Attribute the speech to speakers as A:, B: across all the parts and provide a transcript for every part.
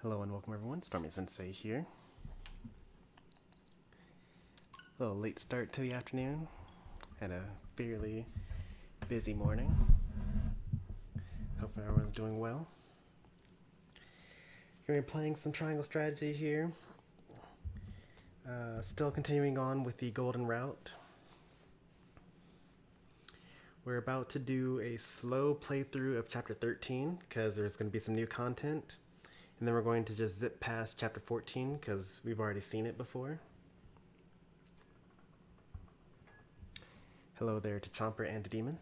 A: Hello and welcome everyone, Stormy Sensei here. A little late start to the afternoon. Had a fairly busy morning. Hope everyone's doing well. We're playing some triangle strategy here. Still continuing on with the golden route. We're about to do a slow playthrough of chapter 13 because there's going to be some new content. And then we're going to just zip past chapter 14 because we've already seen it before. Hello there to Chomper and to Demon.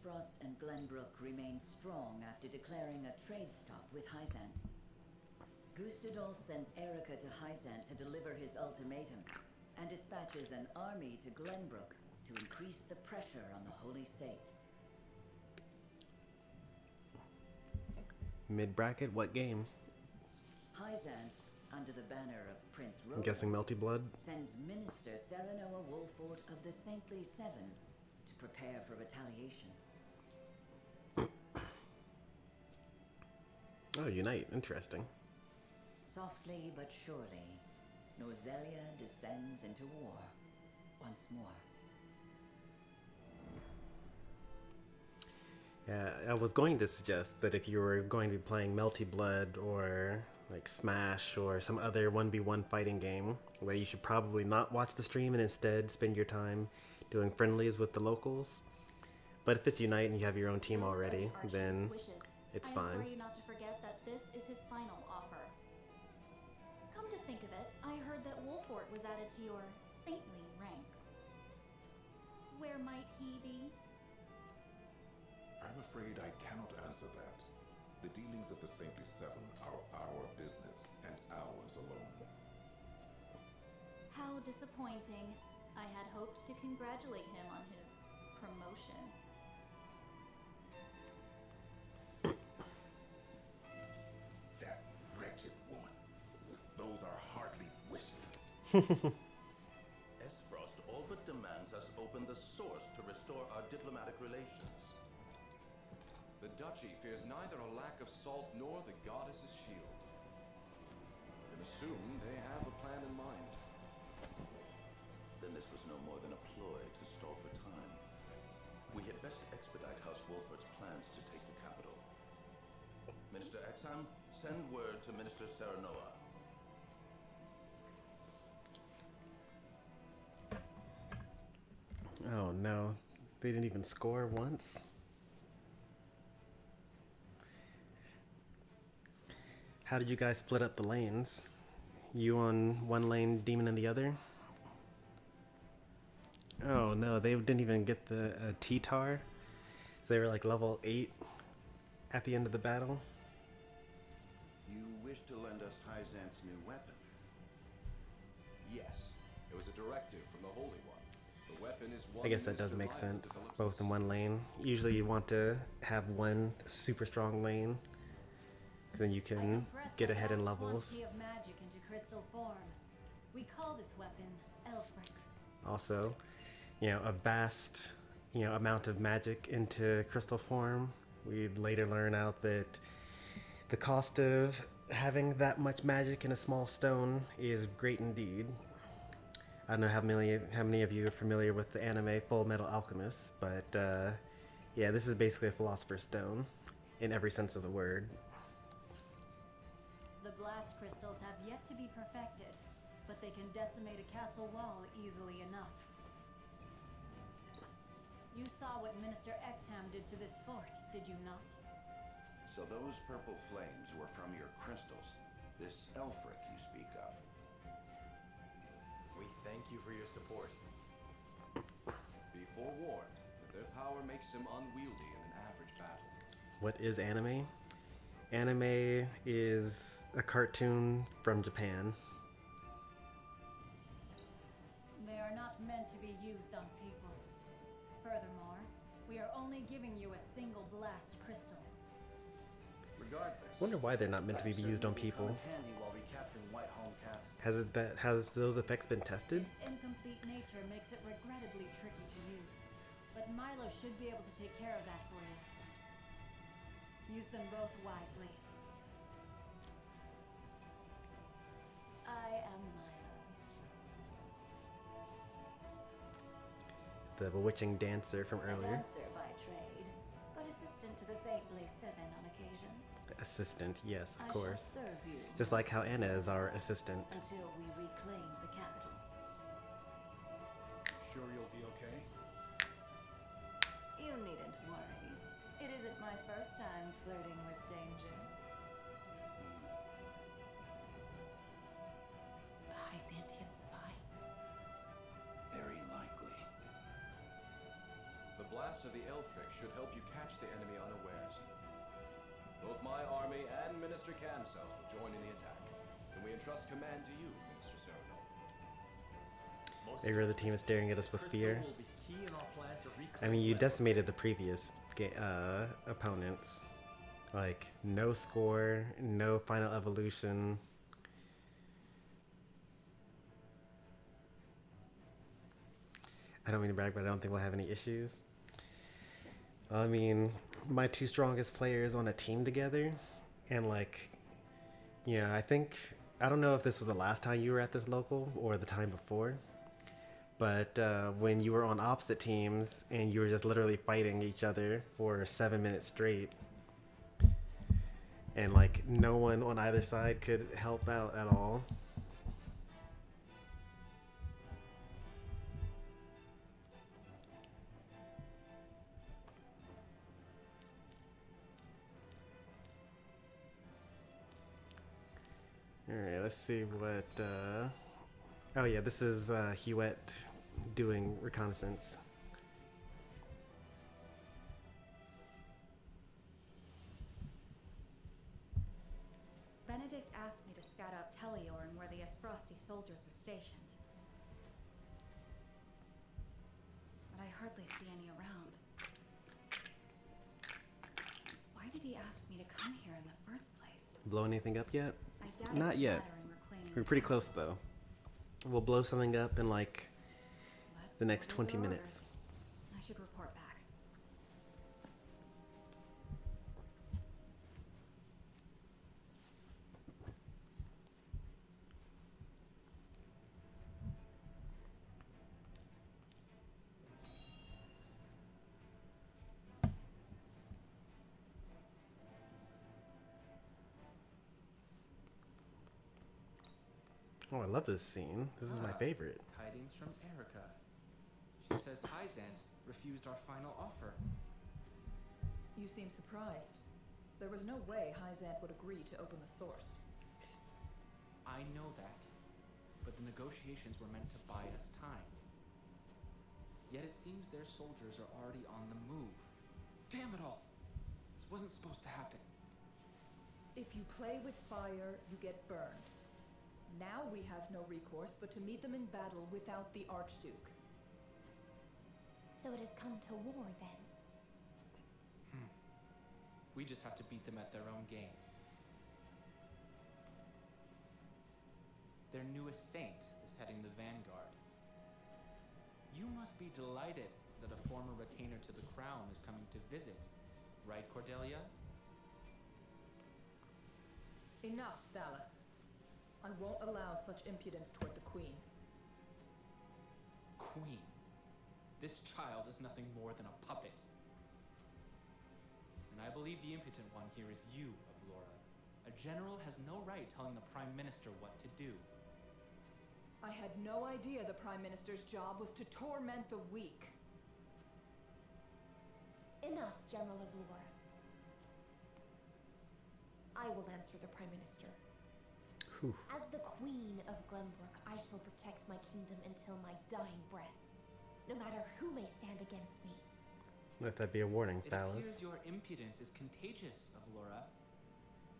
B: Frost and Glenbrook remain strong after declaring a trade stop with Hyzant. Gustadolf sends Erica to Hyzant to deliver his ultimatum, and dispatches an army to Glenbrook to increase the pressure on the Holy State.
A: Mid-bracket, what game?
B: Hyzant, under the banner of Prince Roland,
A: I'm guessing Melty Blood.
B: Sends Minister Serenoa Wolfort of the Saintly Seven to prepare for retaliation.
A: Oh, Unite. Interesting.
B: Softly but surely, Norzelia descends into war once more.
A: Yeah, I was going to suggest that if you were going to be playing Melty Blood or like Smash or some other 1v1 fighting game, where you should probably not watch the stream and instead spend your time doing friendlies with the locals. But if it's Unite and you have your own team already, then it's fine.
C: I implore you not to forget that this is his final offer. Come to think of it, I heard that Wolfort was added to your saintly ranks. Where might he be?
D: I'm afraid I cannot answer that. The dealings of the Saintly Seven are our business, and ours alone.
C: How disappointing. I had hoped to congratulate him on his promotion.
D: That wretched woman. Those are hardly wishes.
E: Frost all but demands us open the source to restore our diplomatic relations.
F: The Duchy fears neither a lack of salt nor the goddess's shield. I assume they have a plan in mind.
E: Then this was no more than a ploy to stall for time. We had best expedite House Wolfort's plans to take the capital. Minister Exham, send word to Minister Serenoa.
A: Oh no, they didn't even score once. How did you guys split up the lanes? You on one lane, Demon on the other? Oh no, they didn't even get the T-Tar. So they were like level 8 at the end of the battle.
G: You wish to lend us Hyzant's new weapon?
F: Yes, it was a directive from the Holy One. The weapon is one
A: I guess that does make sense, both in one lane. Usually you want to have one super strong lane, because then you can get ahead in levels.
C: Of magic into crystal form. We call this weapon Elfric.
A: Also, you know, a vast, amount of magic into crystal form. We'd later learn out that the cost of having that much magic in a small stone is great indeed. I don't know how many of you are familiar with the anime Full Metal Alchemist, but yeah, this is basically a Philosopher's Stone in every sense of the word.
C: The blast crystals have yet to be perfected, but they can decimate a castle wall easily enough. You saw what Minister Exham did to this fort, did you not?
G: So those purple flames were from your crystals. This Elfric you speak of.
F: We thank you for your support. Be forewarned that their power makes them unwieldy in an average battle.
A: What is anime? Anime is a cartoon from Japan.
H: meant to be used on people. Furthermore, we are only giving you a single blast crystal.
I: Regardless,
A: Wonder why they're not meant to be used on people.
I: Handy while recapturing Whiteholm Castle.
A: Has those effects been tested?
H: Its incomplete nature makes it regrettably tricky to use, but Milo should be able to take care of that for you. Use them both wisely. I am Milo.
A: The bewitching dancer from
B: A
A: earlier.
B: dancer by trade, but assistant to the saintly seven on occasion.
A: Assistant, yes, of
B: I
A: course.
B: shall serve you,
A: Just like how
B: Sensei,
A: Anna is our assistant.
B: until we reclaim the capital.
I: Sure you'll be okay?
B: You needn't worry. It isn't my first time flirting with danger.
H: A Hyzantian spy?
G: Very likely.
F: The blast of the Elfric should help you catch the enemy unawares. Both my army and Minister Camcells will join in the attack. And we entrust command to you, Minister Cyrano.
A: Bigger the team is staring at us with
I: Crystal
A: fear.
I: will be key in our plan to
A: I
I: reclaim
A: mean, you
I: Glenbrook.
A: decimated the previous opponents. Like, no score, no final evolution. I don't mean to brag, but I don't think we'll have any issues. I mean, my two strongest players on a team together, and like, I don't know if this was the last time you were at this local or the time before, but when you were on opposite teams and you were just literally fighting each other for 7 minutes straight, and like no one on either side could help out at all. Alright, let's see what, oh yeah, this is Huet doing reconnaissance.
H: Benedict asked me to scout out Teleorn where the Esfrosti soldiers are stationed. But I hardly see any around. Why did he ask me to come here in the first place?
A: Blow anything up yet?
H: I doubt it
A: Not
H: would
A: yet.
H: matter in reclaiming
A: We're
H: the
A: pretty
H: capital.
A: close though. We'll blow something up in like
H: But
A: the next
H: orders
A: 20
H: are
A: minutes.
H: orders. I should report back.
A: Oh, I love this scene. This is my favorite.
J: Tidings from Erica. She says Hyzant refused our final offer.
K: You seem surprised. There was no way Hyzant would agree to open the source.
J: I know that, but the negotiations were meant to buy us time. Yet it seems their soldiers are already on the move. Damn it all! This wasn't supposed to happen.
K: If you play with fire, you get burned. Now we have no recourse but to meet them in battle without the Archduke.
C: So it has come to war then.
J: We just have to beat them at their own game. Their newest saint is heading the vanguard. You must be delighted that a former retainer to the crown is coming to visit, right, Cordelia?
K: Enough, Dallas. I won't allow such impudence toward the Queen.
J: Queen. This child is nothing more than a puppet. And I believe the impotent one here is you, Avlora. A general has no right telling the Prime Minister what to do.
K: I had no idea the Prime Minister's job was to torment the weak.
C: Enough, General of Lore. I will answer the Prime Minister.
A: Whew.
C: As the Queen of Glenbrook, I shall protect my kingdom until my dying breath, no matter who may stand against me.
A: Let that be a warning,
J: It
A: Thalas.
J: appears your impudence is contagious, Avlora.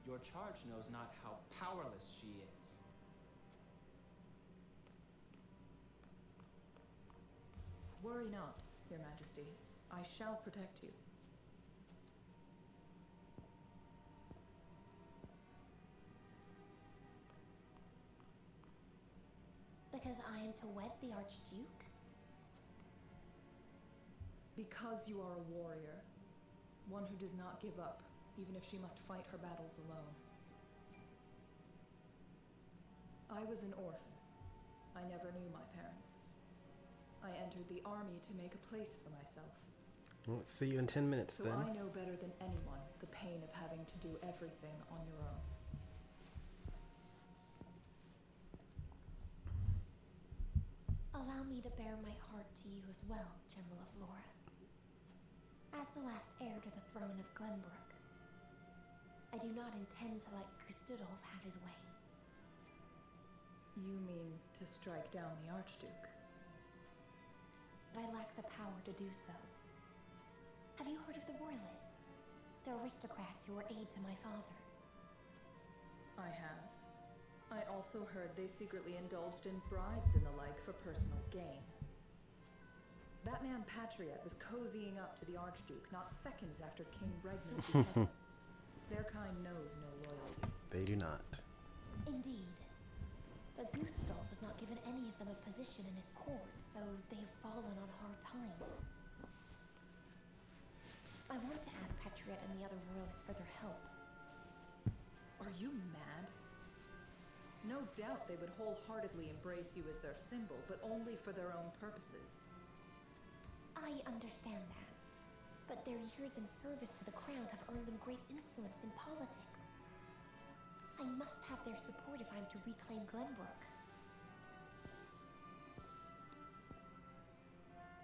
J: Your charge knows not how powerless she is.
K: Worry not, Your Majesty. I shall protect you.
L: Because I am to wed the Archduke?
K: Because you are a warrior. One who does not give up, even if she must fight her battles alone. I was an orphan. I never knew my parents. I entered the army to make a place for myself.
A: Well, let's see you in 10 minutes
K: So
A: then.
K: I know better than anyone the pain of having to do everything on your own.
L: Allow me to bare my heart to you as well, General of Laura. As the last heir to the throne of Glenbrook, I do not intend to let Gustadolf have his way.
K: You mean to strike down the Archduke?
L: But I lack the power to do so. Have you heard of the Royalists? The aristocrats who were aid to my father.
K: I have. I also heard they secretly indulged in bribes and the like for personal gain. That man Patriot was cozying up to the Archduke not seconds after King Regnar's beheading. Their kind knows no loyalty.
A: They do not.
L: Indeed. But Gustadolf has not given any of them a position in his court, so they have fallen on hard times. I want to ask Patriot and the other royalists for their help.
K: Are you mad? No doubt they would wholeheartedly embrace you as their symbol, but only for their own purposes.
L: I understand that. But their years in service to the crown have earned them great influence in politics. I must have their support if I'm to reclaim Glenbrook.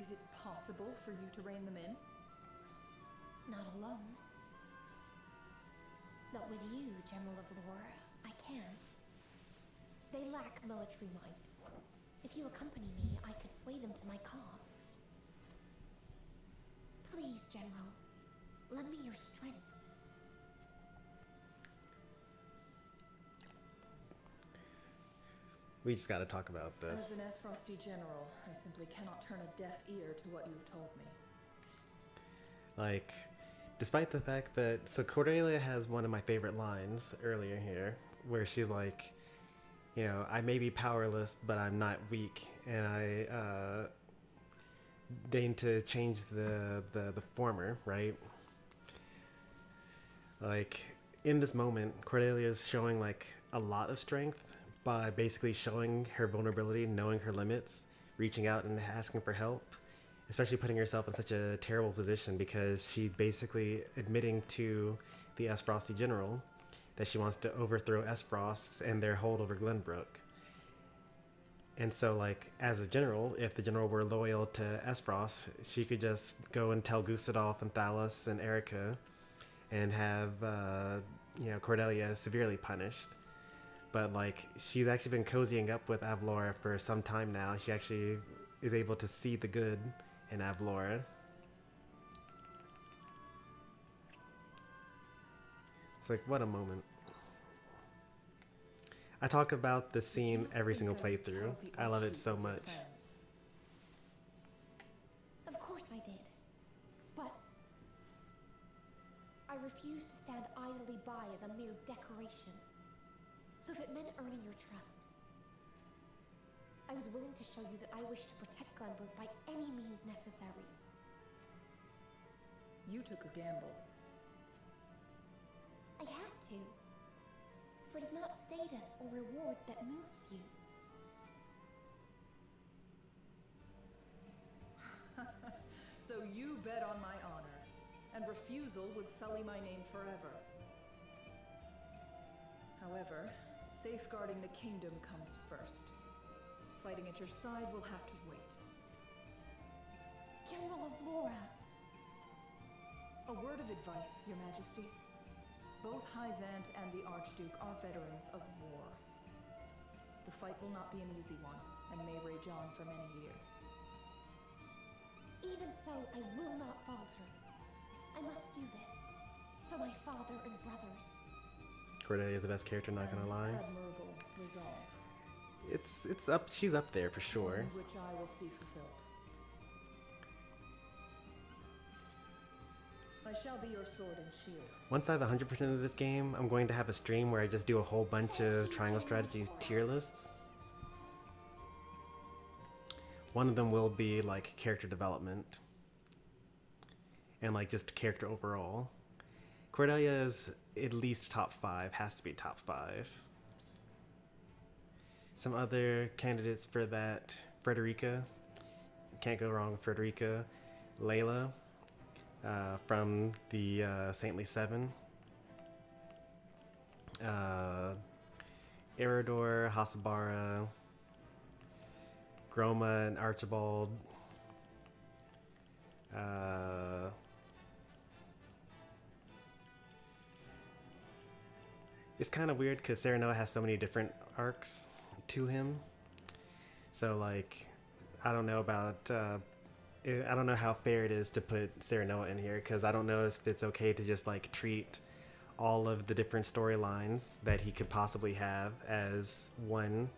K: Is it possible for you to rein them in?
L: Not alone. But with you, General of Laura, I can. They lack military might. If you accompany me, I could sway them to my cause. Please, General, lend me your strength.
A: We just gotta talk about
K: As
A: this.
K: an Frosty General, I simply cannot turn a deaf ear to what you've told me.
A: Like, despite the fact that... So Cordelia has one of my favorite lines earlier here, where she's like, you know, I may be powerless, but I'm not weak, and I deign to change the former, right? Like, in this moment, Cordelia is showing like a lot of strength by basically showing her vulnerability, knowing her limits, reaching out and asking for help, especially putting herself in such a terrible position because she's basically admitting to the S. Frosty General that she wants to overthrow S. Frost and their hold over Glenbrook. And so, like, as a general, if the general were loyal to S. Frost, she could just go and tell Gustadolf and Thalos and Erica and have, you know, Cordelia severely punished. But, like, she's actually been cozying up with Avlora for some time now. She actually is able to see the good in Avlora. It's like, what a moment. I talk about this scene every single playthrough. I love it so much.
L: Of course I did. But I refuse to stand idly by as a mere decoration. So if it meant earning your trust, I was willing to show you that I wish to protect Glenbrook by any means necessary.
K: You took a gamble.
L: I had to. For it is not status or reward that moves you.
K: So you bet on my honor, and refusal would sully my name forever. However, safeguarding the kingdom comes first. Fighting at your side will have to wait.
L: General of Laura!
K: A word of advice, Your Majesty. Both Hyzant and the Archduke are veterans of war. The fight will not be an easy one, and may rage on for many years.
L: Even so, I will not falter. I must do this. For my father and brothers.
A: Cordelia is the best character, not gonna lie.
K: Admirable resolve.
A: It's up, she's up there for sure.
K: Which I will see fulfilled. I shall be your sword and shield.
A: Once I have 100% of this game, I'm going to have a stream where I just do a whole bunch of Triangle Strategy tier lists. One of them will be like character development and like just character overall. Cordelia is at least top 5, has to be top 5. Some other candidates for that: Frederica, can't go wrong with Frederica. Layla from the Saintly Seven. Eridor, Hasabara, Groma, and Archibald. It's kind of weird because Serenoa has so many different arcs to him. So like, I don't know about I don't know how fair it is to put Serenoa in here, because I don't know if it's okay to just like treat all of the different storylines that he could possibly have as one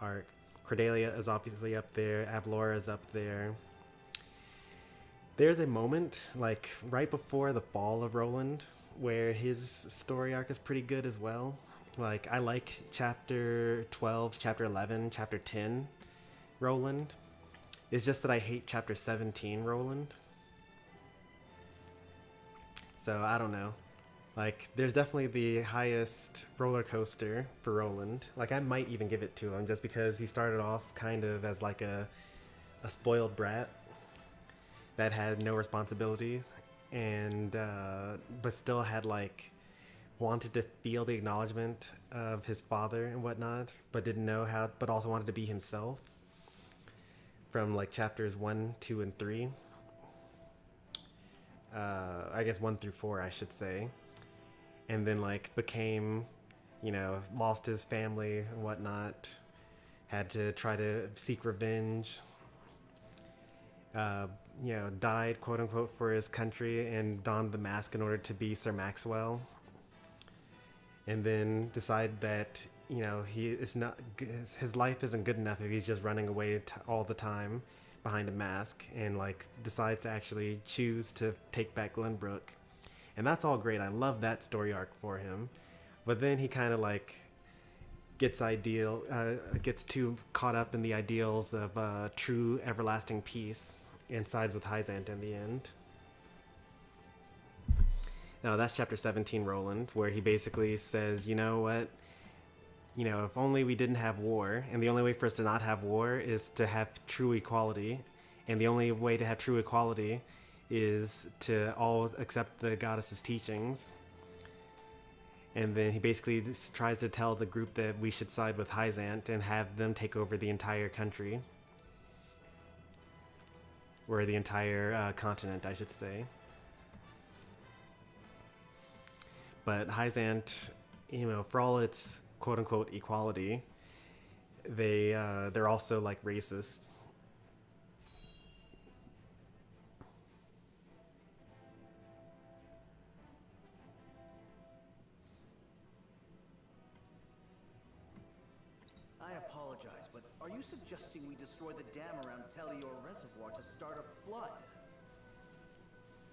A: arc. Cordelia is obviously up there. Avlora is up there. There's a moment like right before the fall of Roland where his story arc is pretty good as well. Like, I like chapter 12, chapter 11, chapter 10 Roland. It's just that I hate chapter 17 Roland. So I don't know. Like, there's definitely the highest roller coaster for Roland. Like, I might even give it to him just because he started off kind of as like a spoiled brat that had no responsibilities, and but still had like wanted to feel the acknowledgement of his father and whatnot, but didn't know how, but also wanted to be himself from like chapters 1, 2, and 3. I guess 1 through 4, I should say. And then like became, you know, lost his family and whatnot, had to try to seek revenge, you know, died quote unquote for his country and donned the mask in order to be Sir Maxwell. And then decide that, you know, his life isn't good enough if he's just running away all the time behind a mask, and like decides to actually choose to take back Glenbrook. And that's all great. I love that story arc for him. But then he kind of like gets too caught up in the ideals of true everlasting peace and sides with Hyzant in the end. Now that's chapter 17 Roland, where he basically says, you know what? You know, if only we didn't have war, and the only way for us to not have war is to have true equality, and the only way to have true equality is to all accept the goddess's teachings. And then he basically just tries to tell the group that we should side with Hyzant and have them take over the entire country. Or the entire continent, I should say. But Hyzant, you know, for all its quote-unquote equality, they're also like racist.
I: I apologize, but are you suggesting we destroy the dam around Telior Reservoir to start a flood?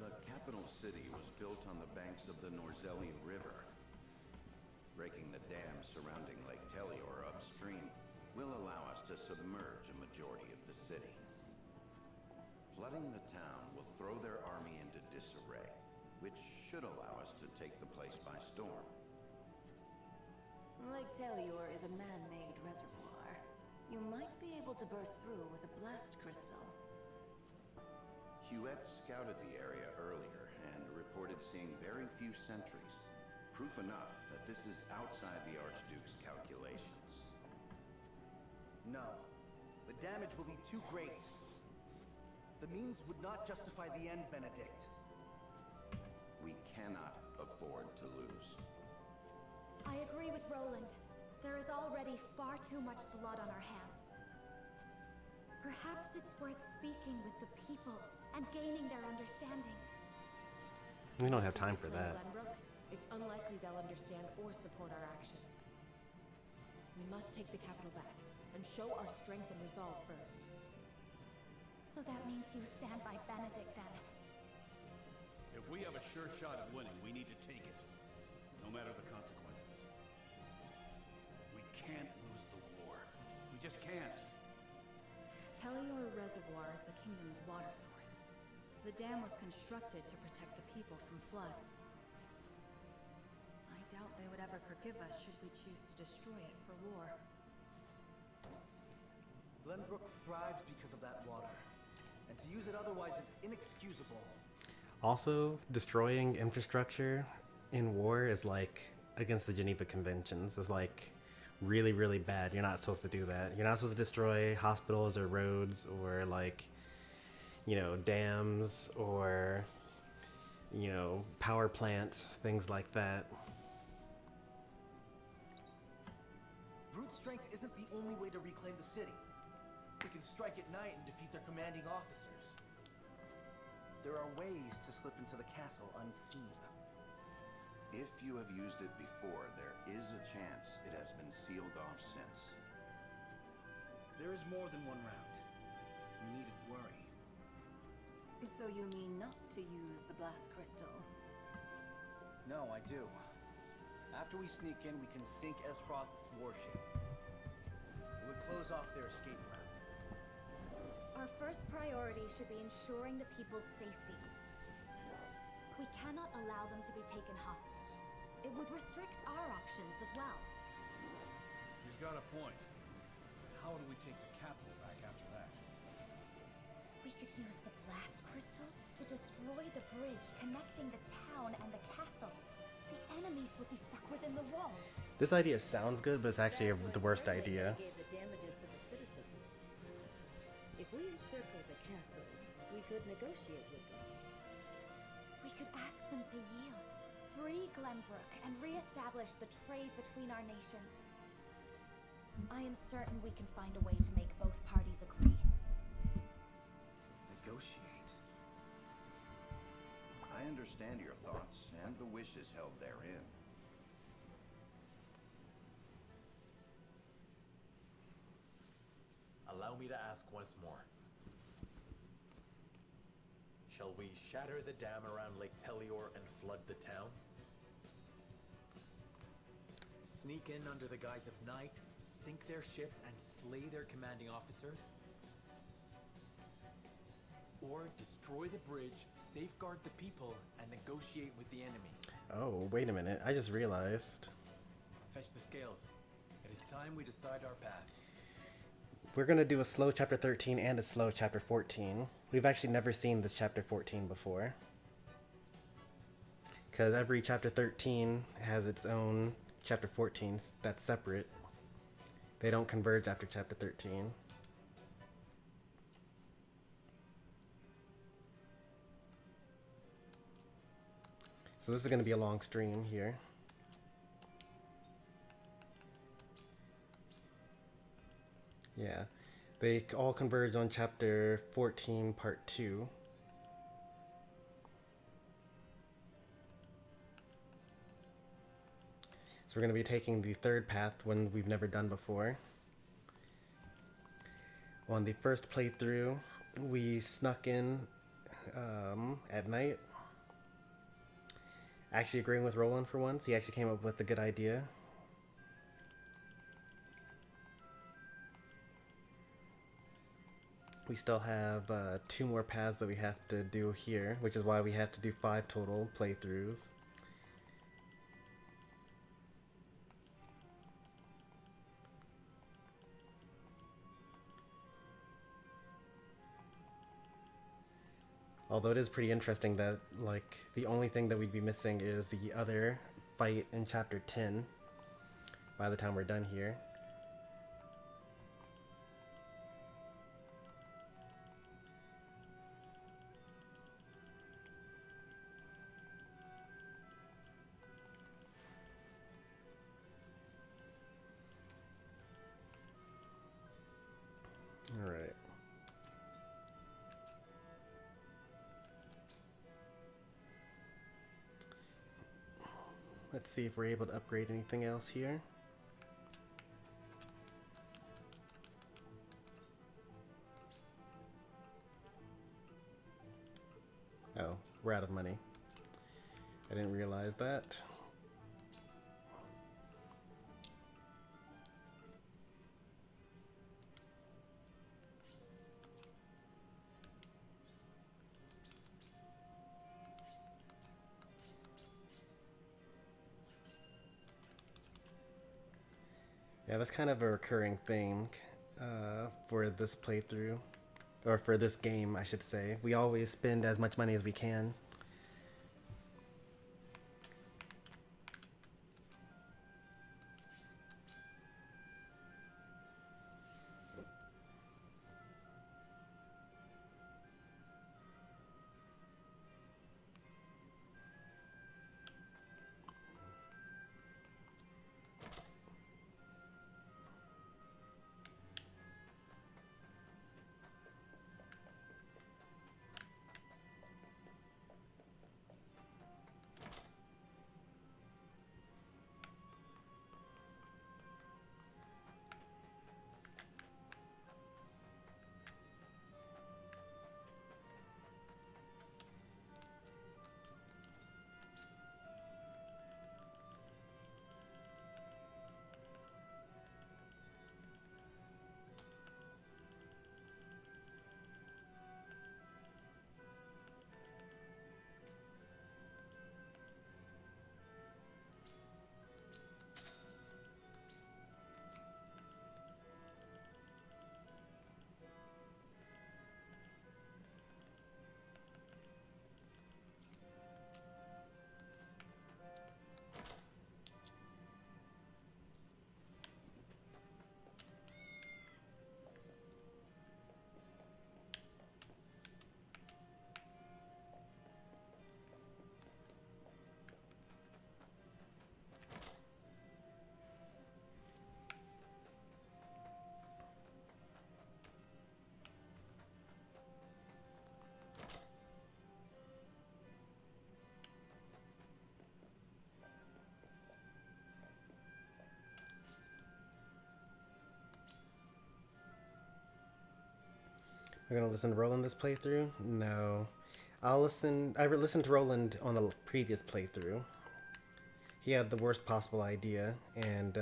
G: The capital city was built on the banks of the Norzelli River. Breaking the dam surrounding Lake Telior upstream will allow us to submerge a majority of the city. Flooding the town will throw their army into disarray, which should allow us to take the place by storm.
B: Lake Telior is a man-made reservoir. You might be able to burst through with a blast crystal.
G: Huette scouted the area earlier and reported seeing very few sentries. Proof enough that this is outside the Archduke's calculations.
I: No. The damage will be too great. The means would not justify the end, Benedict.
G: We cannot afford to lose.
C: I agree with Roland. There is already far too much blood on our hands. Perhaps it's worth speaking with the people and gaining their understanding.
A: We don't have time for that.
M: Glenbrook, it's unlikely they'll understand or support our actions. We must take the capital back and show our strength and resolve first.
C: So that means you stand by Benedict then?
F: If
N: If we have a sure shot at winning, we need to take it, no matter the consequences. We can't lose the war. We just can't.
H: Telior Reservoir is the kingdom's water source. The dam was constructed to protect the people from floods. I doubt they would ever forgive us should we choose to destroy it for war.
I: Glenbrook thrives because of that water, and to use it otherwise is inexcusable.
A: Also, destroying infrastructure in war is like against the Geneva Conventions. Is like really, really bad. You're not supposed to do that. You're not supposed to destroy hospitals or roads or like, you know, dams or, you know, power plants, things like that.
I: Brute strength isn't the only way to reclaim the city. We can strike at night and defeat their commanding officers. There are ways to slip into the castle unseen.
G: If you have used it before, there is a chance it has been sealed off since.
I: There is more than one route. You needn't worry.
M: So you mean not to use the blast crystal?
I: No, I do. After we sneak in, we can sink Esfrost's warship. It would close off their escape route.
C: Our first priority should be ensuring the people's safety. We cannot allow them to be taken hostage. It would restrict our options as well.
N: He's got a point. How do we take the capital back after that?
C: We could use the blast crystal to destroy the bridge connecting the town and the castle. The enemies would be stuck within the walls.
A: This idea sounds good, but it's actually the worst idea.
B: Mitigate the damages to the citizens. If we encircle the castle, we could negotiate with them.
C: We could ask them to yield, free Glenbrook, and re-establish the trade between our nations. I am certain we can find a way to make both parties agree.
I: Negotiate.
G: I understand your thoughts and the wishes held therein.
O: Allow me to ask once more. Shall we shatter the dam around Lake Telior and flood the town? Sneak in under the guise of night, sink their ships, and slay their commanding officers? Or destroy the bridge, safeguard the people, and negotiate with the enemy?
A: Oh, wait a minute. I just realized.
O: Fetch the scales. It is time we decide our path.
A: We're going to do a slow chapter 13 and a slow chapter 14. We've actually never seen this chapter 14 before. Because every chapter 13 has its own chapter 14 that's separate. They don't converge after chapter 13. So this is going to be a long stream here. Yeah, they all converge on chapter 14, part 2. So we're going to be taking the third path, one we've never done before. On the first playthrough, we snuck in at night. Actually agreeing with Roland for once. He actually came up with a good idea. We still have 2 more paths that we have to do here, which is why we have to do 5 total playthroughs. Although it is pretty interesting that, like, the only thing that we'd be missing is the other fight in chapter 10 by the time we're done here. All right. Let's see if we're able to upgrade anything else here. Oh, we're out of money. I didn't realize that. Yeah, that's kind of a recurring thing for this playthrough, or for this game, I should say. We always spend as much money as we can. We're gonna listen to Roland this playthrough? No. I listened to Roland on the previous playthrough. He had the worst possible idea, and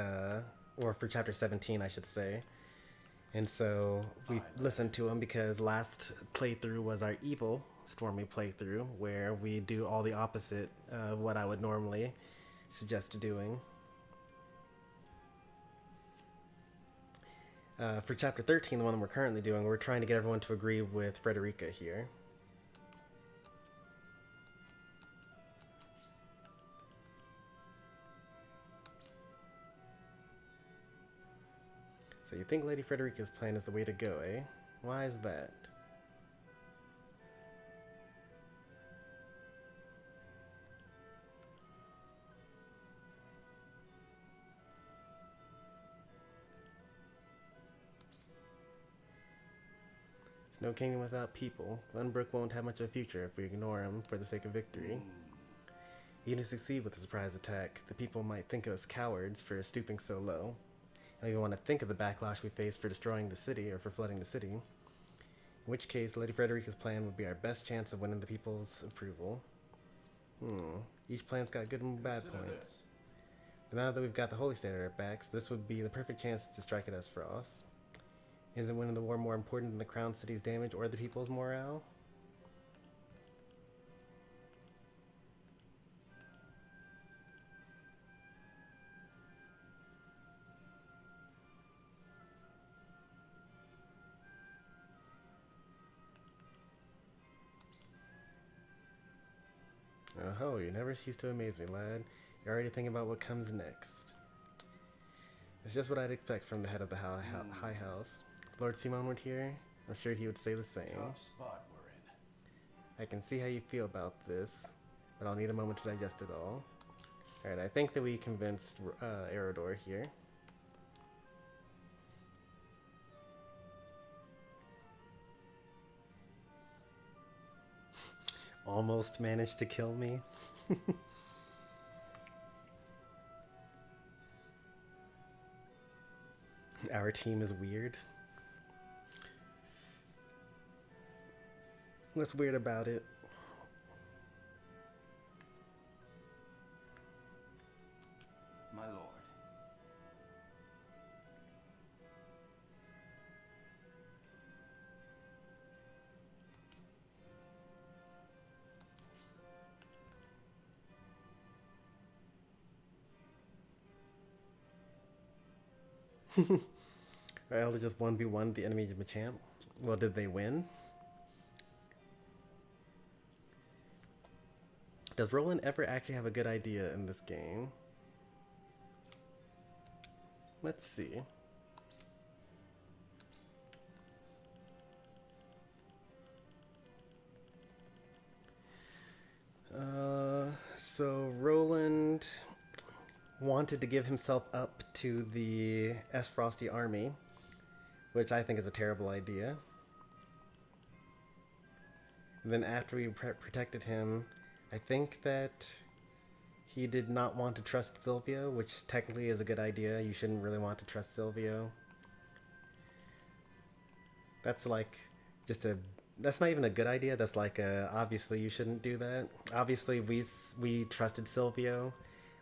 A: or for chapter 17, I should say. And so we listened to him because last playthrough was our evil Stormy playthrough, where we do all the opposite of what I would normally suggest doing. For chapter 13, the one that we're currently doing, we're trying to get everyone to agree with Frederica here. So you think Lady Frederica's plan is the way to go, eh? Why is that? There's no kingdom without people. Glenbrook won't have much of a future if we ignore him for the sake of victory. Even to succeed with a surprise attack, the people might think of us cowards for stooping so low. I don't even want to think of the backlash we face for destroying the city or for flooding the city. In which case, Lady Frederica's plan would be our best chance of winning the people's approval. Each plan's got good and bad points. But now that we've got the Holy State at our backs, this would be the perfect chance to strike at us for us. Isn't winning the war more important than the Crown City's damage or the people's morale? Oh, you never cease to amaze me, lad. You're already thinking about what comes next. It's just what I'd expect from the head of the High House. If Lord Simon were here, I'm sure he would say the same.
N: Tough spot we're in.
A: I can see how you feel about this, but I'll need a moment to digest it all. Alright, I think that we convinced Erodor here. Almost managed to kill me. Our team is weird. What's weird about it? Our Elder just 1v1 the enemy Machamp. Well, did they win? Does Roland ever actually have a good idea in this game? Let's see. So Roland wanted to give himself up to the S. Frosty army, which I think is a terrible idea. And then after we protected him, I think that he did not want to trust Silvio, which technically is a good idea. You shouldn't really want to trust Silvio. That's like just a... That's not even a good idea. That's like a, obviously you shouldn't do that. Obviously we trusted Silvio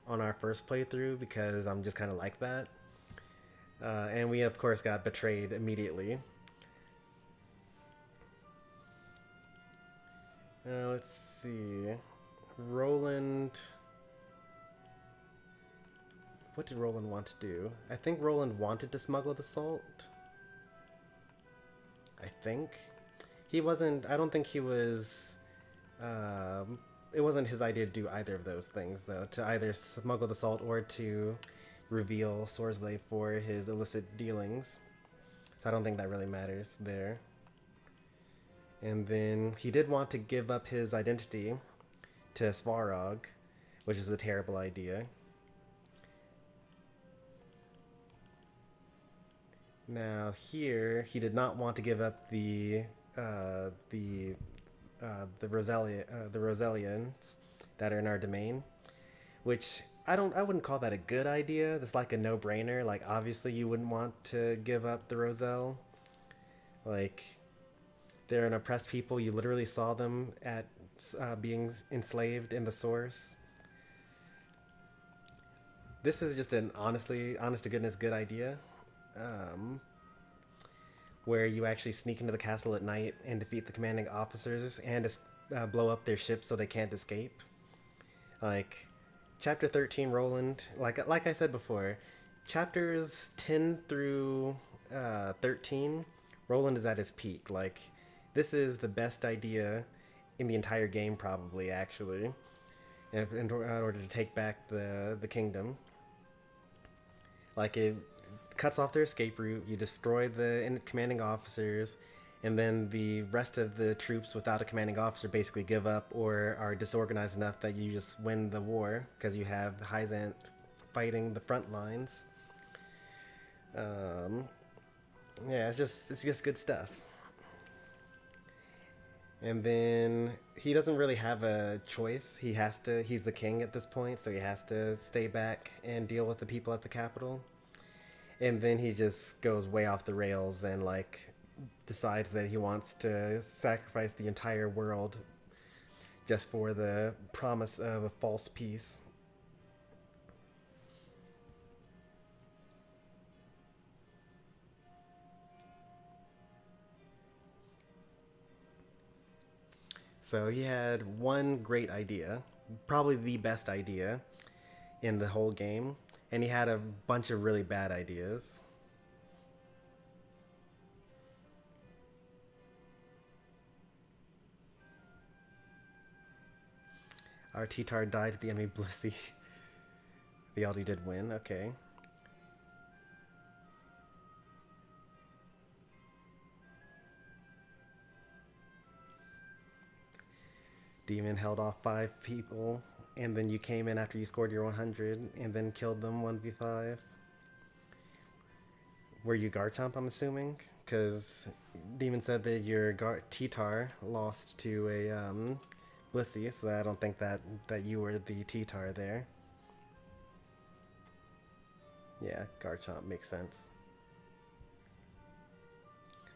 A: on our first playthrough because I'm just kind of like that. And we of course got betrayed immediately. Let's see. Roland... What did Roland want to do? I think Roland wanted to smuggle the salt. I think. He wasn't... I don't think he was... it wasn't his idea to do either of those things, though. To either smuggle the salt or to reveal Sorsley for his illicit dealings. So I don't think that really matters there. And then he did want to give up his identity to Svarog, which is a terrible idea. Now here, he did not want to give up the Roselians that are in our domain, which I wouldn't call that a good idea. That's like a no-brainer. Like obviously you wouldn't want to give up the Roselle. Like they're an oppressed people. You literally saw them at being enslaved in the source. This is just an honest to goodness good idea. Where you actually sneak into the castle at night and defeat the commanding officers and blow up their ships so they can't escape. Like, Chapter 13, Roland, like I said before, chapters 10 through 13, Roland is at his peak. Like, this is the best idea in the entire game, probably, actually, in order to take back the kingdom. Like, it cuts off their escape route, you destroy the commanding officers, and then the rest of the troops without a commanding officer basically give up or are disorganized enough that you just win the war because you have Hyzant fighting the front lines. Yeah, it's just good stuff. And then he doesn't really have a choice. He's the king at this point, so he has to stay back and deal with the people at the capital. And then he just goes way off the rails and like decides that he wants to sacrifice the entire world just for the promise of a false peace. So he had one great idea, probably the best idea in the whole game. And he had a bunch of really bad ideas. Our T-Tar died to the enemy Blissey. The LD did win, okay. Demon held off 5 people. And then you came in after you scored your 100 and then killed them 1v5. Were you Garchomp, I'm assuming? Because Demon said that your T-Tar lost to a Blissey, so I don't think that you were the T-Tar there. Yeah, Garchomp makes sense.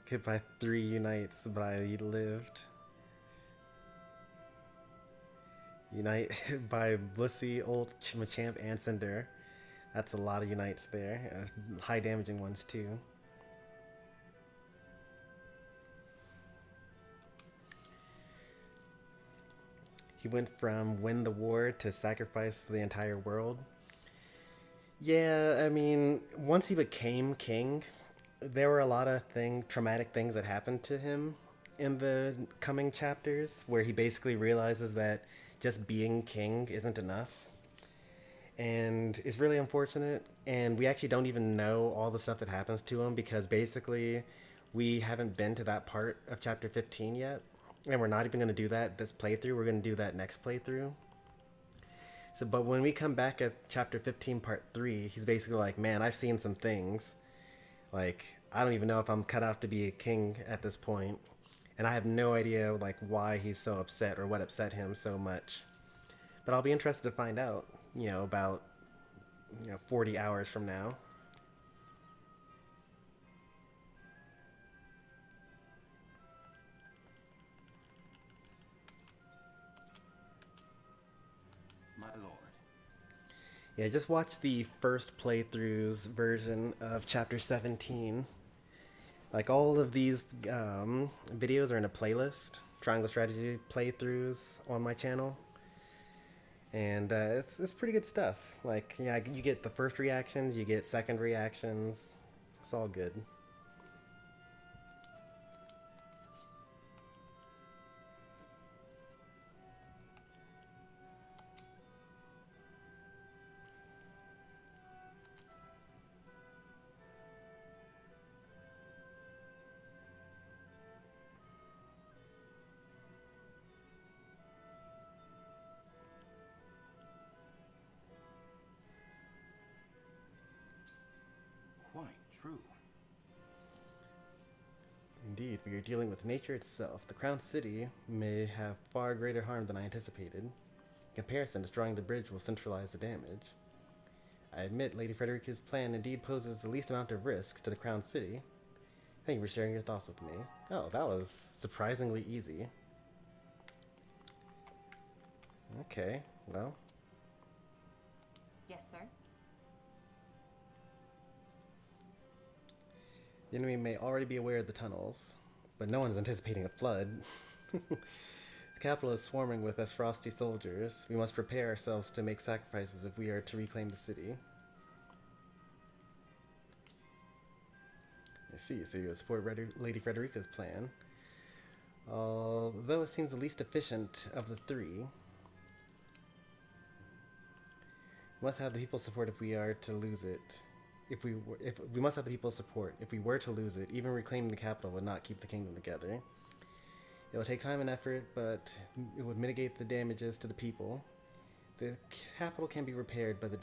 A: Hit by 3 unites, but I lived. Unite by Blissey, Ult, Machamp, and Cinder. That's a lot of unites there. High damaging ones too. He went from win the war to sacrifice the entire world. Yeah, I mean, once he became king, there were a lot of traumatic things that happened to him in the coming chapters, where he basically realizes that just being king isn't enough. And it's really unfortunate. And we actually don't even know all the stuff that happens to him because basically we haven't been to that part of chapter 15 yet. And we're not even going to do that this playthrough. We're going to do that next playthrough. So, but when we come back at chapter 15, part 3, he's basically like, man, I've seen some things. Like, I don't even know if I'm cut out to be a king at this point. And I have no idea, like, why he's so upset or what upset him so much. But I'll be interested to find out, about, 40 hours from now.
G: My lord.
A: Yeah, just watch the first playthrough's version of chapter 17. Like, all of these videos are in a playlist, Triangle Strategy playthroughs on my channel. And it's pretty good stuff. Like, yeah, you get the first reactions, you get second reactions. It's all good.
G: Quite true.
A: Indeed, we are dealing with nature itself. The Crown City may have far greater harm than I anticipated. In comparison, destroying the bridge will centralize the damage. I admit Lady Frederica's plan indeed poses the least amount of risk to the Crown City. Thank you for sharing your thoughts with me. Oh, that was surprisingly easy. Okay, well.
M: Yes, sir.
A: The enemy may already be aware of the tunnels, but no one is anticipating a flood. The capital is swarming with Frosty soldiers. We must prepare ourselves to make sacrifices if we are to reclaim the city. I see, so you support Lady Frederica's plan. Although it seems the least efficient of the three. We must have the people's support if we are to lose it. If we must have the people's support. If we were to lose it, even reclaiming the capital would not keep the kingdom together. It will take time and effort, but it would mitigate the damages to the people. The capital can be repaired, but the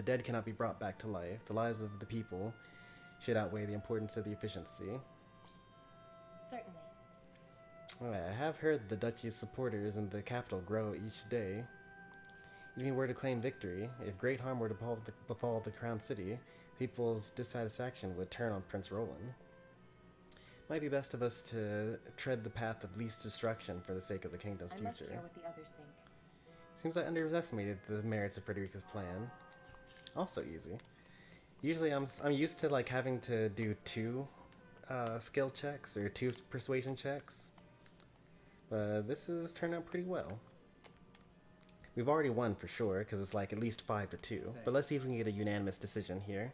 A: dead cannot be brought back to life. The lives of the people should outweigh the importance of the efficiency.
M: Certainly.
A: I have heard the duchy's supporters in the capital grow each day. Even if we were to claim victory, if great harm were to befall the Crown City, people's dissatisfaction would turn on Prince Roland. Might be best of us to tread the path of least destruction for the sake of the kingdom's future.
M: I must hear what the others think.
A: Seems I underestimated the merits of Frederica's plan. Also easy. Usually I'm used to like having to do 2 skill checks or 2 persuasion checks, but this has turned out pretty well. We've already won for sure because it's like at least 5-2. But let's see if we can get a unanimous decision here.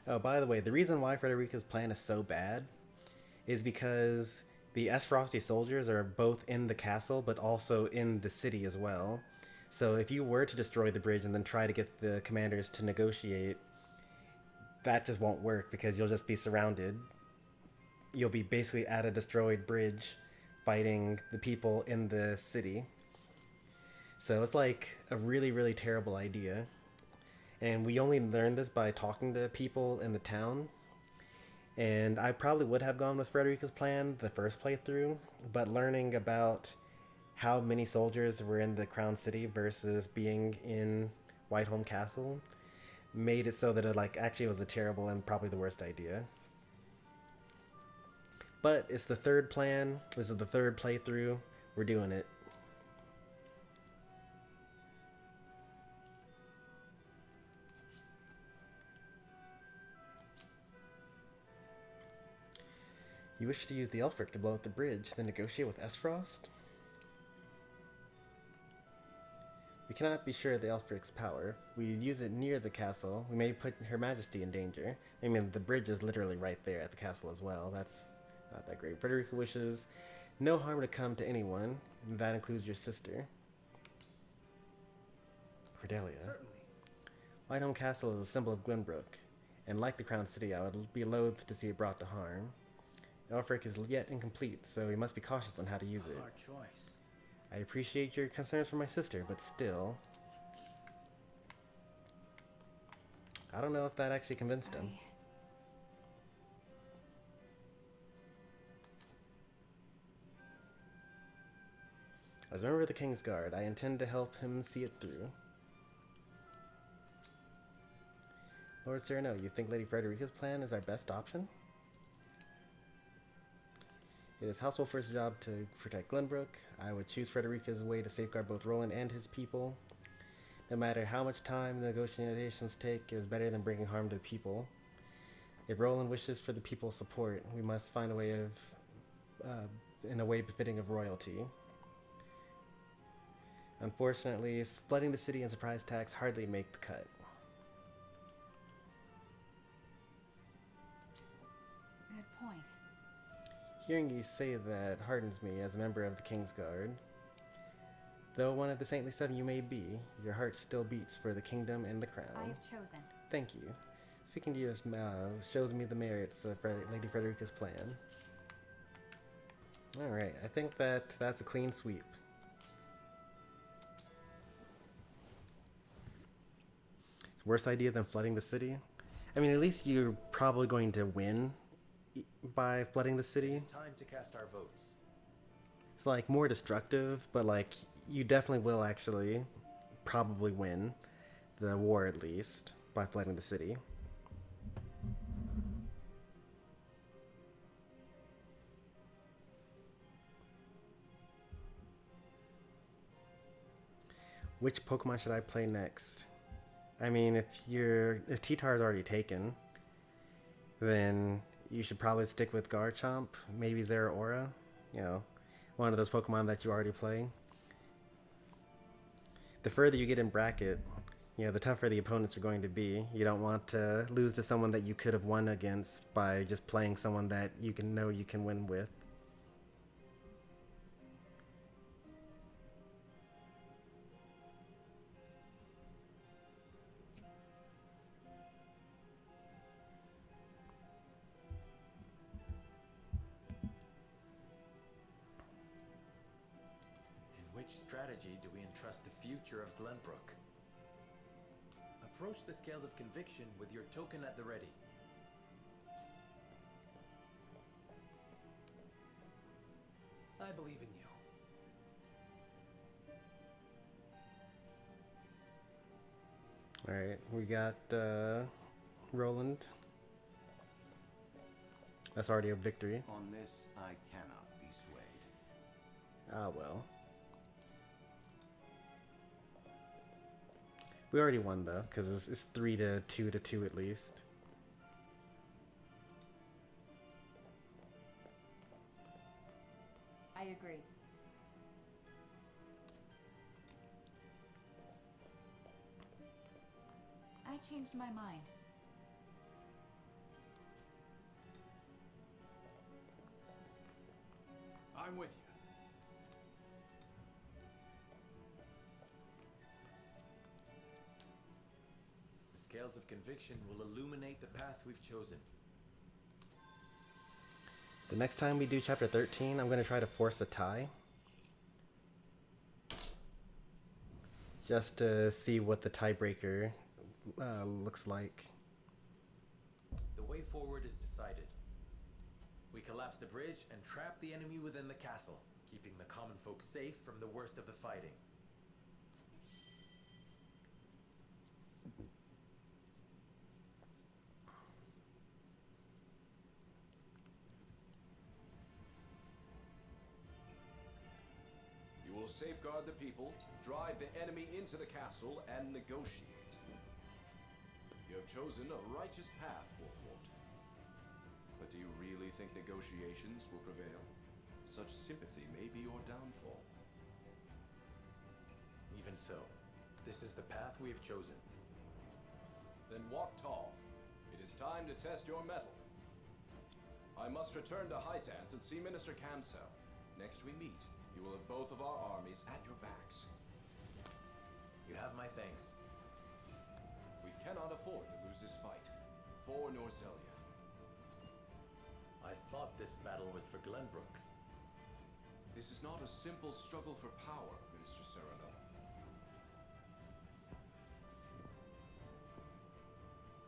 A: Oh, by the way, the reason why Frederica's plan is so bad is because the Frosty soldiers are both in the castle, but also in the city as well. So if you were to destroy the bridge and then try to get the commanders to negotiate, that just won't work because you'll just be surrounded. You'll be basically at a destroyed bridge fighting the people in the city. So it's like a really, really terrible idea. And we only learned this by talking to people in the town. And I probably would have gone with Frederica's plan the first playthrough, but learning about how many soldiers were in the Crown City versus being in Whiteholm Castle made it so that it actually was a terrible and probably the worst idea. But it's the third plan. This is the third playthrough. We're doing it. You wish to use the Elfric to blow up the bridge, then negotiate with Esfrost? We cannot be sure of the Elfric's power. If we use it near the castle, we may put Her Majesty in danger. I mean, the bridge is literally right there at the castle as well. That's not that great. Frederica wishes no harm to come to anyone, and that includes your sister. Cordelia.
I: Certainly.
A: Whitehome Castle is a symbol of Glenbrook, and like the Crown City, I would be loath to see it brought to harm. Elfric is yet incomplete, so we must be cautious on how to use it.
I: Hard choice.
A: I appreciate your concerns for my sister, but still... I don't know if that actually convinced him. As a member of the King's Guard, I intend to help him see it through. Lord Cyrano, you think Lady Frederica's plan is our best option? It is House Wolfer's job to protect Glenbrook. I would choose Frederica's way to safeguard both Roland and his people. No matter how much time the negotiations take, it is better than bringing harm to the people. If Roland wishes for the people's support, we must find a way of, in a way befitting of royalty. Unfortunately, splitting the city and surprise attacks hardly make the cut.
H: Good point.
A: Hearing you say that hardens me as a member of the King's Guard. Though one of the saintly seven you may be, your heart still beats for the kingdom and the crown.
H: I have chosen.
A: Thank you. Speaking to you shows me the merits of Lady Frederica's plan. Alright, I think that's a clean sweep. It's a worse idea than flooding the city. I mean, at least you're probably going to win by flooding the city.
O: It's time to cast our votes.
A: It's like more destructive, but like you definitely will actually probably win the war at least by flooding the city. Which Pokemon should I play next? I mean, if T-Tar is already taken, then you should probably stick with Garchomp, maybe Zeraora, you know, one of those Pokemon that you already play. The further you get in bracket, you know, the tougher the opponents are going to be. You don't want to lose to someone that you could have won against by just playing someone that you can win with.
O: Which strategy do we entrust the future of Glenbrook? Approach the scales of conviction with your token at the ready. I believe in you.
A: Alright, we got Roland. That's already a victory.
G: On this, I cannot be swayed.
A: Ah, well. We already won though, because it's 3-2 to 2 at least.
H: I agree. I changed my mind.
F: I'm with you.
O: The scales of conviction will illuminate the path we've chosen.
A: The next time we do chapter 13, I'm going to try to force a tie. Just to see what the tiebreaker looks like.
O: The way forward is decided. We collapse the bridge and trap the enemy within the castle, keeping the common folk safe from the worst of the fighting.
F: You will safeguard the people, drive the enemy into the castle, and negotiate. You have chosen a righteous path, Wolfwart. But do you really think negotiations will prevail? Such sympathy may be your downfall.
O: Even so, this is the path we have chosen.
F: Then walk tall. It is time to test your mettle. I must return to Hysant and see Minister Camsell. Next we meet, you will have both of our armies at your backs.
O: You have my thanks.
F: We cannot afford to lose this fight. For Norzelia.
O: I thought this battle was for Glenbrook.
F: This is not a simple struggle for power, Minister Sereno.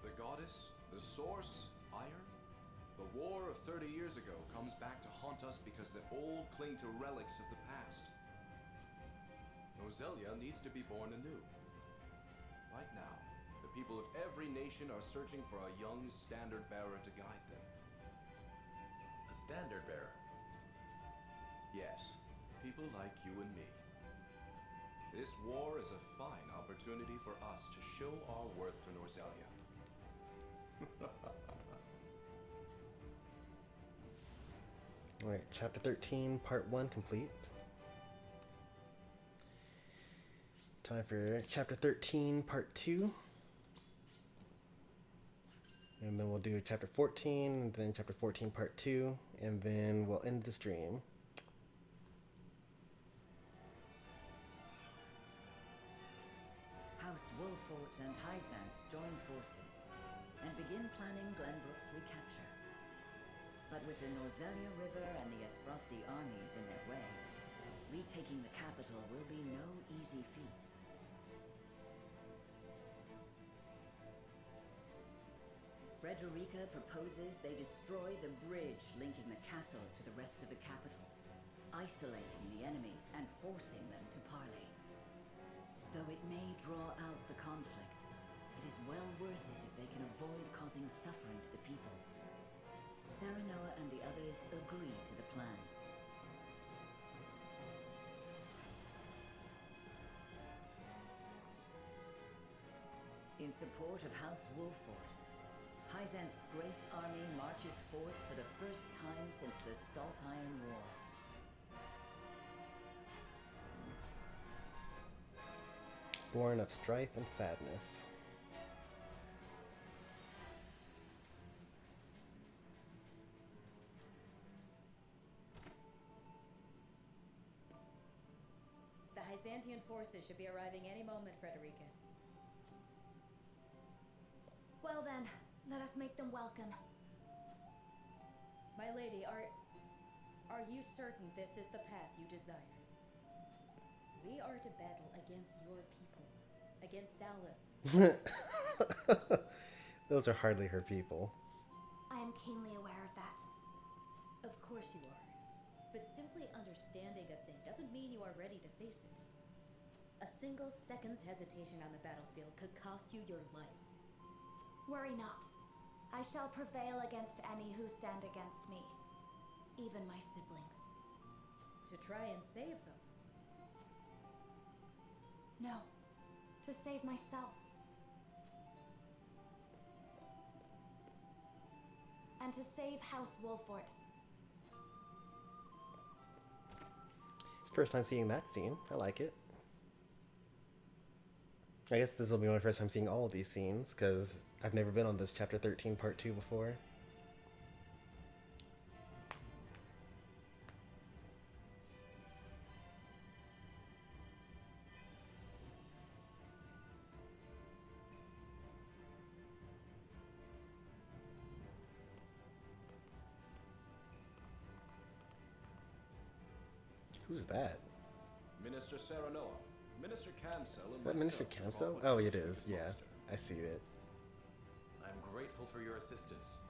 F: The goddess, the source, iron? The war of 30 years ago comes back to haunt us because the old cling to relics of the past. Norzelia needs to be born anew. Right now, the people of every nation are searching for a young standard bearer to guide them.
O: A standard bearer?
F: Yes, people like you and me. This war is a fine opportunity for us to show our worth to Norzelia.
A: Alright, chapter 13, part 1 complete. Time for chapter 13, part 2. And then we'll do chapter 14, and then chapter 14, part 2, and then we'll end the stream.
B: House Wolfort and Hysant join forces and begin planning Glenbrook's recapture. But with the Norzelia River and the Esfrosti armies in their way, retaking the capital will be no easy feat. Frederica proposes they destroy the bridge linking the castle to the rest of the capital, isolating the enemy and forcing them to parley. Though it may draw out the conflict, it is well worth it if they can avoid causing suffering to the people. Serenoa and the others agree to the plan. In support of House Wolfort, Hysant's great army marches forth for the first time since the Saltire War.
A: Born of strife and sadness.
P: The Hyzantian forces should be arriving any moment, Frederica.
C: Well then, let us make them welcome.
P: My lady, are you certain this is the path you desire? We are to battle against your people, against Dallas.
A: Those are hardly her people.
C: I am keenly aware of that.
P: Of course you are. But simply understanding a thing doesn't mean you are ready to face it. A single second's hesitation on the battlefield could cost you your life.
C: Worry not. I shall prevail against any who stand against me. Even my siblings.
P: To try and save them?
C: No. To save myself. And to save House Wolfort.
A: It's the first time seeing that scene. I like it. I guess this will be my first time seeing all of these scenes, because I've never been on this chapter 13 part 2 before. Who's that?
F: Minister Serenoa, Minister Camsell, and
A: Is that Minister Camsell? Oh, it is. Yeah, I see it.
O: I'm grateful for your assistance.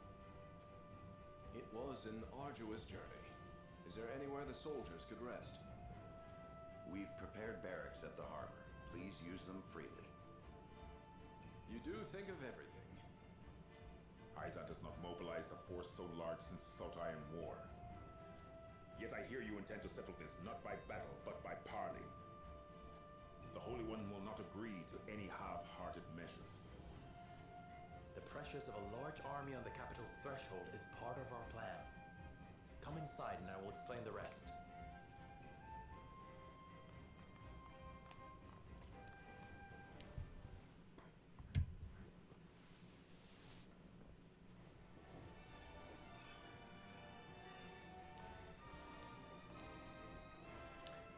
F: It was an arduous journey. Is there anywhere the soldiers could rest?
G: We've prepared barracks at the harbor. Please use them freely.
F: You do think of everything.
D: Hysant does not mobilize a force so large since the Saltire War. Yet I hear you intend to settle this not by battle, but by parley. The Holy One will not agree to any half-hearted measures.
O: The pressures of a large army on the capital's threshold is part of our plan. Come inside and I will explain the rest.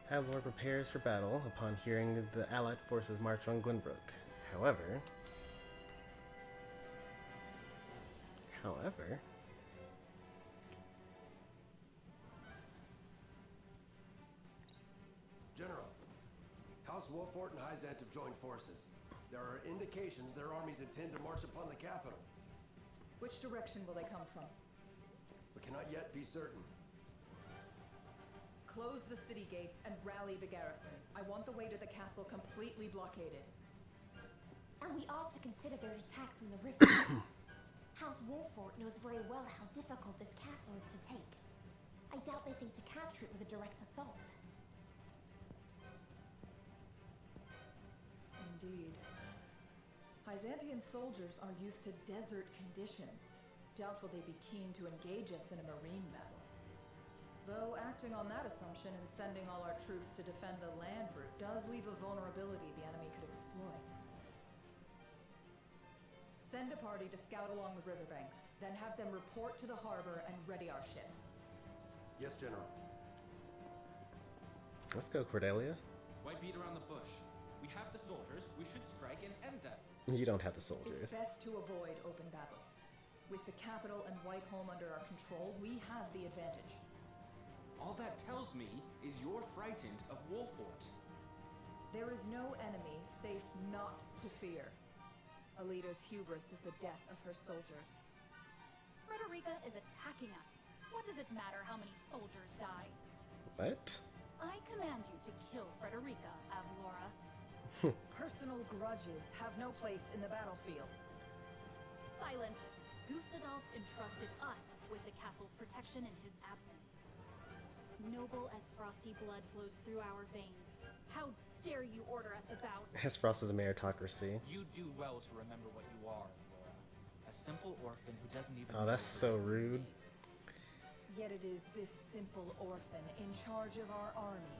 A: Havlor prepares for battle upon hearing the Allied forces march on Glenbrook. However,
Q: General, House Wolfort and Hyzant have joined forces. There are indications their armies intend to march upon the capital.
K: Which direction will they come from?
Q: We cannot yet be certain.
K: Close the city gates and rally the garrisons. I want the way to the castle completely blockaded.
L: And we ought to consider their attack from the river. House Wolfort knows very well how difficult this castle is to take. I doubt they think to capture it with a direct assault.
K: Indeed. Byzantine soldiers are used to desert conditions. Doubtful they'd be keen to engage us in a marine battle. Though acting on that assumption and sending all our troops to defend the land route does leave a vulnerability the enemy could exploit. Send a party to scout along the riverbanks, then have them report to the harbor and ready our ship.
Q: Yes, General.
A: let's go, Cordelia.
J: Why beat around the bush? We have the soldiers, we should strike and end them.
A: You don't have the soldiers.
K: It's best to avoid open battle. With the capital and Whiteholm under our control, we have the advantage.
J: All that tells me is you're frightened of Wolfort.
K: There is no enemy safe not to fear. A leader's hubris is the death of her soldiers.
C: Frederica is attacking us. What does it matter how many soldiers die?
A: What?
C: I command you to kill Frederica, Avlora.
K: Personal grudges have no place in the battlefield.
C: Silence! Gustadolf entrusted us with the castle's protection in his absence. Noble as frosty blood flows through our veins. How dare you order us about?
A: Hesperos is a meritocracy.
J: You do well to remember what you are, Flora. A simple orphan who doesn't even
A: Oh, that's so rude.
K: Yet it is this simple orphan in charge of our army.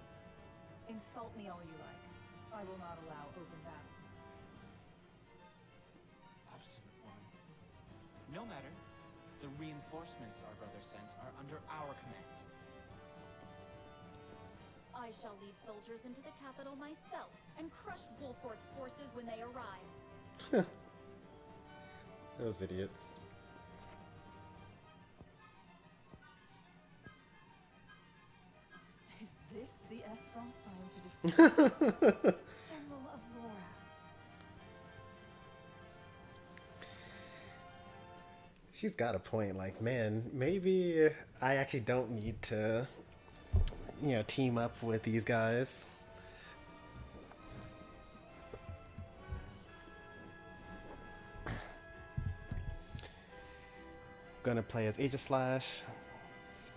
K: Insult me all you like. I will not allow open battle.
J: Obstinate woman. No matter. The reinforcements our brother sent are under our command.
C: I shall lead soldiers into the capital myself and crush Wolfort's forces when they arrive.
A: Those idiots.
K: Is this the S. Frost I am to defeat?
L: General of Laura.
A: She's got a point. Like, man, maybe I actually don't need to, you know, team up with these guys. Gonna play as Aegislash.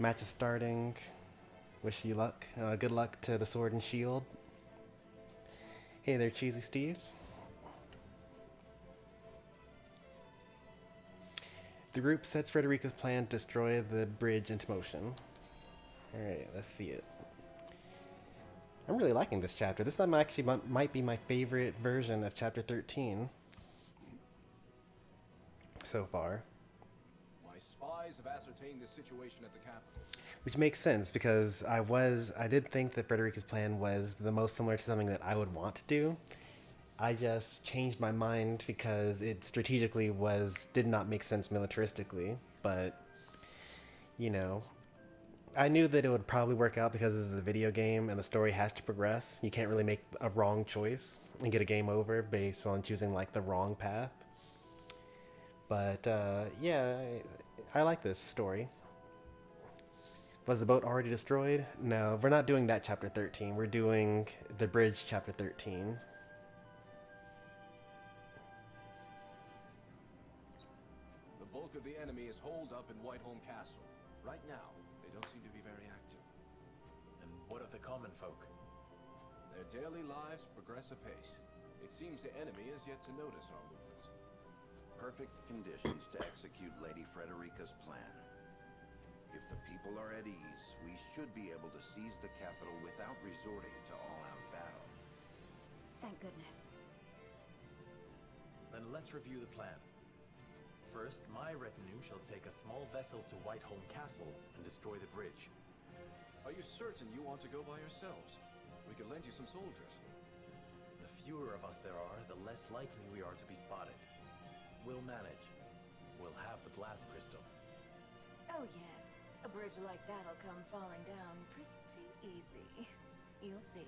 A: Match is starting. Wish you luck. Good luck to the Sword and Shield. Hey there, Cheesy Steve. The group sets Frederica's plan to destroy the bridge into motion. Alright, let's see it. I'm really liking this chapter. This time actually might be my favorite version of chapter 13 so far.
F: My spies have ascertained the situation at the capital.
A: Which makes sense because I did think that Frederica's plan was the most similar to something that I would want to do. I just changed my mind because it strategically did not make sense militaristically, but you know, I knew that it would probably work out because this is a video game and the story has to progress. You can't really make a wrong choice and get a game over based on choosing like the wrong path. But yeah, I like this story. Was the boat already destroyed? No, we're not doing that chapter 13. We're doing the bridge chapter 13.
F: The bulk of the enemy is holed up in Whiteholm Castle. Right now, they don't seem to be very active.
O: And what of the common folk?
F: Their daily lives progress apace. It seems the enemy has yet to notice our movements.
G: perfect conditions to execute Lady Frederica's plan. If the people are at ease, we should be able to seize the capital without resorting to all-out battle.
C: Thank goodness.
O: Then let's review the plan. First, my retinue shall take a small vessel to Whiteholm Castle and destroy the bridge.
F: Are you certain you want to go by yourselves? We can lend you some soldiers.
O: The fewer of us there are, the less likely we are to be spotted. We'll manage. We'll have the blast crystal.
C: Oh yes, a bridge like that'll come falling down pretty easy. You'll see.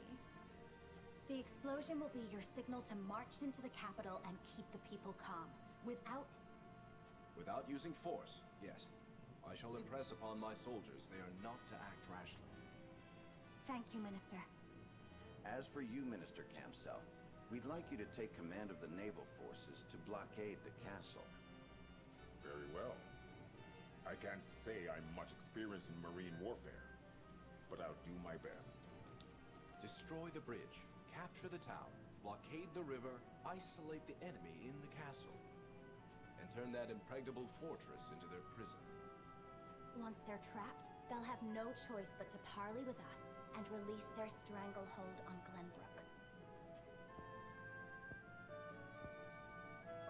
C: The explosion will be your signal to march into the capital and keep the people calm.
F: Without using force, yes. I shall impress upon my soldiers they are not to act rashly.
C: Thank you, Minister.
G: As for you, Minister Camsell, we'd like you to take command of the naval forces to blockade the castle.
D: Very well. I can't say I'm much experienced in marine warfare, but I'll do my best.
F: Destroy the bridge, capture the town, blockade the river, isolate the enemy in the castle, and turn that impregnable fortress into their prison.
C: Once they're trapped, they'll have no choice but to parley with us and release their stranglehold on Glenbrook.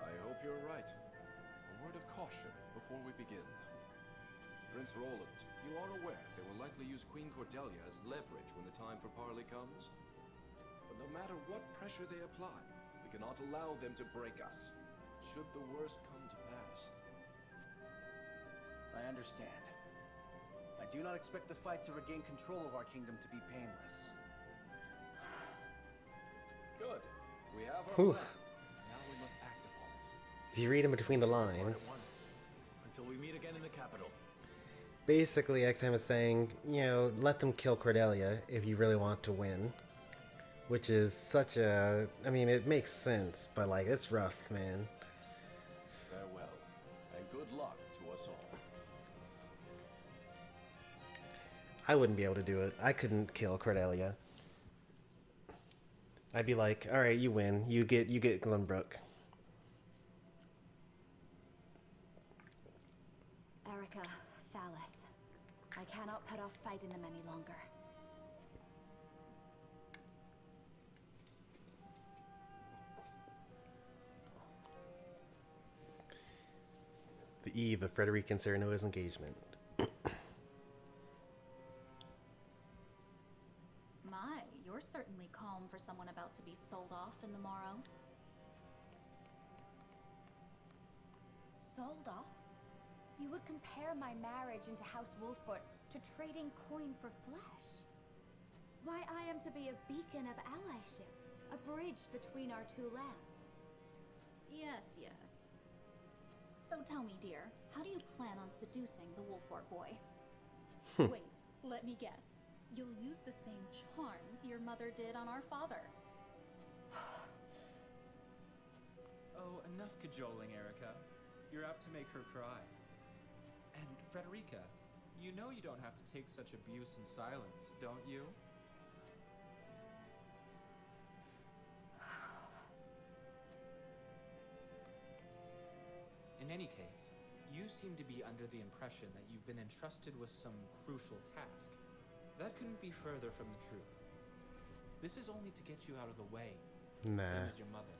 F: I hope you're right. A word of caution before we begin. Prince Roland, you are aware they will likely use Queen Cordelia as leverage when the time for parley comes. But no matter what pressure they apply, we cannot allow them to break us, should the worst come to pass.
I: I understand. I do not expect the fight to regain control of our kingdom to be painless.
F: Good. We have our
A: Whew.
F: plan. Now we must act upon it.
A: If you read in between the lines,
O: Until we meet again in the capital.
A: basically XM is saying, you know, let them kill Cordelia if you really want to win. Which is such a... I mean, it makes sense, but, like, it's rough, man.
F: Farewell, and good luck to us all.
A: I wouldn't be able to do it. I couldn't kill Cordelia. I'd be like, alright, you win. You get Glenbrook.
C: Erica, Thalas, I cannot put off fighting them any longer.
A: The eve of Frederica and Serenoa's engagement.
C: My, you're certainly calm for someone about to be sold off in the morrow. Sold off? You would compare my marriage into House Wolford to trading coin for flesh? Why, I am to be a beacon of allyship, a bridge between our two lands. Yes, yes. So tell me, dear, how do you plan on seducing the Wolford boy?
M: Wait, let me guess. You'll use the same charms your mother did on our father.
J: Oh, enough cajoling, Erica. You're apt to make her cry. And Frederica, you know you don't have to take such abuse in silence, don't you? In any case, you seem to be under the impression that you've been entrusted with some crucial task. That couldn't be further from the truth. This is only to get you out of the way.
A: Nah.
J: Same as your mother.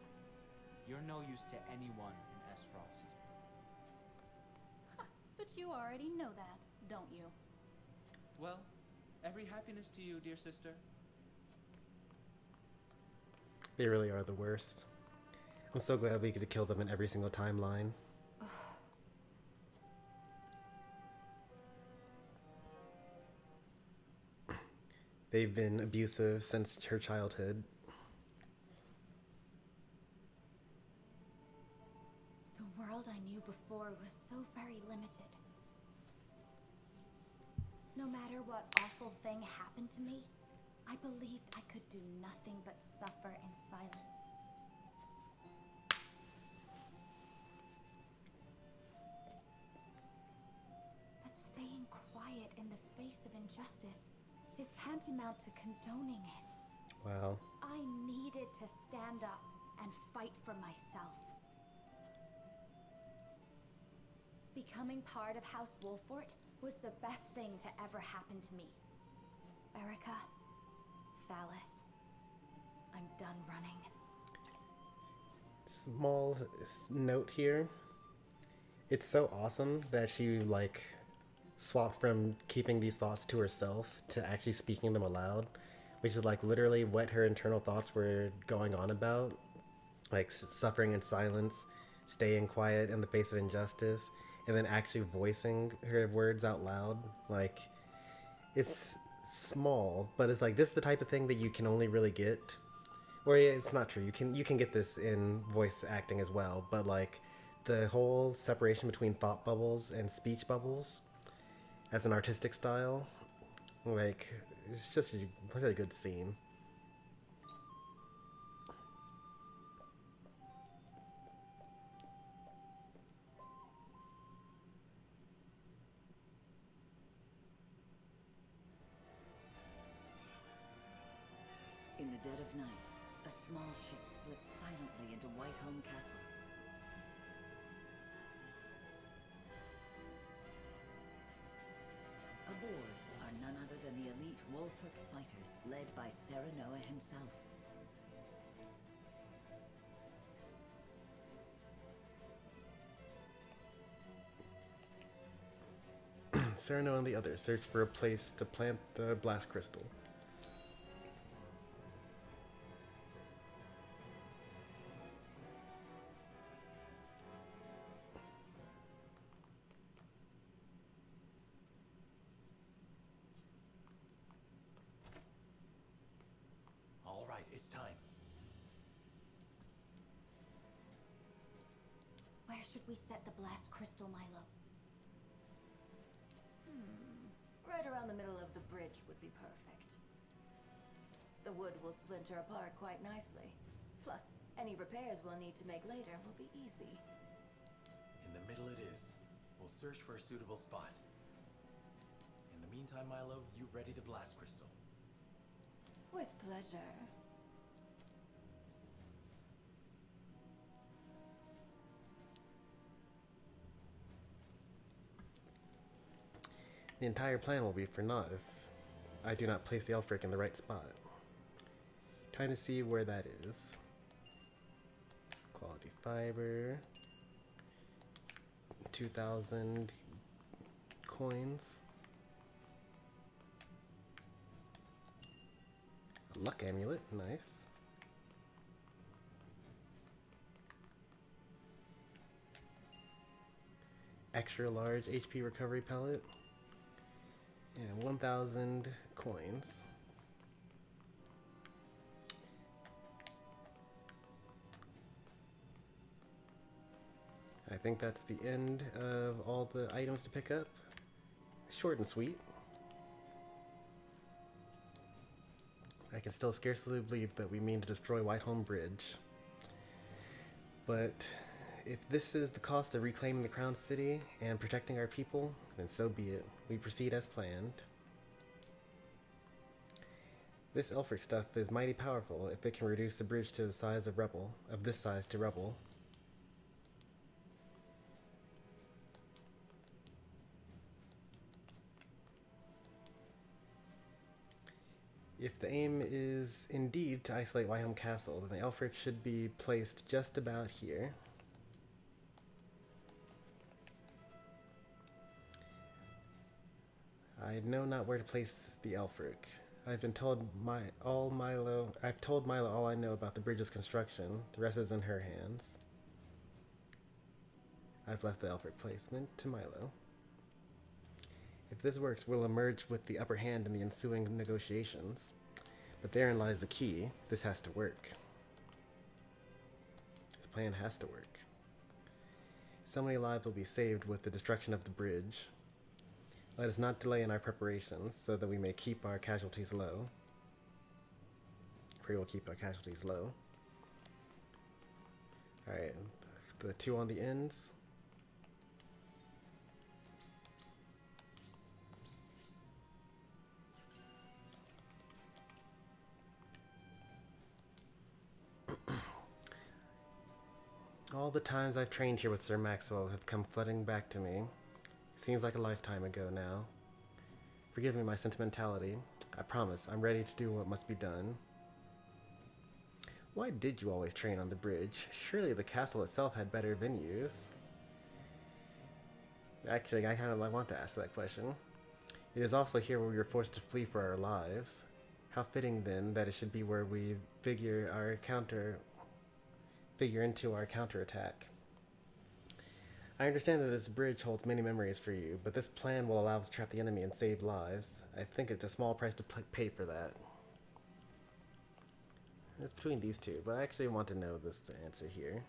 J: You're no use to anyone in Esfrost.
C: But you already know that, don't you?
J: Well, every happiness to you, dear sister.
A: They really are the worst. I'm so glad we get to kill them in every single timeline. They've been abusive since her childhood.
C: The world I knew before was so very limited. No matter what awful thing happened to me, I believed I could do nothing but suffer in silence. But staying quiet in the face of injustice is tantamount to condoning it.
A: Wow.
C: I needed to stand up and fight for myself. Becoming part of House Wolfort was the best thing to ever happen to me. Erica, Thalas, I'm done running.
A: Small note here. It's so awesome that she like swapped from keeping these thoughts to herself to actually speaking them aloud, which is like literally what her internal thoughts were going on about, like suffering in silence, staying quiet in the face of injustice, and then actually voicing her words out loud. Like, it's small, but it's like this is the type of thing that you can only really get, or it's not true, you can get this in voice acting as well, but like the whole separation between thought bubbles and speech bubbles as an artistic style, like, it's just a good scene.
B: In the dead of night, a small ship slips silently into Whiteholm Castle. Aboard are none other than the elite Wolfert fighters, led by Serenoa himself.
A: Sereno and the others search for a place to plant the blast crystal.
O: All right, it's time.
C: Where should we set the blast crystal, Milo?
M: Right around the middle of the bridge would be perfect. The wood will splinter apart quite nicely. Plus, any repairs we'll need to make later will be easy.
O: In the middle it is. We'll search for a suitable spot. In the meantime, Milo, you ready the blast crystal?
M: With pleasure.
A: The entire plan will be for naught if I do not place the Elfric in the right spot. Time to see where that is. Quality fiber. 2,000 coins. A luck amulet, nice. Extra large HP recovery pellet. And 1,000 coins. I think that's the end of all the items to pick up. Short and sweet. I can still scarcely believe that we mean to destroy Whiteholm Bridge. But if this is the cost of reclaiming the Crown City and protecting our people, then so be it. We proceed as planned. This Elfric stuff is mighty powerful if it can reduce the bridge to the size of this size to rubble. If the aim is indeed to isolate Whiteholm Castle, then the Elfric should be placed just about here. I know not where to place the Elfric. I've told Milo all I know about the bridge's construction. The rest is in her hands. I've left the Elfric placement to Milo. If this works, we'll emerge with the upper hand in the ensuing negotiations. But therein lies the key. This has to work. This plan has to work. So many lives will be saved with the destruction of the bridge. Let us not delay in our preparations so that we may keep our casualties low. Pray we'll keep our casualties low. Alright, the two on the ends. All the times I've trained here with Sir Maxwell have come flooding back to me. Seems like a lifetime ago now. Forgive me my sentimentality. I promise I'm ready to do what must be done. Why did you always train on the bridge? Surely the castle itself had better venues. Actually, I want to ask that question. It is also here where we were forced to flee for our lives. How fitting then that it should be where we figure into our counterattack. I understand that this bridge holds many memories for you, but this plan will allow us to trap the enemy and save lives. I think it's a small price to pay for that. It's between these two, but I actually want to know this answer here.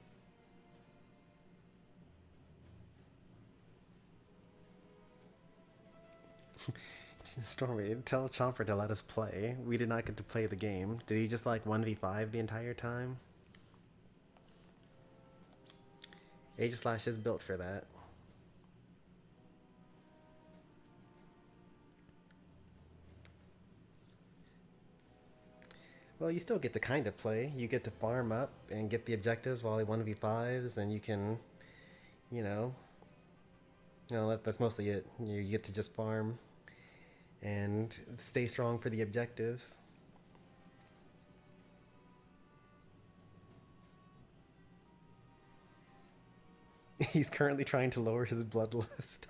A: Stormy, tell Chomper to let us play. We did not get to play the game. Did he just like 1v5 the entire time? Aegis is built for that. Well, you still get to kind of play. You get to farm up and get the objectives while he 1v5s, and you can, that's mostly it. You get to just farm and stay strong for the objectives. He's currently trying to lower his bloodlust.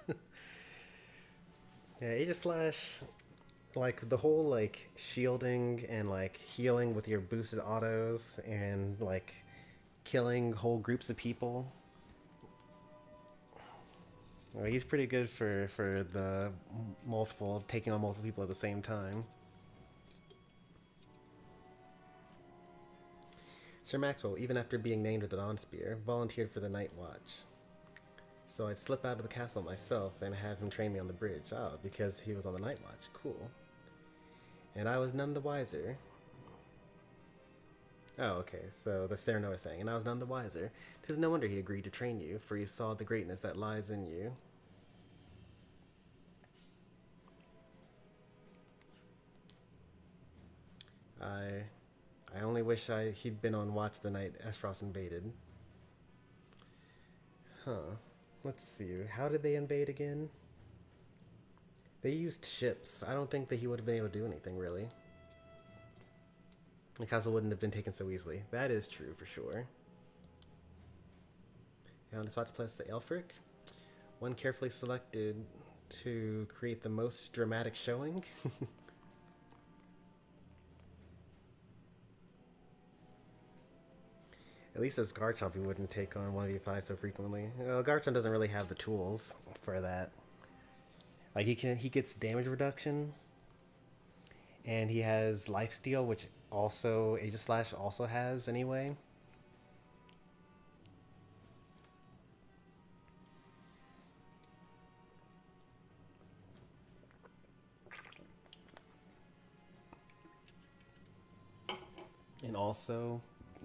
A: Yeah, Aegis, like the whole like shielding and like healing with your boosted autos and like killing whole groups of people. Well, he's pretty good for the taking on multiple people at the same time. Sir Maxwell, even after being named with the Dawn Spear, volunteered for the Night Watch. So I'd slip out of the castle myself and have him train me on the bridge. Oh, because he was on the Night Watch. Cool. And I was none the wiser. Oh, okay, so the Sereno is saying, and I was none the wiser. 'Tis no wonder he agreed to train you, for he saw the greatness that lies in you. I only wish he'd been on watch the night Esfrost invaded. Huh. Let's see, how did they invade again? They used ships. I don't think that he would have been able to do anything, really. The castle wouldn't have been taken so easily. That is true, for sure. And on the spot to place the Aelfric. One carefully selected to create the most dramatic showing. At least as Garchomp, he wouldn't take on 1v5 so frequently. Well, Garchomp doesn't really have the tools for that. Like he gets damage reduction, and he has lifesteal, which also Aegis also has anyway. And also,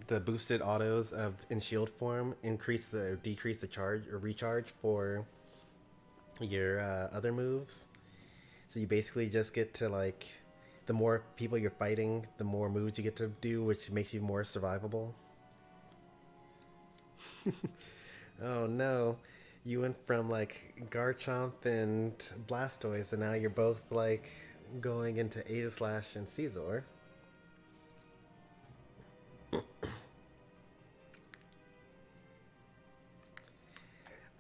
A: the boosted autos in shield form decrease the charge or recharge for your other moves. So you basically just get to like, the more people you're fighting, the more moves you get to do, which makes you more survivable. Oh no, you went from like Garchomp and Blastoise, and now you're both like going into Aegis and Caesar.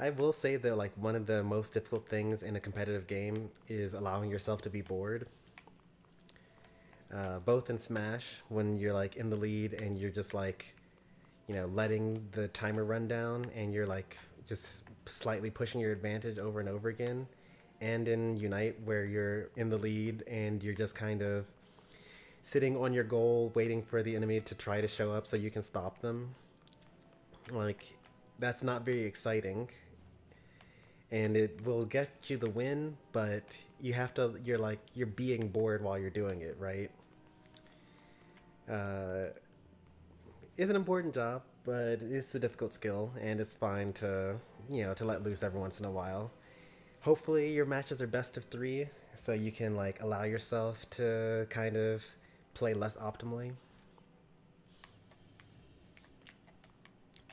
A: I will say that like one of the most difficult things in a competitive game is allowing yourself to be bored. Both in Smash, when you're like in the lead and you're just like, letting the timer run down and you're like just slightly pushing your advantage over and over again, and in Unite where you're in the lead and you're just kind of sitting on your goal waiting for the enemy to try to show up so you can stop them. Like, that's not very exciting. And it will get you the win, but you're being bored while you're doing it, right? It's an important job, but it's a difficult skill, and it's fine to let loose every once in a while. Hopefully your matches are best of 3, so you can like allow yourself to kind of play less optimally.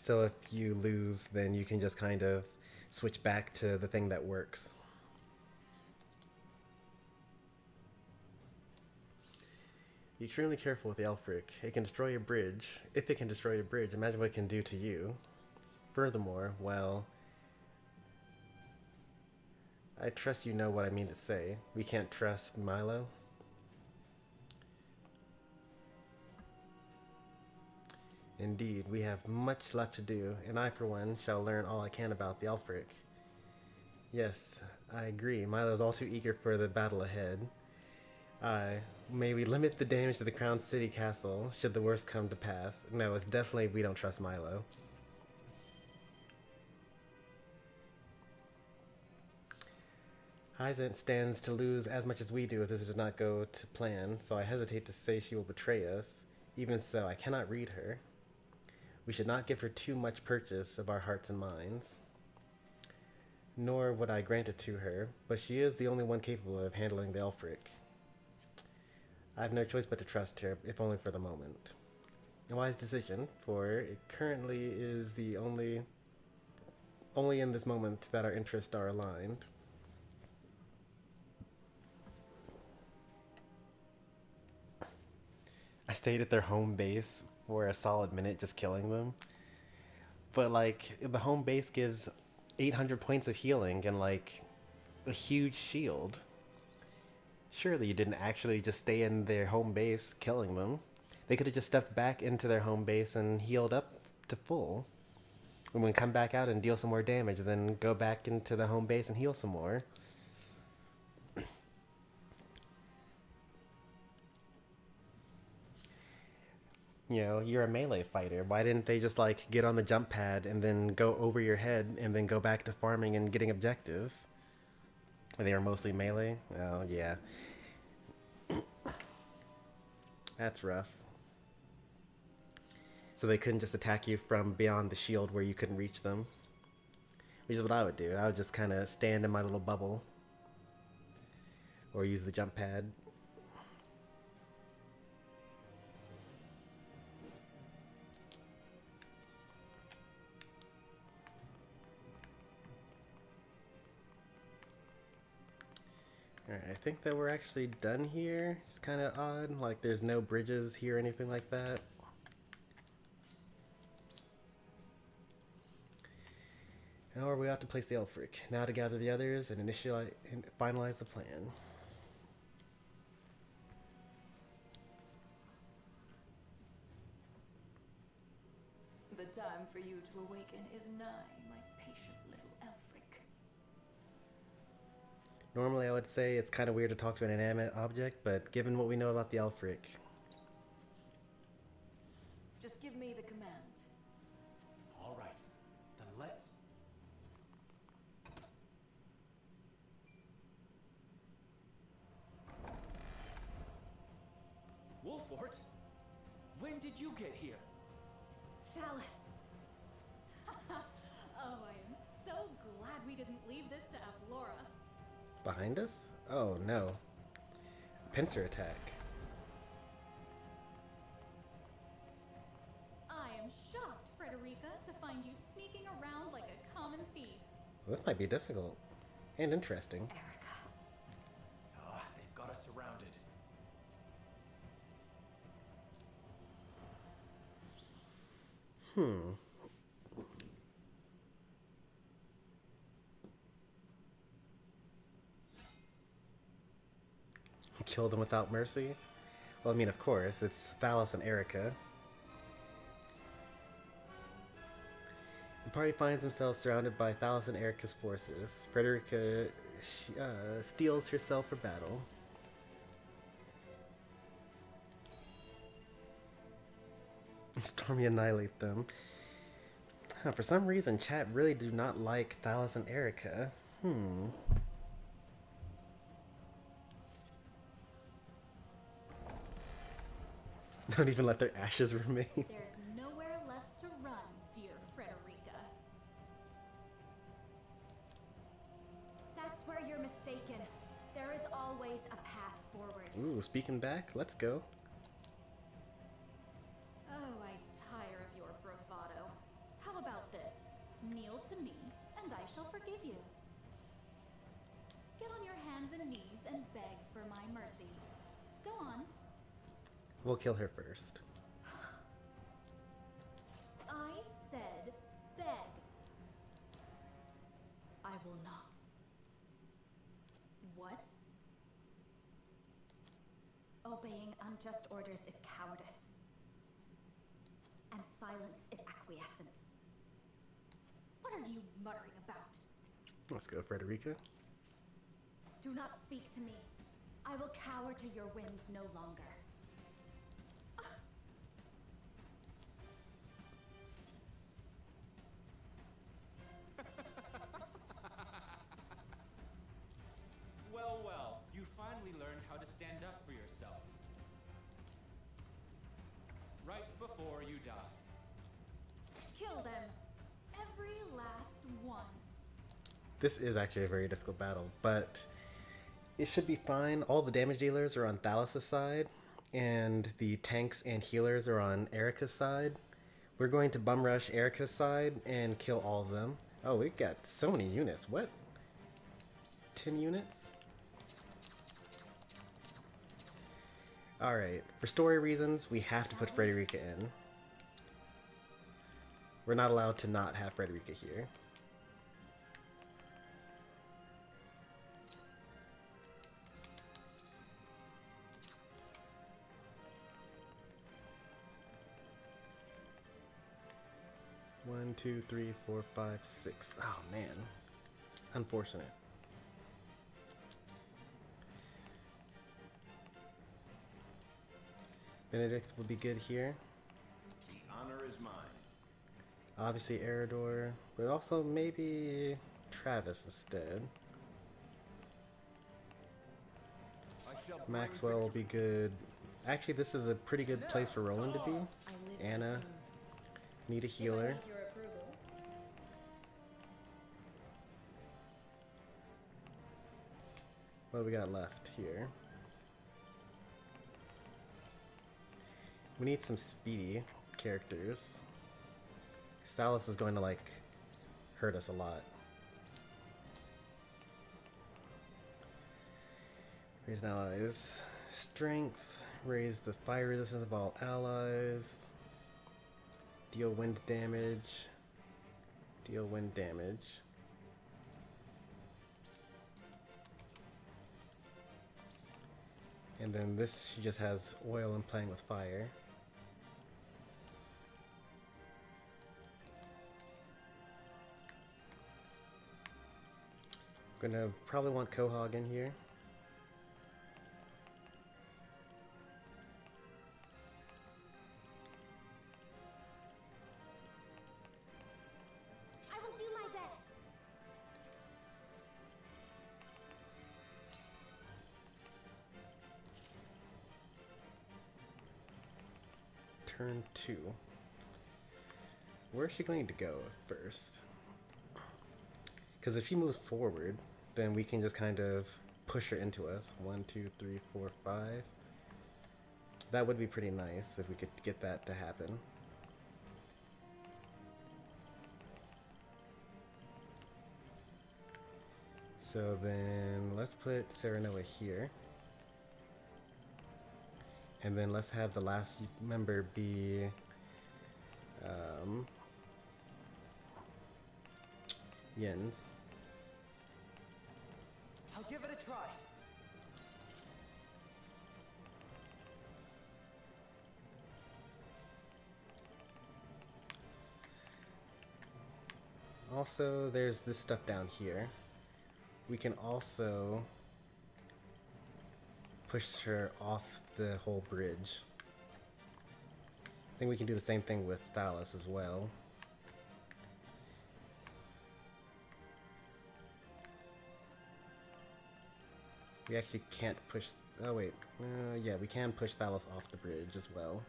A: So if you lose, then you can just kind of switch back to the thing that works. Be extremely careful with the Elfric. It can destroy a bridge. If it can destroy a bridge, imagine what it can do to you. Furthermore, well, I trust you know what I mean to say. We can't trust Milo. Indeed, we have much left to do, and I, for one, shall learn all I can about the Elfric. Yes, I agree. Milo is all too eager for the battle ahead. May we limit the damage to the Crown City Castle, should the worst come to pass. No, it's definitely we don't trust Milo. Hyzant stands to lose as much as we do if this does not go to plan, so I hesitate to say she will betray us. Even so, I cannot read her. We should not give her too much purchase of our hearts and minds. Nor would I grant it to her, but she is the only one capable of handling the Elfric. I have no choice but to trust her, if only for the moment. A wise decision, for it currently is the only in this moment that our interests are aligned. I stayed at their home base for a solid minute just killing them. But like, the home base gives 800 points of healing and like a huge shield. Surely you didn't actually just stay in their home base killing them. They could have just stepped back into their home base and healed up to full. And then come back out and deal some more damage, then go back into the home base and heal some more. You know, you're a melee fighter. Why didn't they just like get on the jump pad and then go over your head and then go back to farming and getting objectives? They were mostly melee? Oh, yeah. That's rough. So they couldn't just attack you from beyond the shield where you couldn't reach them. Which is what I would do. I would just kind of stand in my little bubble. Or use the jump pad. Alright, I think that we're actually done here. It's kind of odd, like there's no bridges here or anything like that. Now we ought to place the Elfric. Now to gather the others and initialize and finalize the plan.
M: The time for you to awaken is nigh, my patient little Elfric.
A: Normally I would say it's kind of weird to talk to an inanimate object, but given what we know about the Elfric.
M: Just give me the command.
O: All right, then let's.
J: Wolfort? When did you get here?
C: Phallus! Oh, I am so glad we didn't leave this to Avlora.
A: Behind us? Oh no. Pincer attack.
C: I am shocked, Frederica, to find you sneaking around like a common thief.
A: This might be difficult. And interesting.
O: Ah, they've got us surrounded.
A: Kill them without mercy? Well, I mean, of course, it's Thalos and Erica. The party finds themselves surrounded by Thalos and Erica's forces. Frederica steels herself for battle. Stormy annihilate them. For some reason, chat really do not like Thalos and Erica. Don't even let their ashes remain.
C: There's nowhere left to run, dear Frederica. That's where you're mistaken. There is always a path forward.
A: Ooh, speaking back, let's go.
C: Oh, I tire of your bravado. How Kneel to me, and I shall forgive you. Get on your hands and knees and beg for my mercy. Go on.
A: We'll kill her first.
C: I said beg. I will not. What? Obeying unjust orders is cowardice. And silence is acquiescence. What are you muttering about?
A: Let's go, Frederica.
C: Do not speak to me. I will cower to your whims no longer.
J: Well, well, you finally learned how to stand up for yourself. Right before you die.
C: Kill them. Every last one.
A: This is actually a very difficult battle, but it should be fine. All the damage dealers are on Thalos' side, and the tanks and healers are on Erica's side. We're going to bum rush Erica's side and kill all of them. Oh, we got so many units. What? 10 units? Alright, for story reasons, we have to put Frederica in. We're not allowed to not have Frederica here. One, two, three, four, five, six. Oh man. Unfortunate. Benedict will be good here.
G: The honor is mine.
A: Obviously Eridor, but also maybe Travis instead. Maxwell will be good. Actually, this is a pretty good place for Roland to be. Anna, need a healer. What do we got left here? We need some speedy characters. Thalos is going to like hurt us a lot. Raise an allies. Strength. Raise the fire resistance of all allies. Deal wind damage. Deal wind damage. And then this, she just has oil and playing with fire. Gonna probably want Quahog in here.
L: I will do my best.
A: Turn 2. Where is she going to go first? Because if she moves forward, then we can just kind of push her into us. 1, 2, 3, 4, 5. That would be pretty nice if we could get that to happen. So then let's put Serenoa here. And then let's have the last member be Jens.
I: I'll give it a try.
A: Also, there's this stuff down here. We can also push her off the whole bridge. I think we can do the same thing with Thalos as well. We actually can't push... Oh wait, yeah, we can push Thalos off the bridge as well.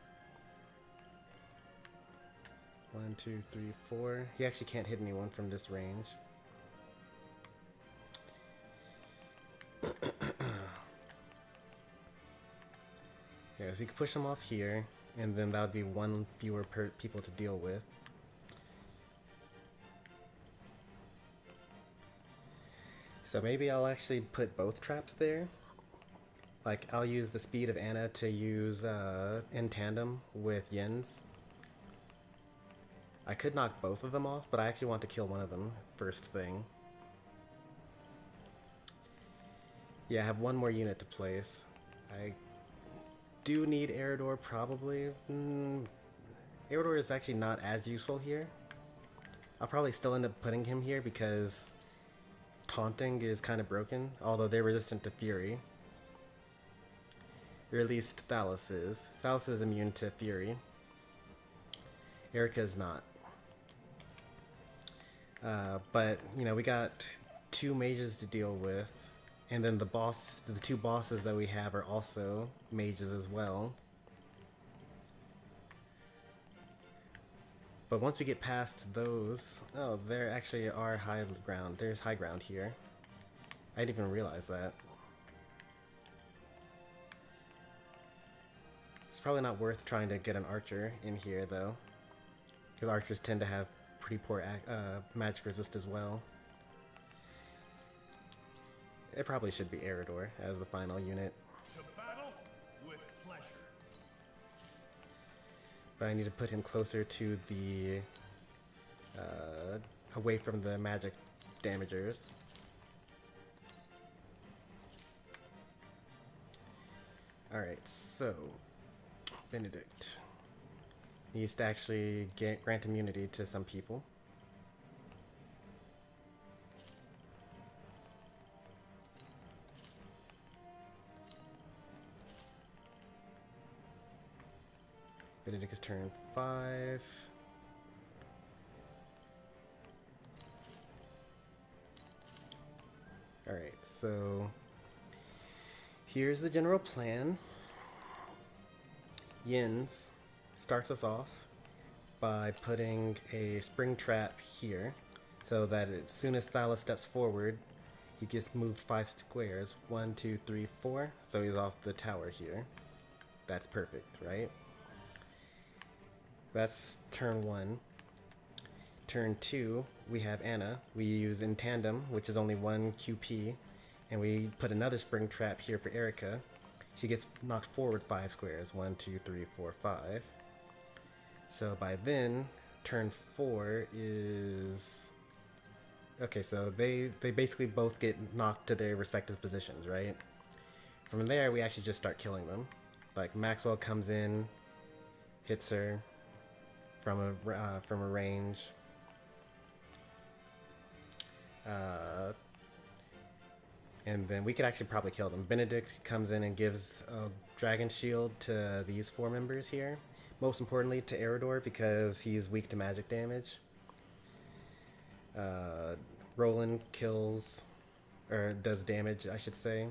A: 1, 2, 3, 4. He actually can't hit anyone from this range. Yeah, so we could push him off here, and then that would be one fewer people to deal with. So maybe I'll actually put both traps there. Like, I'll use the speed of Anna to use in tandem with Yen's. I could knock both of them off, but I actually want to kill one of them first thing. Yeah, I have one more unit to place. I do need Eridor, probably. Eridor is actually not as useful here. I'll probably still end up putting him here because taunting is kind of broken, although they're resistant to Fury. Or at least Thalos is. Thalos is immune to Fury. Erica is not. But, you know, we got 2 mages to deal with. And then the two bosses that we have are also mages as well. But once we get past those, oh, there actually are high ground. There's high ground here. I didn't even realize that. It's probably not worth trying to get an archer in here though, because archers tend to have pretty poor magic resist as well. It probably should be Eridor as the final unit.
N: To battle with pleasure.
A: But I need to put him closer to the away from the magic damagers. Alright, so Benedict needs to actually grant immunity to some people. Benedict is turn 5. Alright, so here's the general plan. Yins starts us off by putting a spring trap here, so that as soon as Thalos steps forward, he gets moved 5 squares. 1, 2, 3, 4. So he's off the tower here. That's perfect, right? That's turn 1. Turn 2, we have Anna. We use in tandem, which is only 1 QP, and we put another spring trap here for Erica. She gets knocked forward 5 squares. 1, 2, 3, 4, 5. So by then, turn 4 is... Okay, so they basically both get knocked to their respective positions, right? From there, we actually just start killing them. Like, Maxwell comes in, hits her from a range. And then we could actually probably kill them. Benedict comes in and gives a dragon shield to these 4 members here. Most importantly to Eridor because he's weak to magic damage. Roland kills, or does damage, I should say.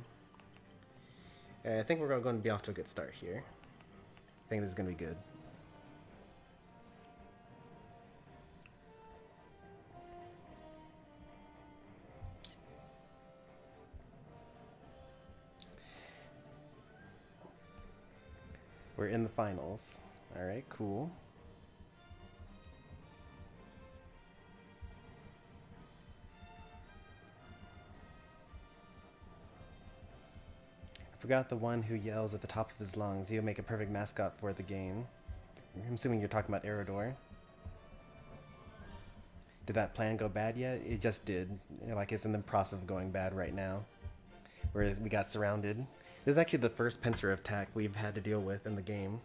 A: I think we're going to be off to a good start here. I think this is going to be good. We're in the finals. Alright, cool. I forgot the one who yells at the top of his lungs. He'll make a perfect mascot for the game. I'm assuming you're talking about Eridor. Did that plan go bad yet? It just did. Like, it's in the process of going bad right now. Whereas we got surrounded. This is actually the first pincer attack we've had to deal with in the game.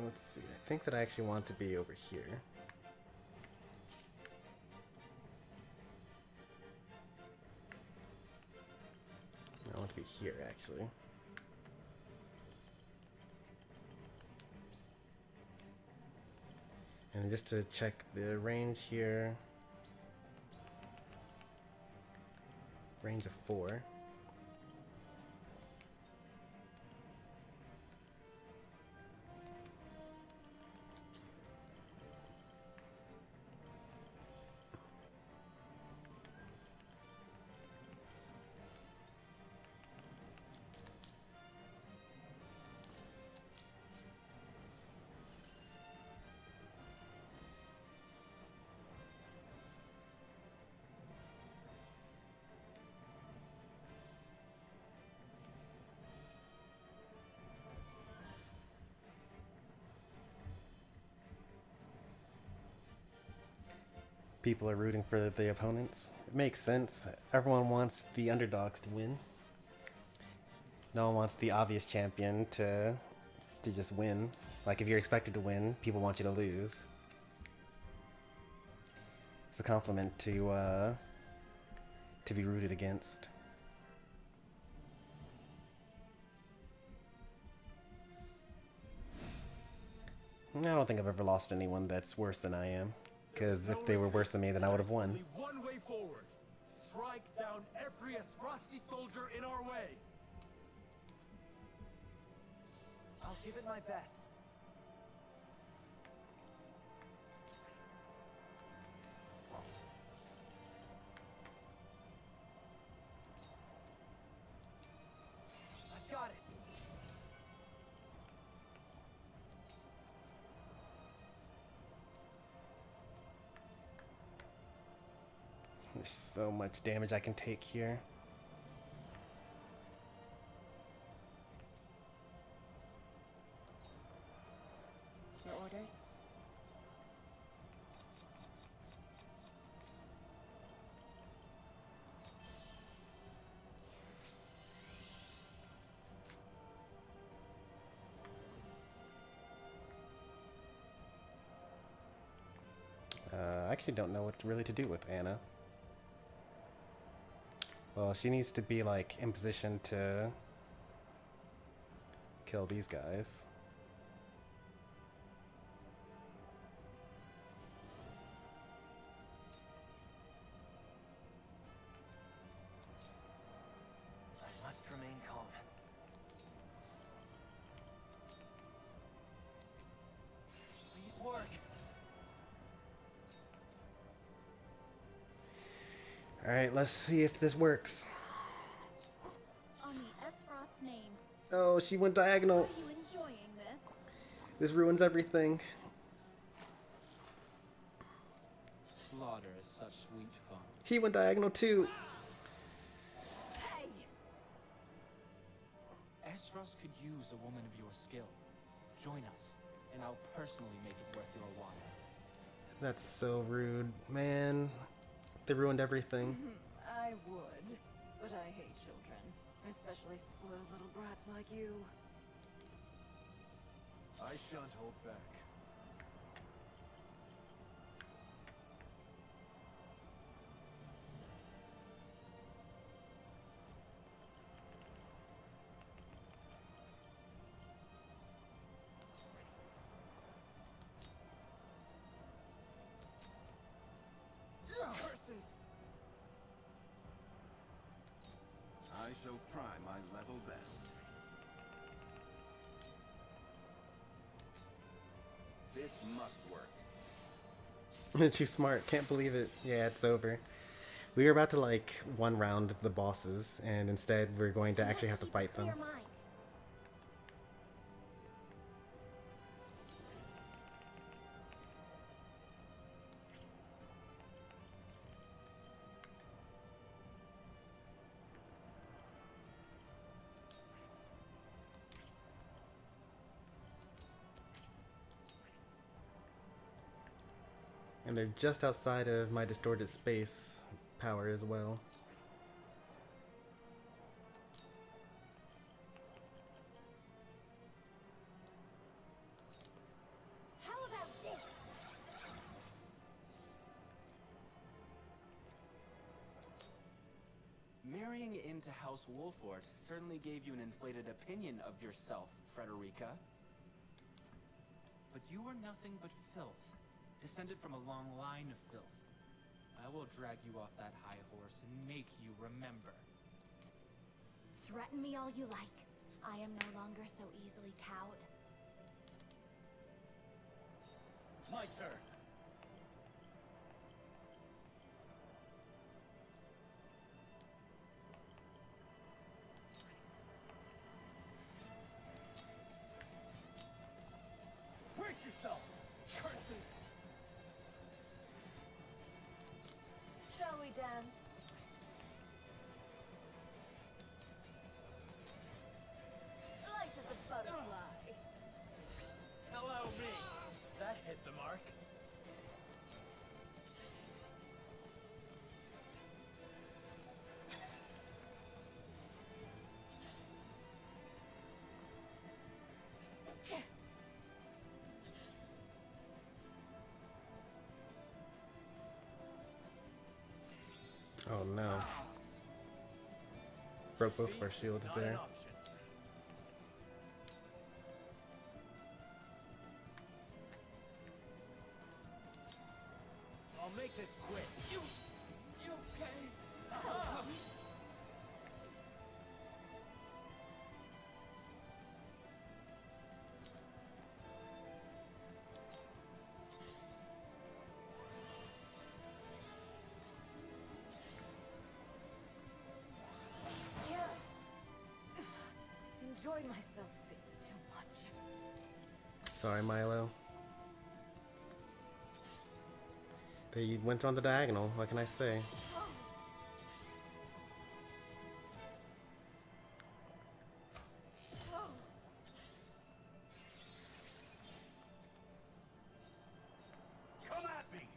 A: Let's see, I think that I actually want to be over here. I want to be here, actually. And just to check the range here. Range of 4. people are rooting for the opponents. It makes sense. Everyone wants the underdogs to win. No one wants the obvious champion to just win. Like if you're expected to win, people want you to lose. It's a compliment to be rooted against. I don't think I've ever lost anyone that's worse than I am. Because if they were worse than me, then I would have won.
R: Only one way forward. Strike down every Frosty soldier in our way.
I: I'll give it my best. I've got it.
A: There's so much damage I can take here.
M: Your orders?
A: I actually don't know what really to do with Anna. Well, she needs to be like in position to kill these guys.
I: I must remain calm. Please work.
A: Alright, let's see if this works.
C: On the S-Frost name,
A: Oh, she went diagonal.
C: are you enjoying this?
A: This ruins everything.
J: Slaughter is such sweet fun.
A: He went diagonal too.
C: Hey!
J: Esros could use a woman of your skill. Join us, and I'll personally make it worth your while.
A: That's so rude, man. They ruined everything.
M: I would, but I hate children, especially spoiled little brats like you.
R: I shan't hold back.
I: Curses!
G: I shall try my level best. This must work.
A: Too smart. Can't believe it. Yeah, it's over. We were about to like one round the bosses, and instead we're going to actually have to fight them.
L: Clear mind.
A: And they're just outside of my distorted space power as well.
L: How about this?
J: Marrying into House Wolfort certainly gave you an inflated opinion of yourself, Frederica. But you are nothing but filth, descended from a long line of filth. I will drag you off that high horse and make you remember.
C: Threaten me all you like. I am no longer so easily cowed.
R: My turn. Brace yourself! Curses!
M: Shall we dance? Light as a butterfly.
R: Allow me. That hit the mark.
A: broke both of our shields
R: Not
A: there.
R: an option. I'll make this quick. You okay? Aha!
M: Enjoyed myself a bit too much.
A: Sorry, Milo. They went on the diagonal. What can I say?
R: Come at me!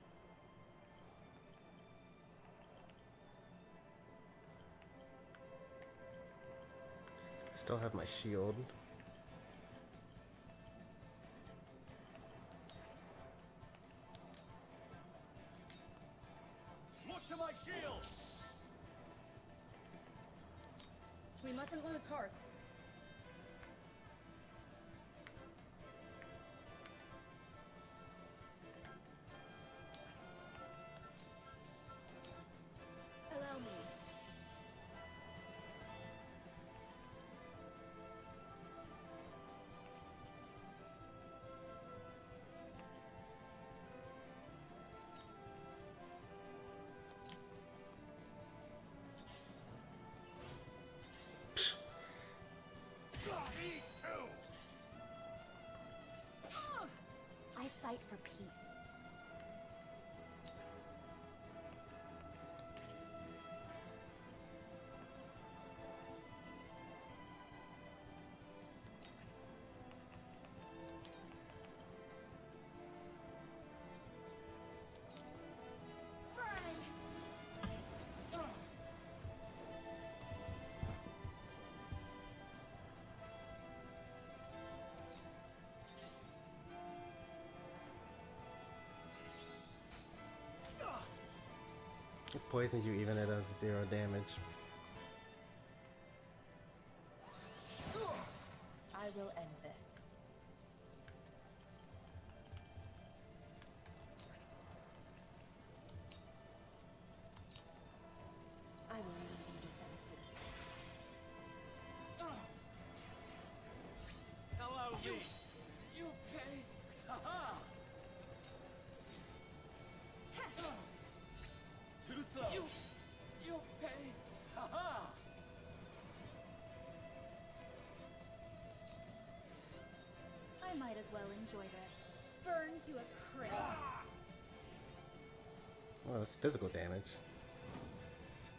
A: Still have my shield.
R: Look to my shield!
K: We mustn't lose heart.
M: Allow me.
R: Me too!
C: I fight for peace.
A: It poisons you even at a 0 damage.
K: I will end this. I will leave you defenseless.
R: Allow me! You okay? Haha! Too slow! You okay? Haha!
C: I might as well enjoy this. Burn to a crisp.
A: Oh, that's physical damage.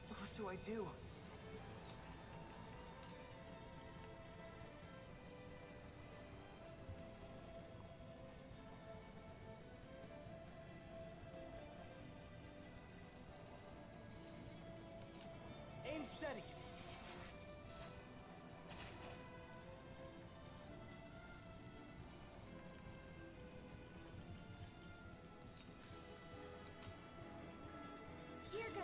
I: What do I do? Aim steady.
C: Here goes.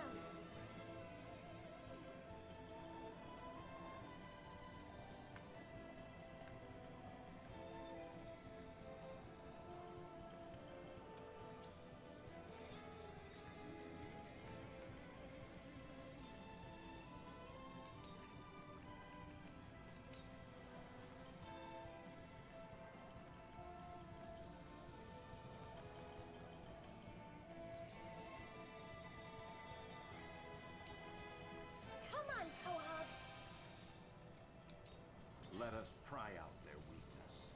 C: Come on, co-op.
G: Let us pry out their weakness.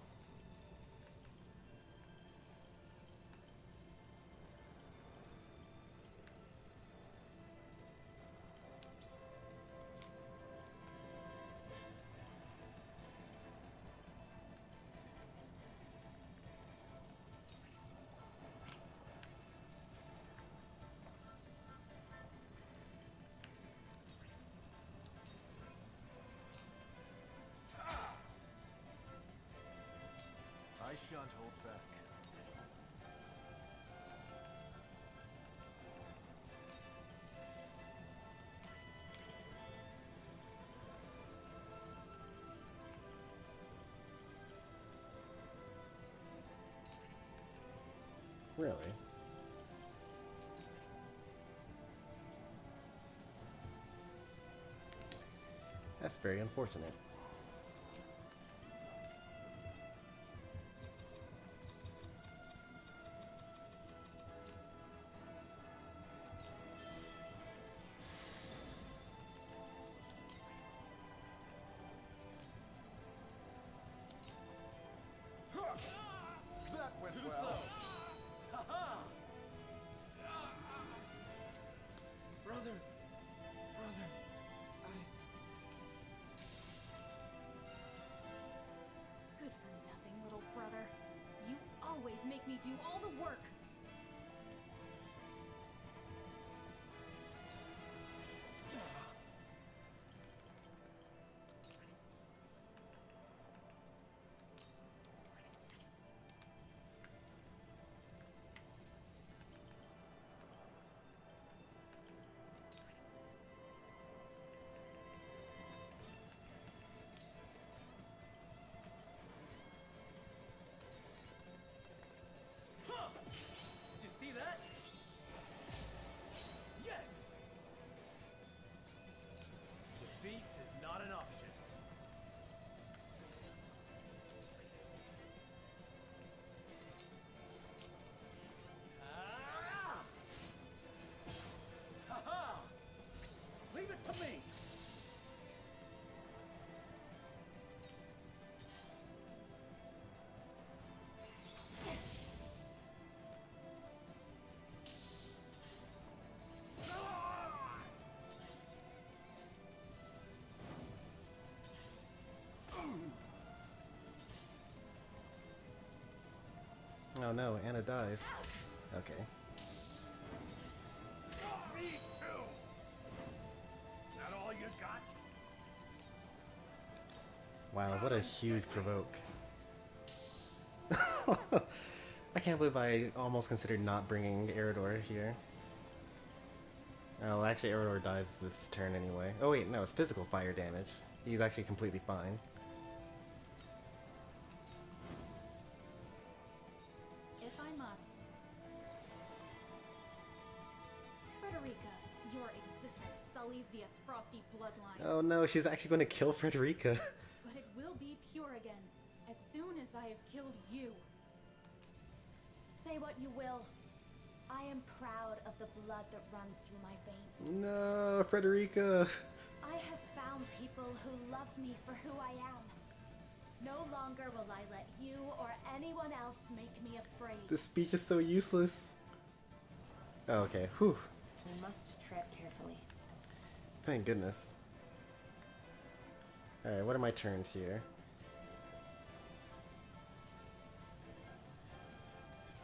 I: I shan't hold back.
A: Really? That's very unfortunate.
R: That went well.
J: Brother,
H: Good for nothing, little brother. You always make me do all the work.
R: Did you see that? Yes! Defeat is not an option. Ah! Ha-ha! Leave it to me!
A: Oh no, Anna dies. Okay.
R: Me too! That all you got?
A: Wow, what a huge provoke. I can't believe I almost considered not bringing Eridor here. Oh, actually Eridor dies this turn anyway. Oh wait, no, it's physical fire damage. He's actually completely fine.
H: If I must. Frederica, your existence sullies the Frosty bloodline.
A: Oh no, she's actually going to kill Frederica.
H: But it will be pure again, as soon as I have killed you.
C: Say what you will. I am proud of the blood that runs through my veins.
A: No, Frederica.
C: I have found people who love me for who I am. No longer will I let you or anyone else make me afraid.
A: This speech is so useless. Oh, okay, whew.
B: We must tread carefully.
A: Thank goodness. Alright, what are my turns here?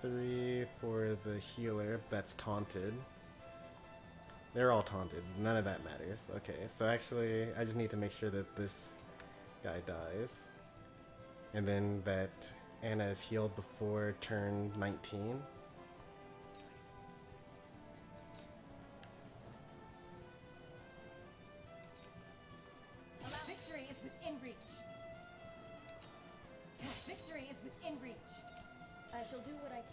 A: 3 for the healer that's taunted. They're all taunted. None of that matters. Okay, so actually, I just need to make sure that this guy dies. And then that Anna is healed before turn 19.
H: Victory is within reach. Victory is within reach.
P: I shall do what I can.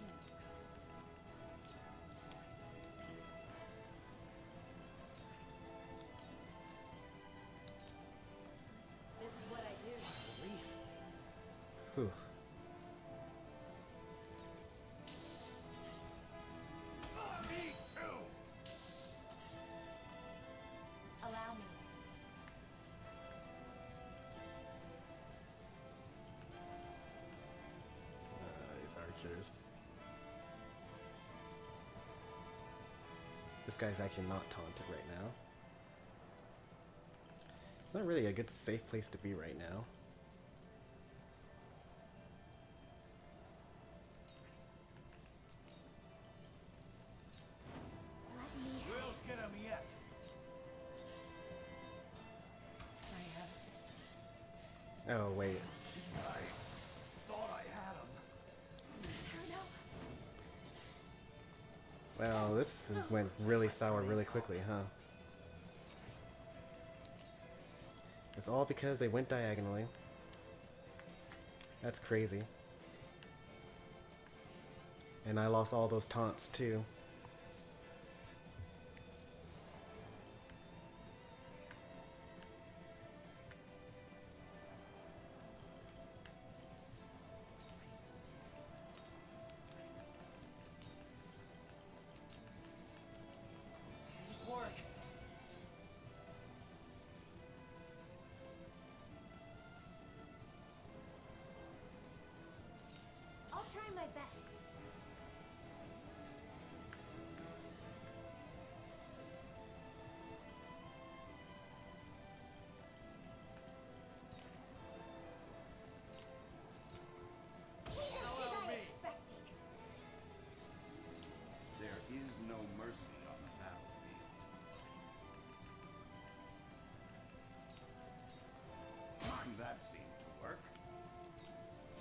M: This is what I do.
A: Whew.
R: Me too!
C: Allow me.
A: These archers. This guy's actually not taunted right now. It's not really a good safe place to be right now.
C: Let me
R: We'll get him yet.
A: Oh, wait.
R: I thought I had him.
A: Well, this went really sour really quickly, huh? It's all because they went diagonally. That's crazy. And I lost all those taunts too.
I: Work.
L: I'll try my best. Just as I expected.
G: There is no mercy on the battlefield. That seemed to work.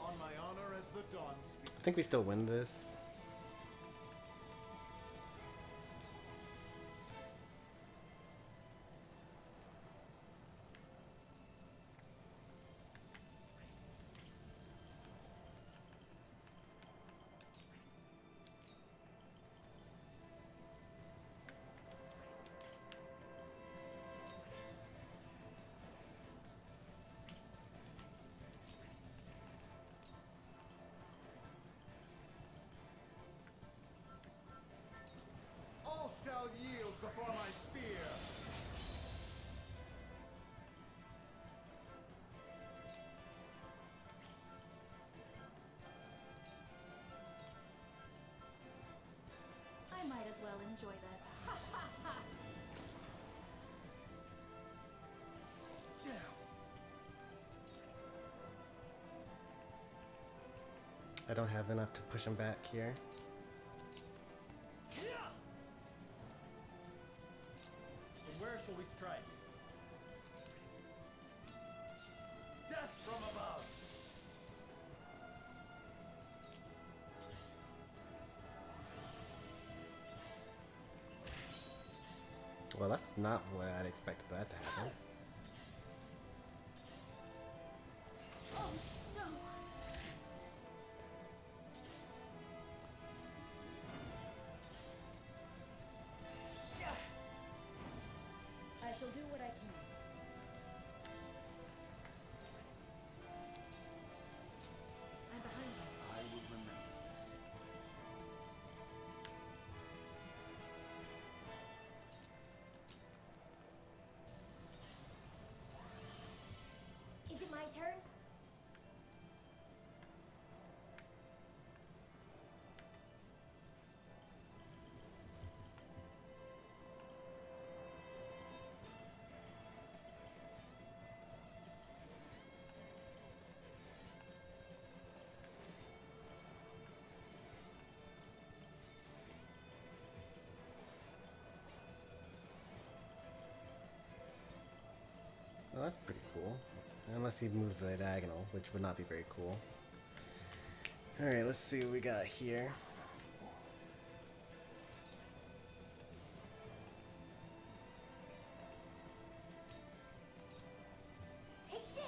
R: On my honor as the Dawn Speaker.
A: I think we still win this.
R: All shall yield before my spear.
H: I might as well enjoy this.
A: I don't have enough to push him back here.
I: And where shall we strike? Death from above!
A: Well, that's not what I'd expected that to happen.
H: Oh, no! I shall do what I can. I'm behind you.
G: I will remember.
L: Is it my turn?
A: Well, that's pretty cool. Unless he moves the diagonal, which would not be very cool. Alright, let's see what we got here.
L: Take this!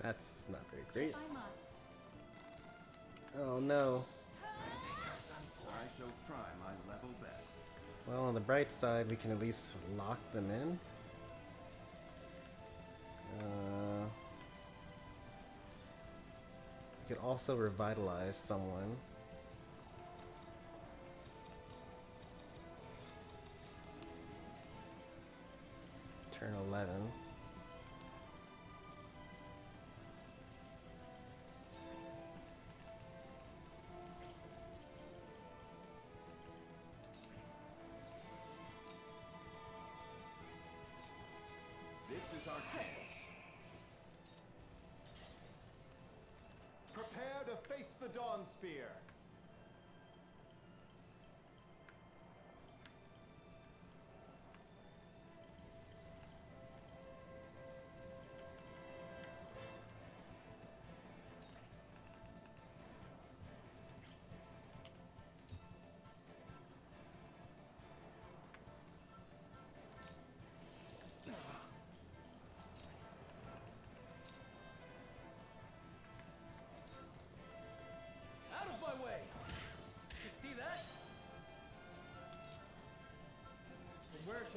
A: That's not very great.
H: I must.
A: Oh no.
G: I shall try my level best.
A: Well, on the bright side, we can at least lock them in. We could also revitalize someone. Turn 11.
G: This is our chance.
R: Prepare to face the Dawn Spear.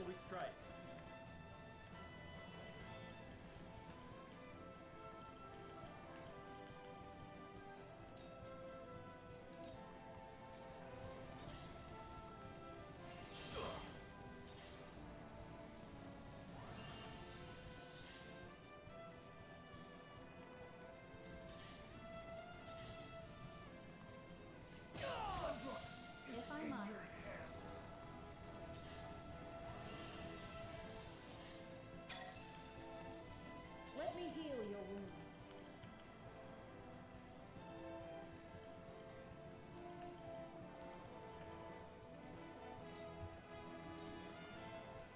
O: shall we strike?
H: If I must. Let me heal your wounds.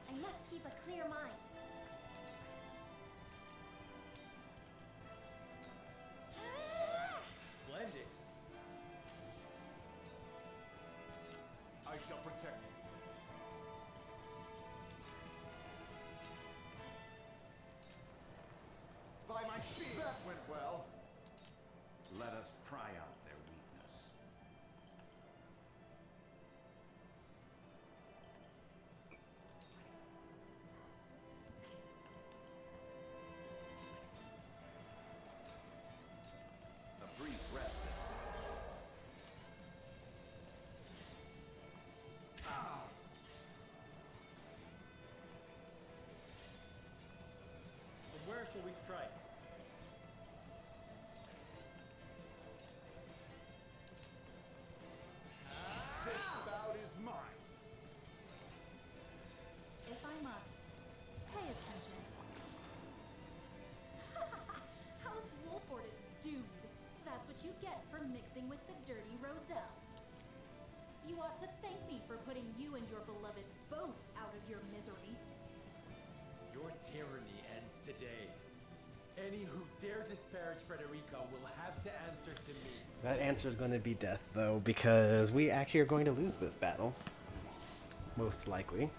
L: I must keep a clear mind.
O: Splendid.
R: I shall protect you. By my speed! That went well.
G: Let us pry out their weakness. A brief respite.
O: And where shall we strike?
R: This bout is mine.
H: If I must. Pay attention.
P: House Wolford is doomed. That's what you get for mixing with the dirty Roselle. You ought to thank me for putting you and your beloved both out of your misery.
O: Your tyranny ends today. Any who dare disparage Frederica will have to answer to me.
A: That answer is going to be death, though, because we actually are going to lose this battle. Most likely.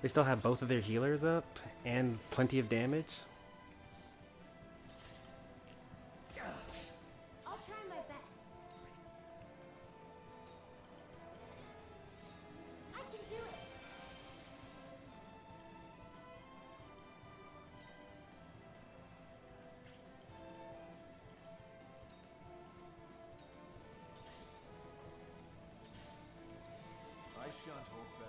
A: They still have both of their healers up and plenty of damage.
L: I'll try my best. I can do it.
R: I shan't hold back.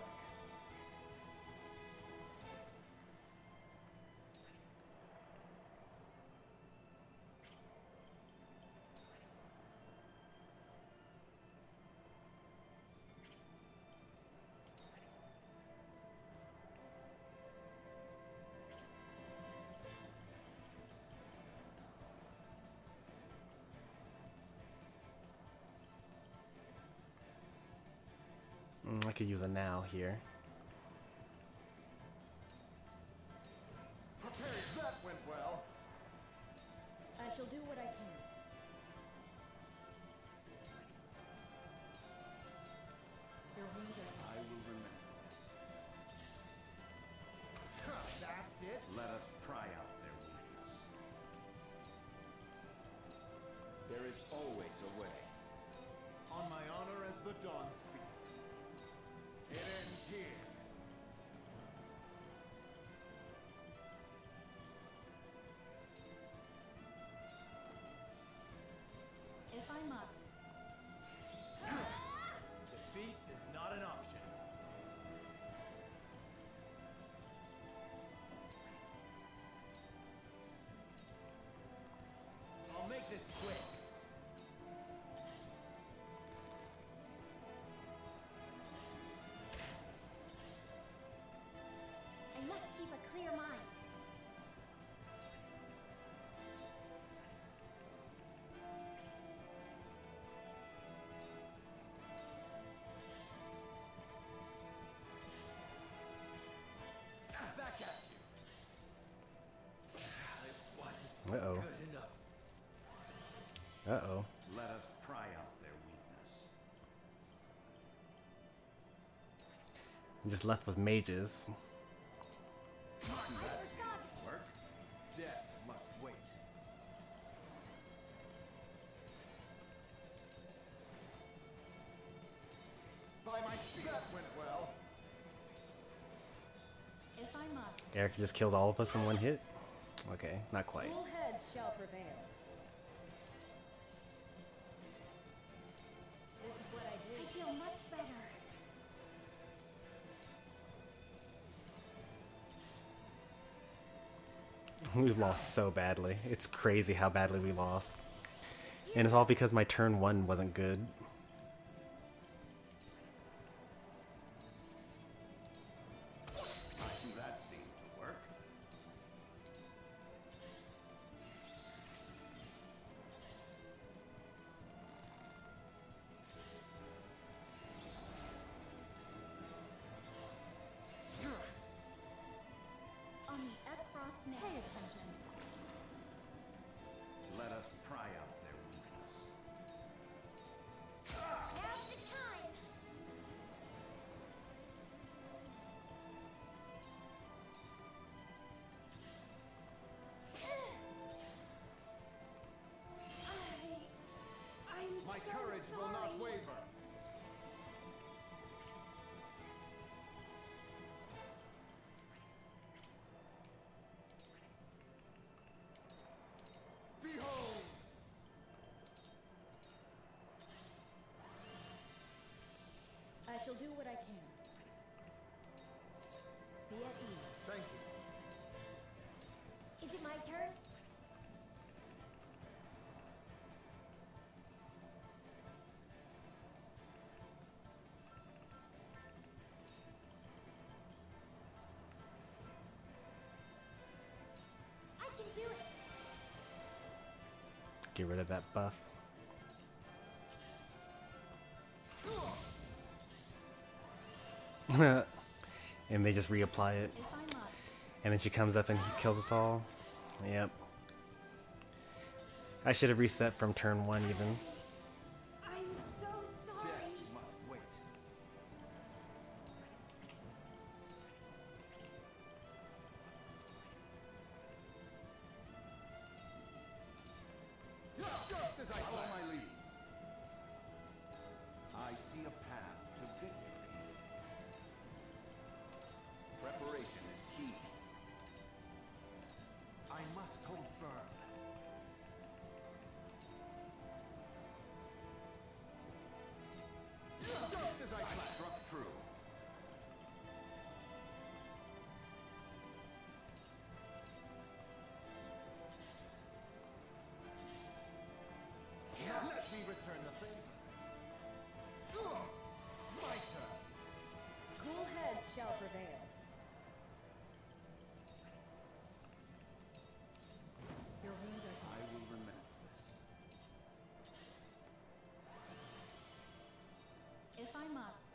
A: I could use a now here.
R: Prepared. That went well.
H: I shall do what I can. Your wounds are
G: I will remember.
R: That's it.
G: Let us pry out their weakness. There is always a way.
R: On my honor as the dawn speed. It ends here.
H: If I must.
O: Defeat is not an option. I'll make this quick.
L: I must keep a clear mind.
O: Back at you. It wasn't
A: Uh-oh.
O: good enough.
A: Uh-oh.
G: Let us pry out their weakness.
A: I'm just left with mages.
R: Work. Death must wait. By my speed. That went well.
A: Eric just kills all of us in one hit? Okay, not quite.
H: Cool heads shall prevail.
M: This is what I do.
C: I feel much better.
A: We've lost so badly. It's crazy how badly we lost. And it's all because my turn 1 wasn't good.
G: That seemed to work.
P: On the S-Frost name. Pay attention.
G: Let us pry out their weakness.
L: Now's the time! I'm
R: My
L: so
R: courage will not
L: sorry.
R: waver. Behold!
H: I shall do what I can. Be at ease.
R: Thank you.
L: Is it my turn? I can do it!
A: Get rid of that buff. And they just reapply it.
P: If I must.
A: And then she comes up and he kills us all. Yep. I should have reset from turn 1 even.
L: I'm so sorry!
R: Death must wait. Just as I
G: Follow
R: planned.
G: my lead. I see a path to victory. Preparation is key.
R: I must hold firm. Just as I planned.
G: Struck true.
R: Let me return the favor. My turn.
H: Cool heads shall prevail. Your wounds are
G: I will remember this.
P: If I must.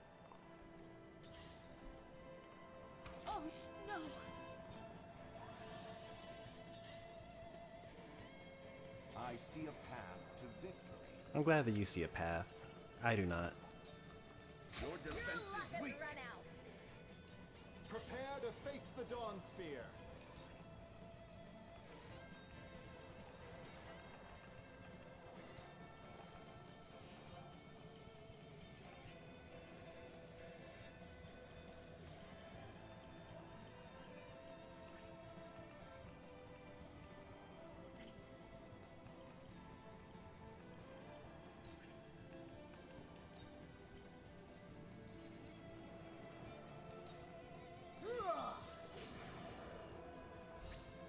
P: Oh, no!
G: I see a path to victory.
A: I'm glad that you see a path. I do not.
G: Your defense is weak.
R: Prepare to face the Dawn Spear.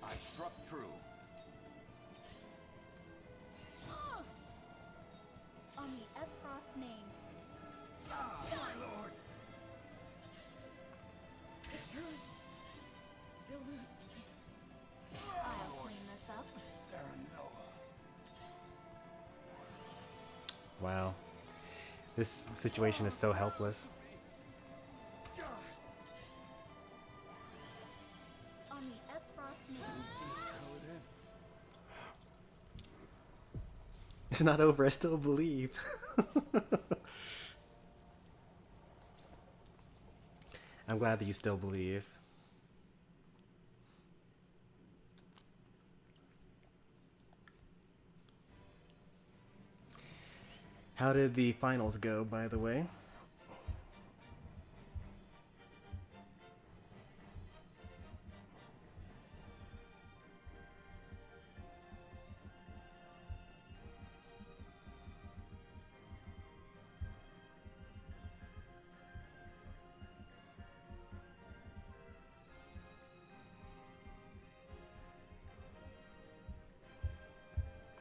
G: I struck true.
P: On the S-Frost name.
G: My lord.
P: It eludes me. I'll clean this up.
A: Wow. This situation is so helpless.
P: On the S-Frost name.
A: It's not over, I still believe. I'm glad that you still believe. How did the finals go, by the way?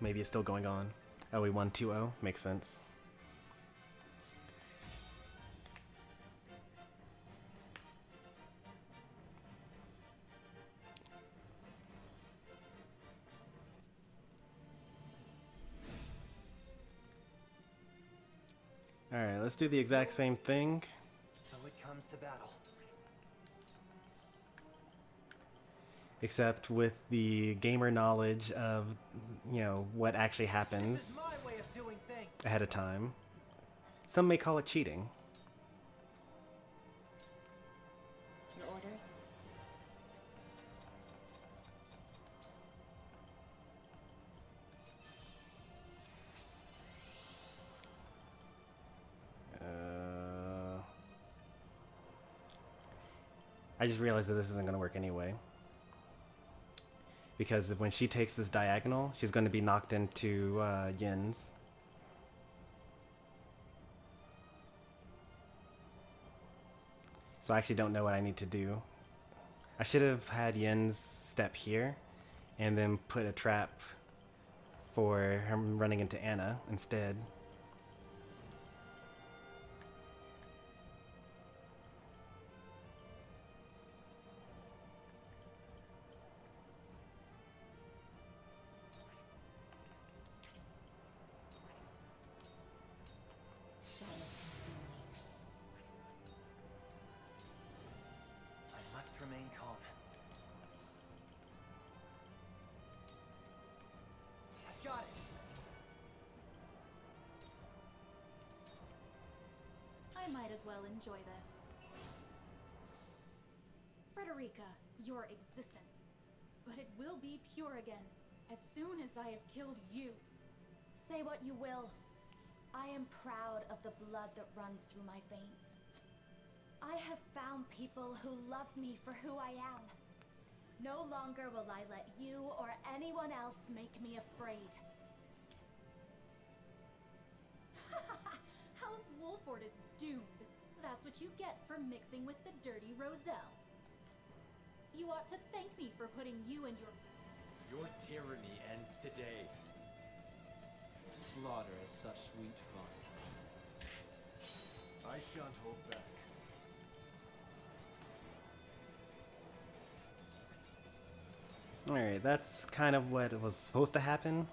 A: Maybe it's still going on. Oh, we won 2-0. Makes sense. Alright, let's do the exact same thing.
I: So it comes to battle.
A: Except with the gamer knowledge of, you know, what actually happens
I: This is my way of doing things.
A: ahead of time. Some may call it cheating.
B: Your orders?
A: I just realized that this isn't going to work anyway. Because when she takes this diagonal, she's going to be knocked into Yin's. So I actually don't know what I need to do. I should have had Yin's step here and then put a trap for him running into Anna instead.
I: I must remain calm. I've got it.
P: I might as well enjoy this. Frederica, your existence. But it will be pure again, as soon as I have killed you.
C: Say what you will. I am proud of the blood that runs through my veins. I have found people who love me for who I am. No longer will I let you or anyone else make me afraid.
P: House Wolford is doomed. That's what you get for mixing with the dirty Roselle. You ought to thank me for putting you and
O: Your tyranny ends today.
J: Slaughter is such sweet fun.
R: I shan't hold back.
A: Alright, that's kind of what was supposed to happen.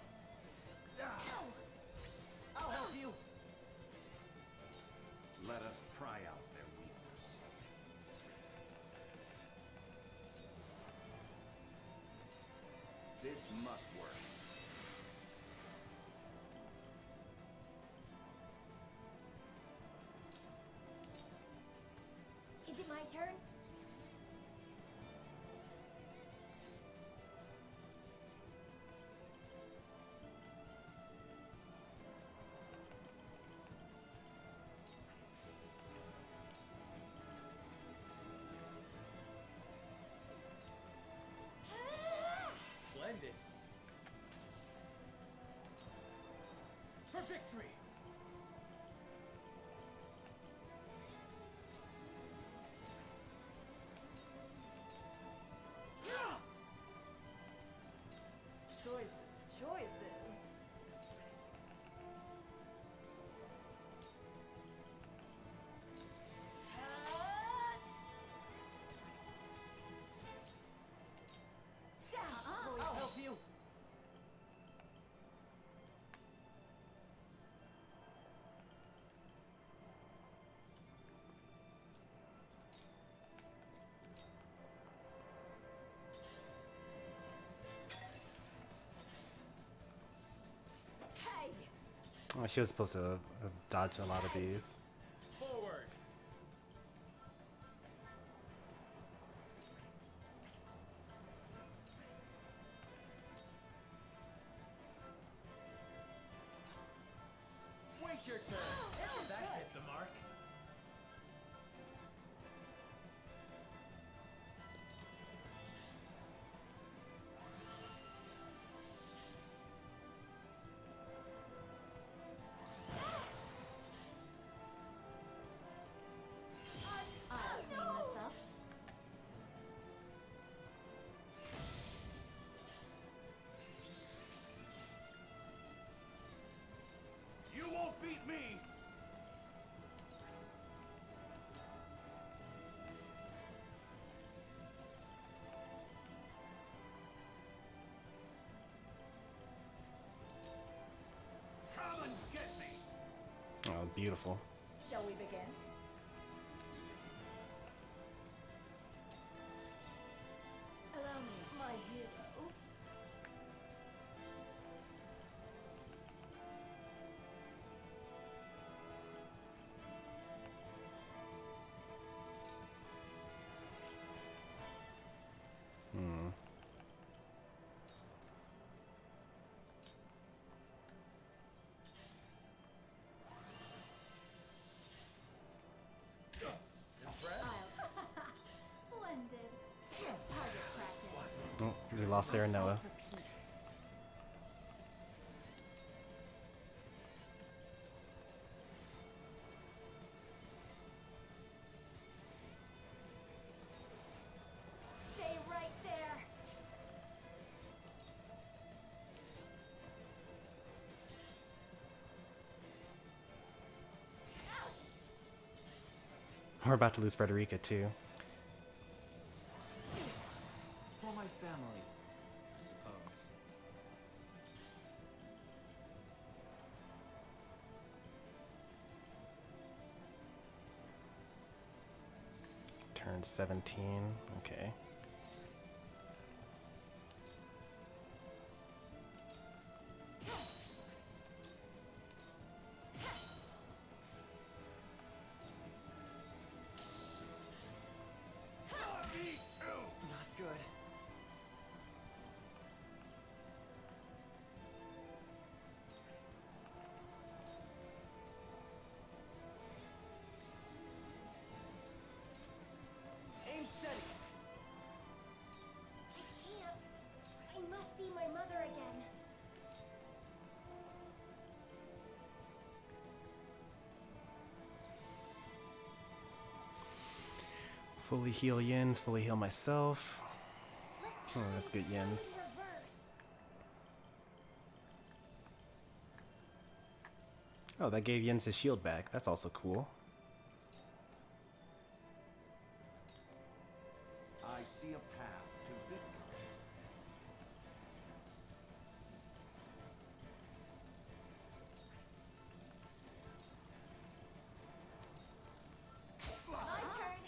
I: I'll help you.
G: Let us pry out their weakness. This must work.
C: Is it my turn?
O: Splendid.
I: For victory.
B: Choices.
I: I'll help you.
B: Hey!
A: Oh, she was supposed to dodge a lot of these.
O: Forward.
I: Wait your turn. That hit the mark.
C: I'll clean this up.
A: beautiful.
C: Shall we begin?
M: Allow me, my hero.
A: Hmm.
P: Splendid. Target practice.
A: Oh, we lost Sarah Noah.
P: For peace. Stay right there.
A: We're about to lose Frederica too.
J: For my family, I suppose.
A: Turn 17. Okay.
I: Not good. Aim steady.
L: I can't. I must see my mother again.
A: Fully heal Yens, fully heal myself. Oh, that's good Yens. Oh, that gave Yens his shield back. That's also cool.
G: I see a path to victory.
P: My turn.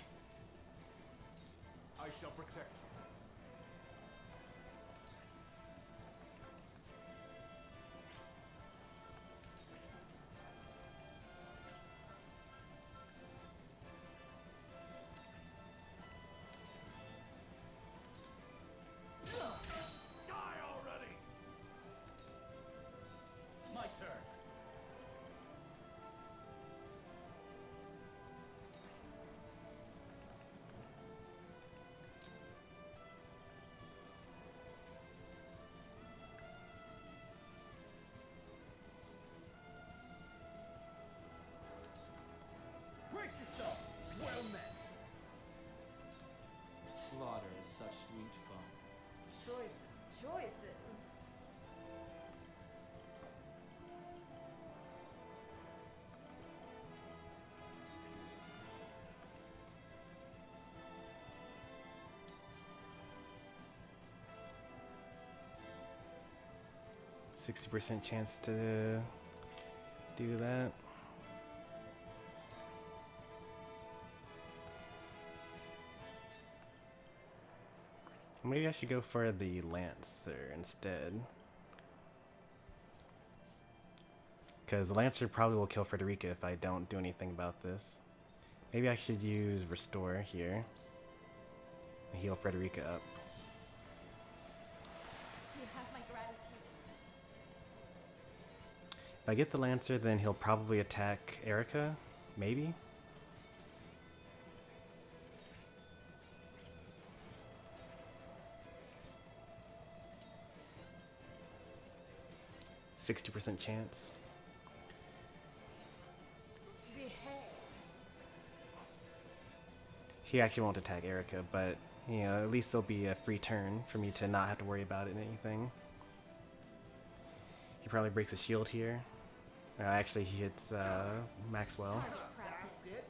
R: I shall protect you. Die already!
I: My turn. Brace yourself. Well met.
J: Slaughter is such sweet fun.
M: Choices.
A: %60 chance to do that. Maybe I should go for the Lancer instead. Because the Lancer probably will kill Frederica if I don't do anything about this. Maybe I should use Restore here. And heal Frederica up.
P: You have my gratitude.
A: If I get the Lancer, then he'll probably attack Erica. Maybe? %60 chance. He actually won't attack Erica, but you know, at least there'll be a free turn for me to not have to worry about it in anything. He probably breaks a shield here. Actually, he hits Maxwell.
P: Practice.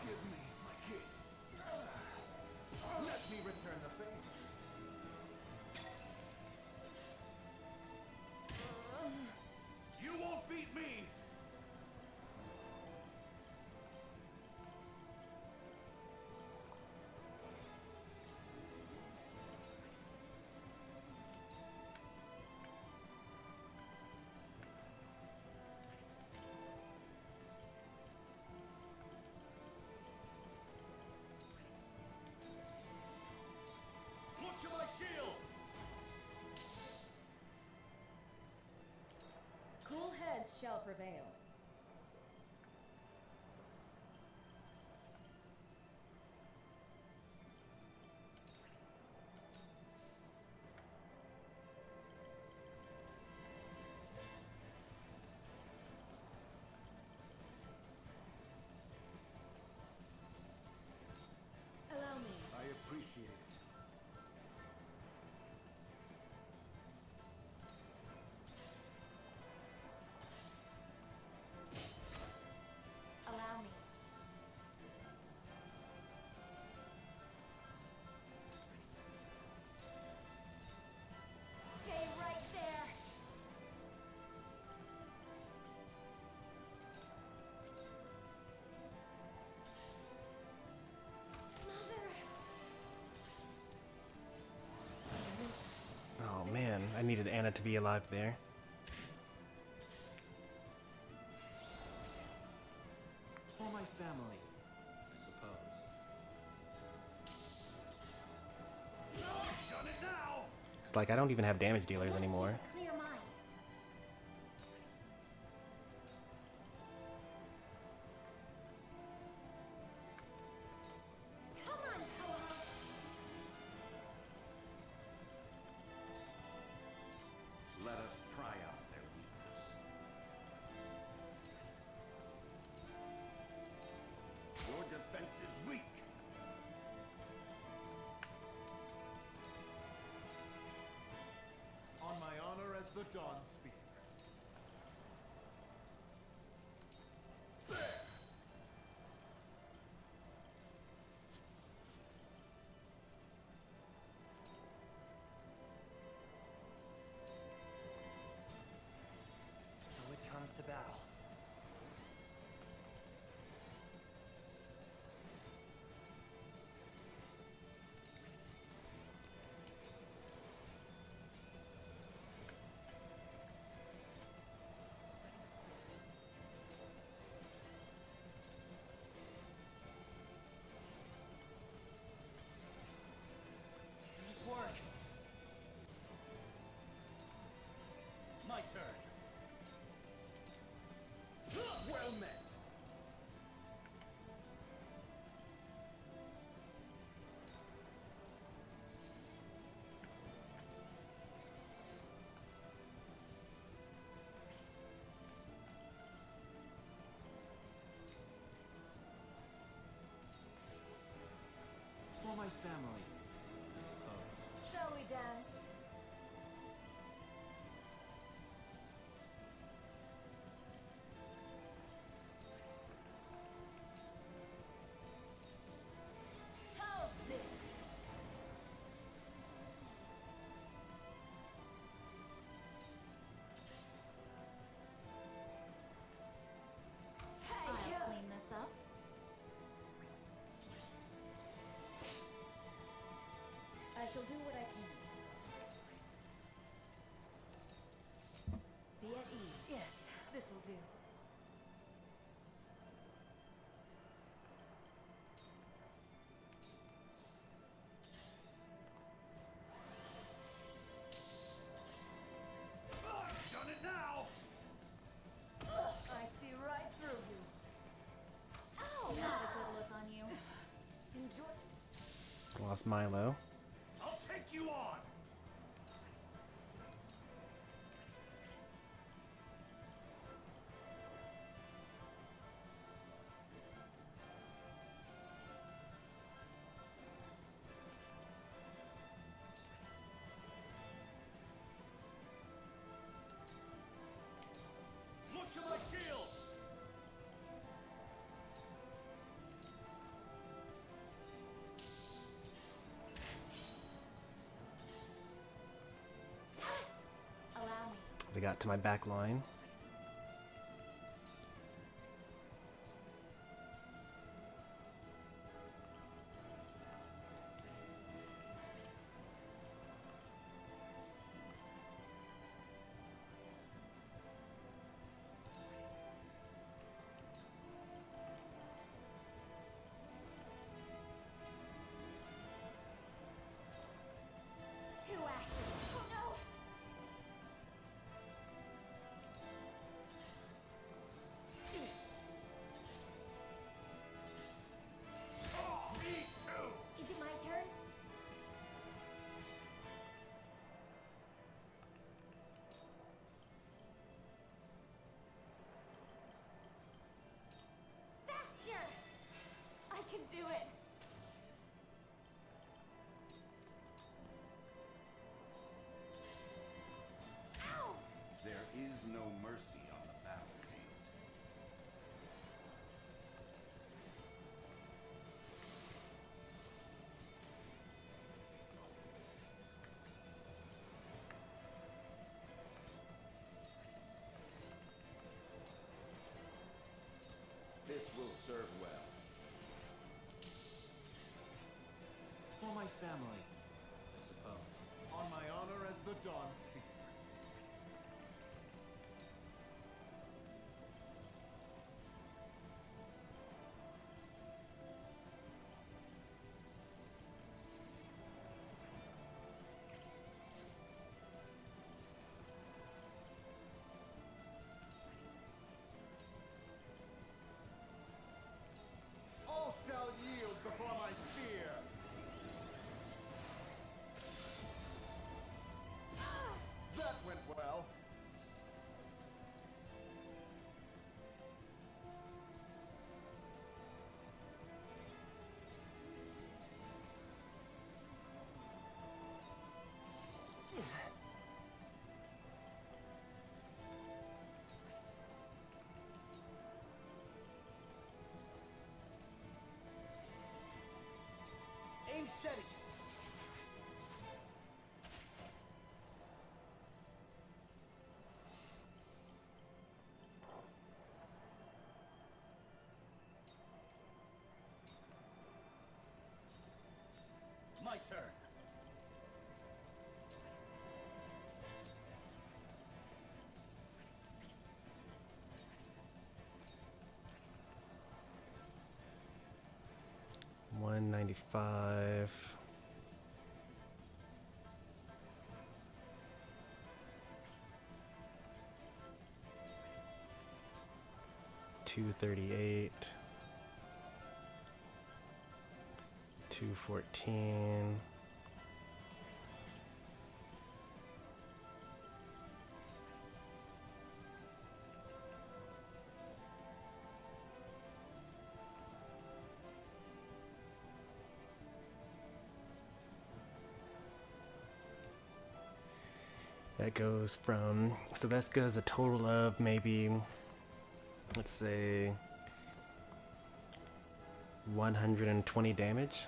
I: Give me my kid.
H: Quiet shall prevail.
P: Allow me.
Q: I appreciate it.
C: Allow me. Stay right there.
A: Oh man, I needed Anna to be alive there.
J: For my family, I suppose.
R: Done it now!
A: It's like I don't even have damage dealers anymore.
C: Clear mind. Come on, co-host.
G: Let us pry out their weakness. Your defense is weak.
R: On my honor as the Dawn Speeder. There!
I: So it comes to battle. Nice work.
R: My turn. Well met.
J: For my family, I suppose.
M: Shall we dance? How's this? Hey,
C: I'll
M: you!
C: clean this up.
H: I shall do what I can. Be at ease.
M: Yes, this will do.
R: Done it now!
M: I see right through you.
C: Ow! Not a good look on you.
M: Enjoy.
A: Lost Milo.
R: I'll take you on! Look to my shield!
C: Allow me.
A: They got to my back line.
C: Two ashes. Oh no!
A: 195. 238. 214. That goes from, so that goes a total of maybe, let's say, 120 damage.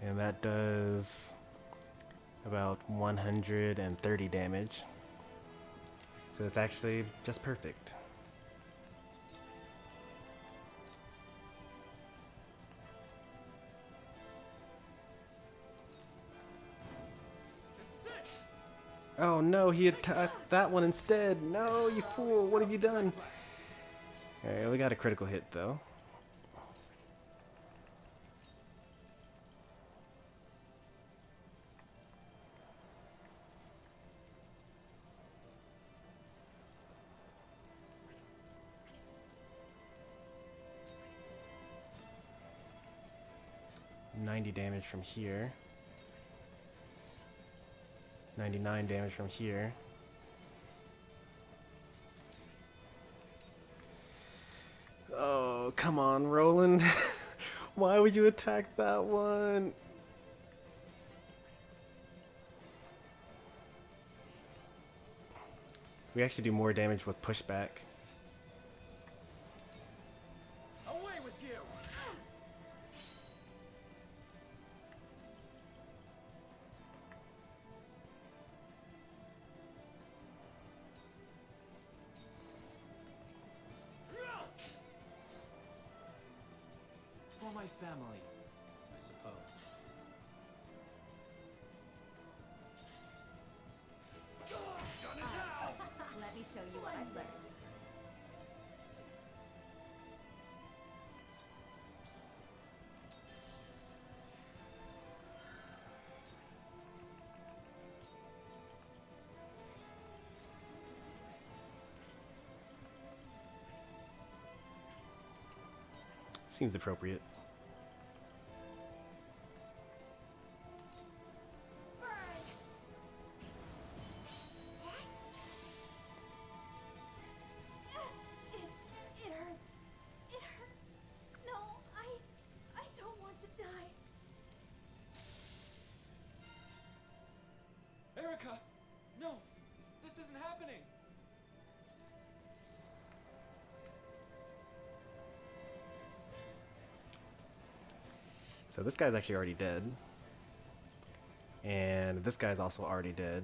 A: And that does about 130 damage. So it's actually just perfect. Oh no, he attacked that one instead. No, you fool, what have you done? Alright, we got a critical hit though. $90 damage from here. 99 damage from here. Oh, come on, Roland. Why would you attack that one? We actually do more damage with pushback.
I: Away with you!
J: For my family, I suppose.
M: Let me show you what I've learned.
A: Seems appropriate.
P: It hurts. It hurts. No, I don't want to die.
J: Erica! No! This isn't happening!
A: So this guy's actually already dead. And this guy's also already dead.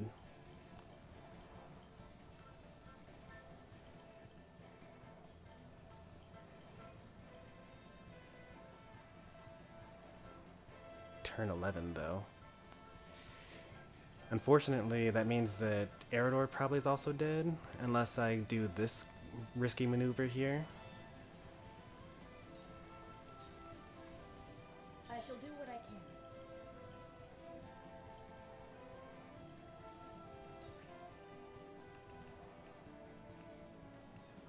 A: Turn 11 though. Unfortunately, that means that Eridor probably is also dead, unless I do this risky maneuver here.
C: I shall do what I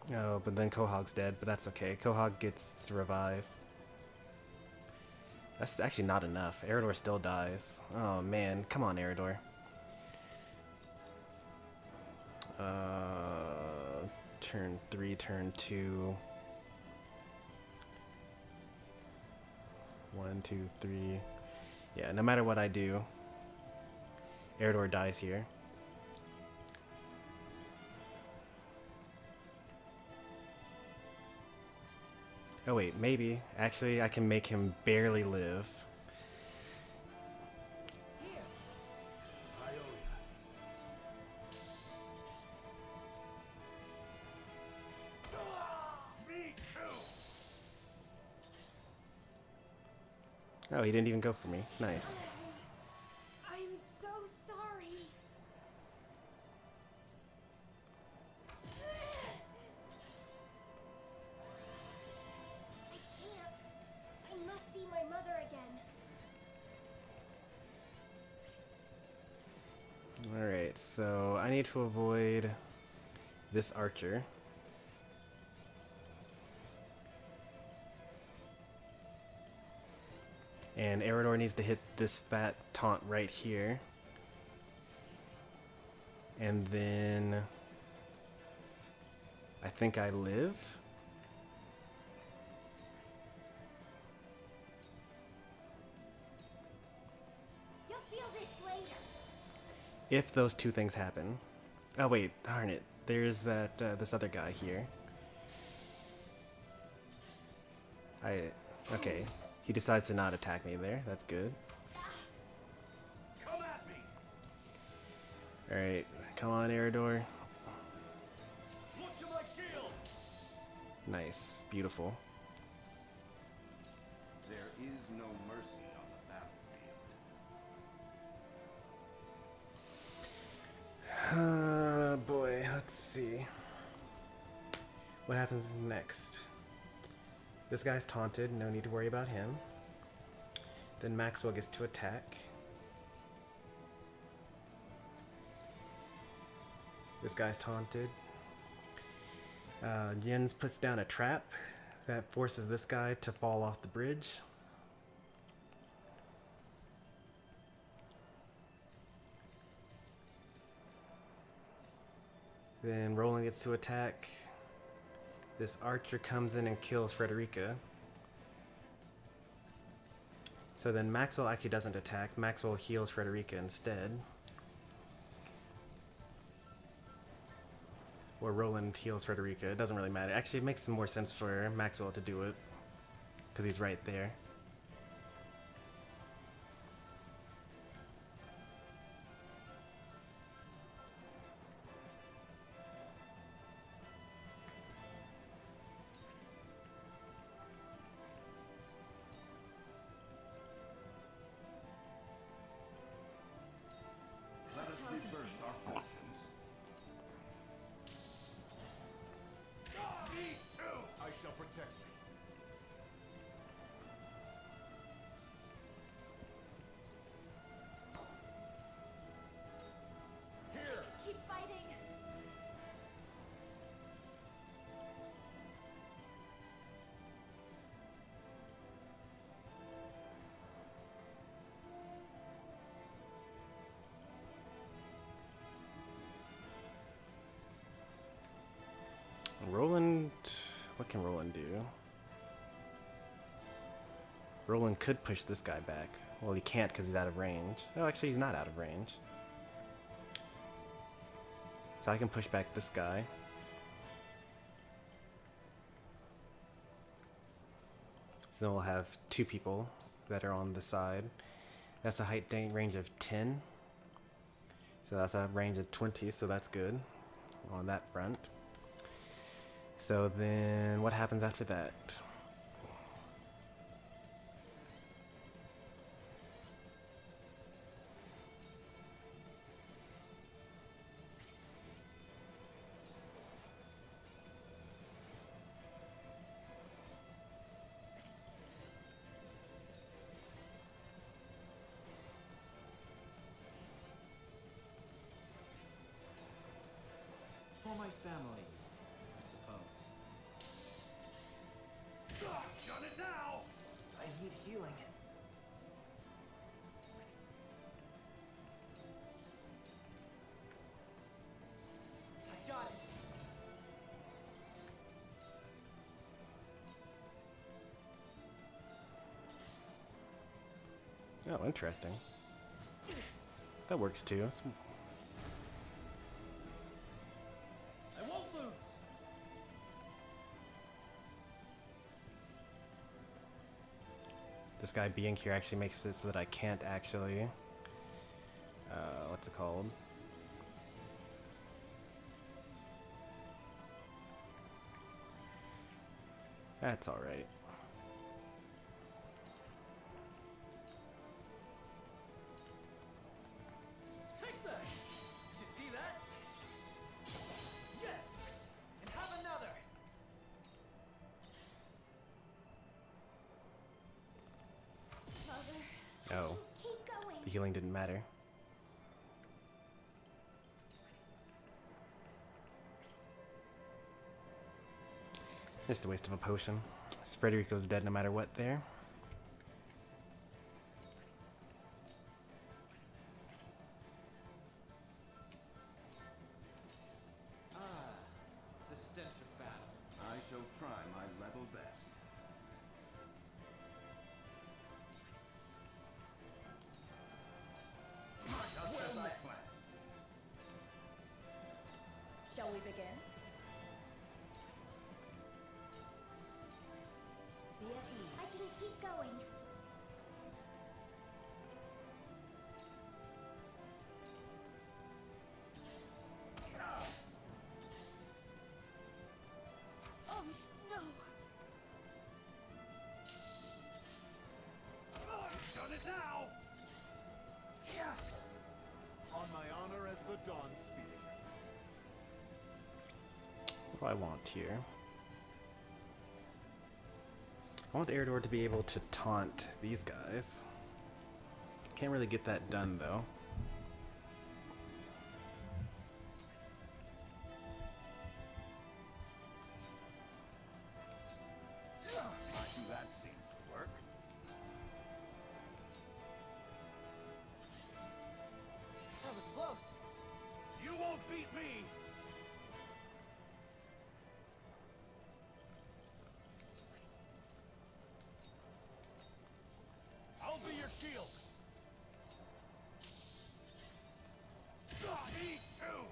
C: can.
A: Oh, but then Quahog's dead, but that's okay. Quahog gets to revive. That's actually not enough. Eridor still dies. Oh man, come on Eridor. Turn 3, turn 2. 1, 2, 3. Yeah, no matter what I do, Eridor dies here. Oh wait, maybe. Actually, I can make him barely live. Oh, he didn't even go for me. Nice.
P: I'm so sorry.
A: Alright, so I need to avoid this archer. And Aerodor needs to hit this fat taunt right here. And then I think I live.
P: You'll feel this later.
A: If those two things happen. Oh wait, darn it. There's that this other guy here. Okay. He decides to not attack me there. That's good.
R: Come at me.
A: Alright, come on, Aerodor.
R: Look to my shield.
A: Nice. Beautiful.
G: There is no mercy on the battlefield.
A: Boy, let's see. What happens next? This guy's taunted, no need to worry about him. Then Maxwell gets to attack. This guy's taunted. Jens puts down a trap that forces this guy to fall off the bridge. Then Roland gets to attack. This archer comes in and kills Frederica. So then Maxwell actually doesn't attack. Maxwell heals Frederica instead. Or Roland heals Frederica. It doesn't really matter. Actually, it makes some more sense for Maxwell to do it, because he's right there.
G: Let us reverse our fortunes.
R: Me too. I shall protect you. Here.
P: Keep fighting.
A: Roland, what can Roland do? Roland could push this guy back. Well, he can't because he's out of range. Oh, actually, he's not out of range. So I can push back this guy. So then we'll have two people that are on the side. That's a height range of 10. So that's a range of 20, so that's good on that front. So then what happens after that?
J: For my family, I suppose.
R: Done it now.
I: I need healing. I got it.
A: Oh, interesting. That works too.
R: I won't lose.
A: This guy being here actually makes it so that I can't actually... what's it called? That's alright.
I: Take that! Did you see that? Yes! And have another!
P: Mother,
A: Oh.
P: keep going.
A: The healing didn't matter. Just a waste of a potion. Frederico's dead no matter what there.
J: The stench of battle.
G: I shall try my level best. Just as I planned.
P: Shall we begin? Be at ease.
C: I can keep going.
P: Oh, no!
R: I've done it now! On my honor as the Dawn Speeder.
A: What do I want here? I want Eridor to be able to taunt these guys. Can't really get that done though.
G: That seemed to work.
I: That was close.
R: You won't beat me! I'll be your shield! Me too!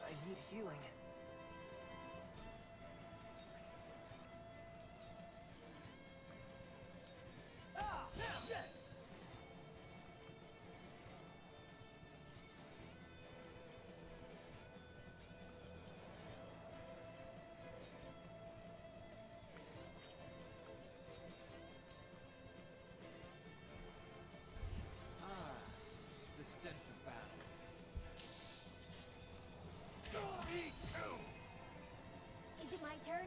I: I need healing.
R: Yes!
J: The stench of battle.
R: Me too!
C: Is it my turn?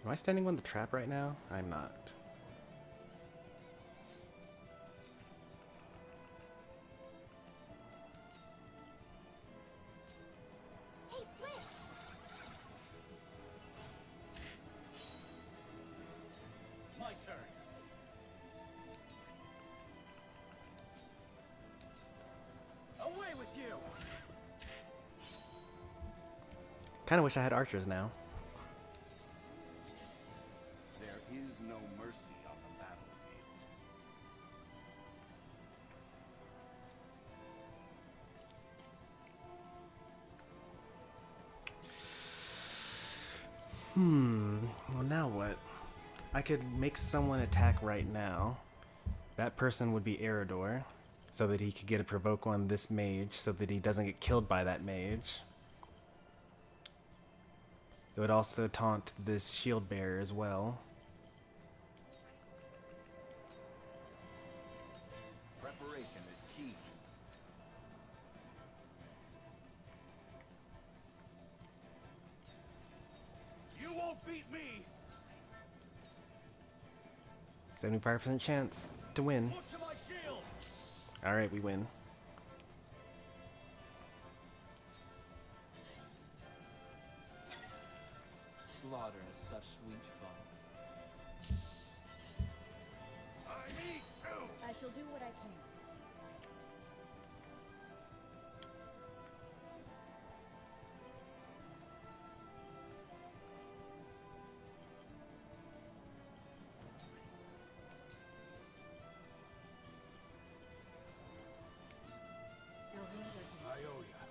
A: Am I standing on the trap right now? I'm not.
C: Hey, switch!
R: My turn.
I: Away with you!
A: Kinda wish I had archers now.
G: There is no mercy on the battlefield.
A: Well, now what? I could make someone attack right now. That person would be Eridor, so that he could get a provoke on this mage, so that he doesn't get killed by that mage. It would also taunt this shield bearer as well.
G: Preparation is key.
R: You won't beat me!
A: 75% chance to win.
R: Look to my shield!
A: Alright, we win.
J: Slaughter is such sweet fun.
R: Me too!
P: I shall do what I can.
K: Your wounds are healed.
R: I owe ya.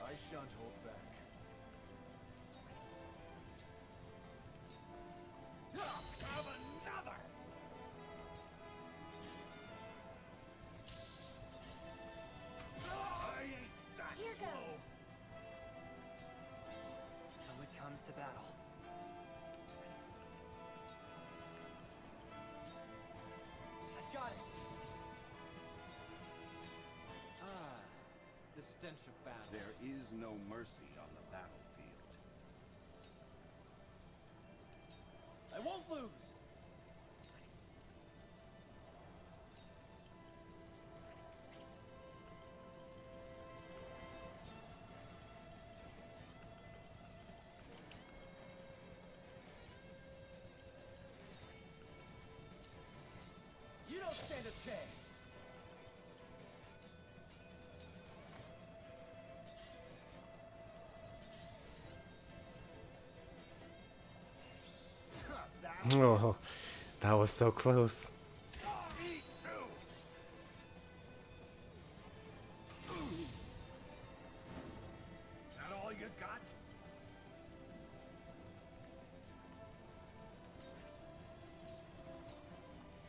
R: I shan't hold back. Have another! I ain't that
C: Here
R: slow!
C: goes.
I: So it comes to battle. I got it!
J: The stench of battle.
G: There is no mercy on the battlefield.
I: I won't lose! You don't stand a chance!
A: Oh, that was so close.
Q: That all you got?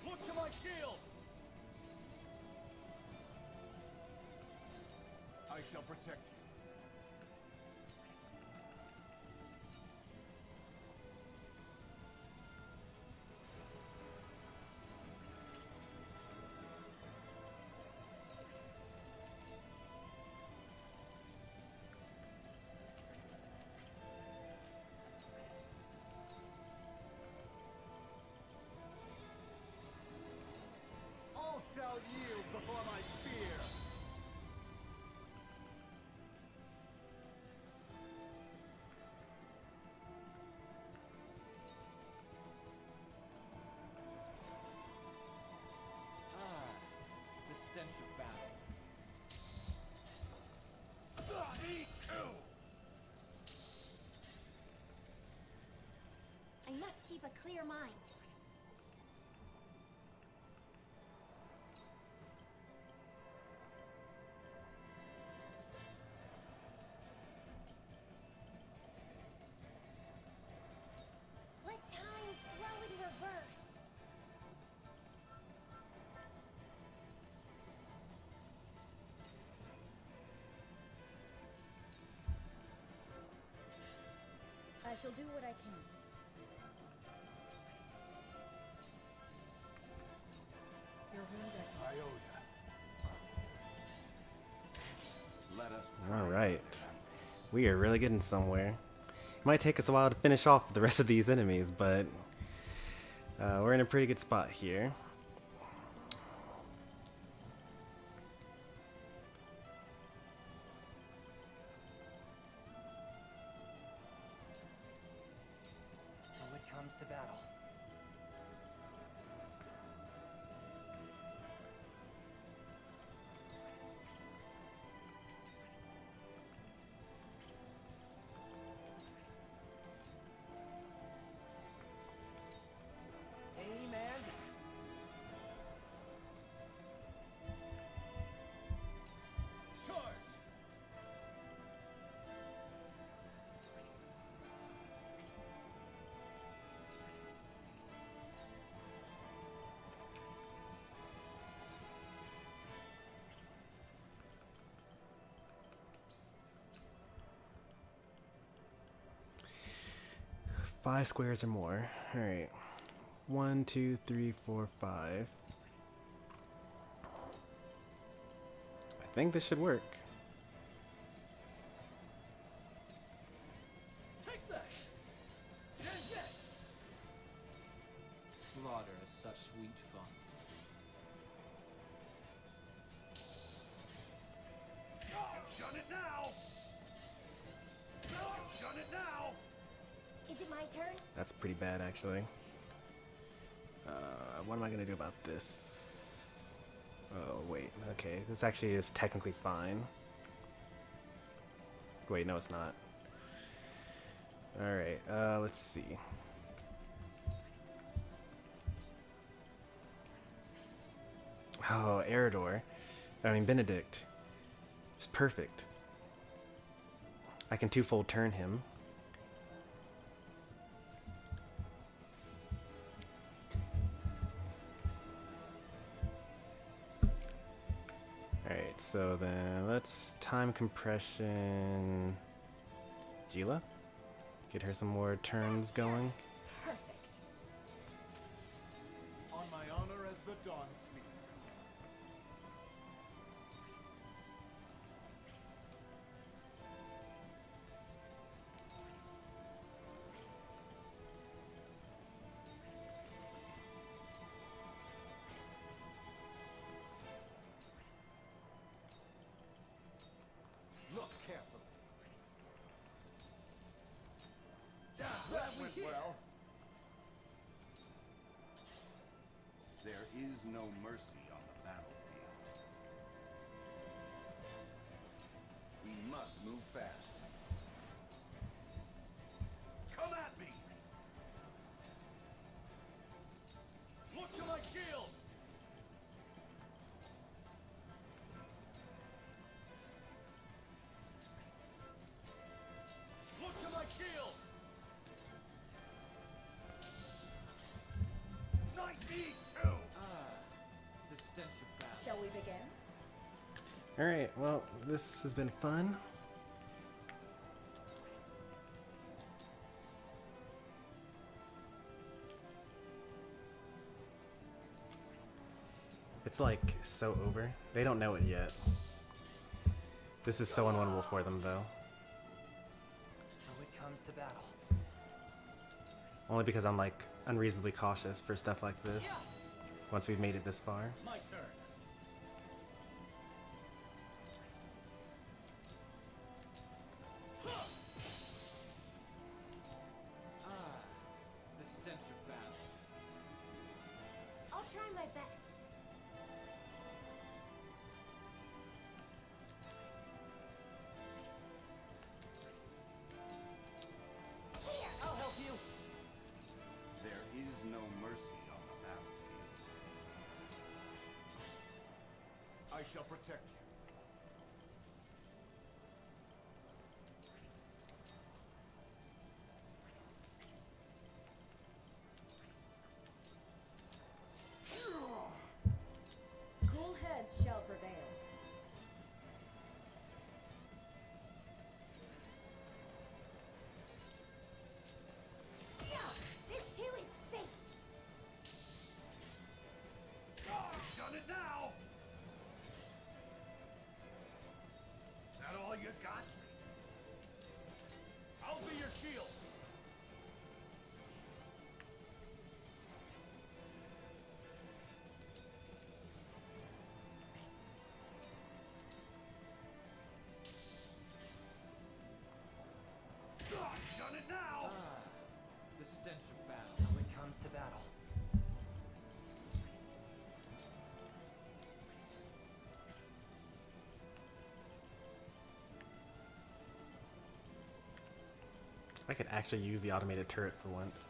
R: Look to my shield! I shall protect you. All shall yield before my spear.
J: Ah, the stench of battle.
R: Me too!
L: I must keep a clear mind. Let time flow in reverse.
H: I shall do what I can. Your wounds are...
Q: I owe you.
G: Let us
A: All right, we are really getting somewhere. It might take us a while to finish off the rest of these enemies, but we're in a pretty good spot here.
I: So it comes to battle. Hey, man.
R: Charge!
A: Five squares or more. All right. 1, 2, 3, 4, 5. I think this should work.
I: Take that! Yes, yes!
J: Slaughter is such sweet fun.
R: Done it now! Done it now!
L: Is it my turn?
A: That's pretty bad, actually. What am I gonna do about this? Oh, wait. Okay, this actually is technically fine. Wait, no, it's not. Alright, let's see. Oh, Benedict. It's perfect. I can twofold turn him. Alright, so then let's time compression Gila. Get her some more turns going.
L: Perfect.
R: On my honor as the Dawn Speaker.
G: no mercy on the battlefield. We must move fast.
R: Come at me! Look to my shield! Look to my shield! Nice meat, too!
J: The stench of battle.
K: Shall we begin?
A: Alright, well, this has been fun. It's like so over. They don't know it yet. This is so unwinnable for them though.
I: So it comes to battle.
A: Only because I'm like unreasonably cautious for stuff like this. Once we've made it this far.
R: My turn.
J: The stench of battle.
L: I'll try my best.
I: Here, I'll help you.
G: There is no mercy on the battlefield.
R: I shall protect you.
K: Cool heads shall prevail.
L: This too is fate.
R: Done it now! Is that all you got? I'll be your shield. Done it now!
J: The stench of battle.
I: So it comes to battle.
A: I could actually use the automated turret for once.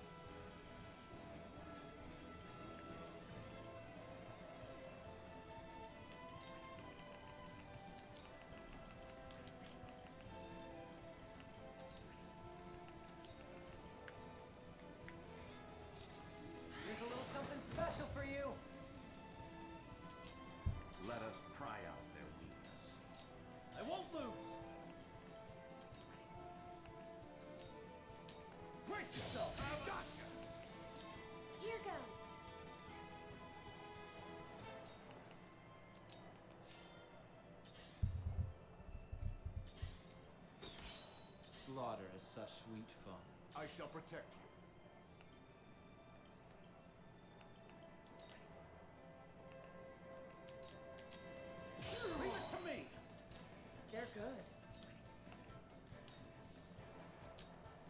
I: Here's a little something special for you.
G: Let us pry out their weakness.
I: I won't lose.
R: Brace yourself! I've got you!
L: Here goes.
J: Slaughter is such sweet fun.
R: I shall protect you. Leave it to me!
K: They're good.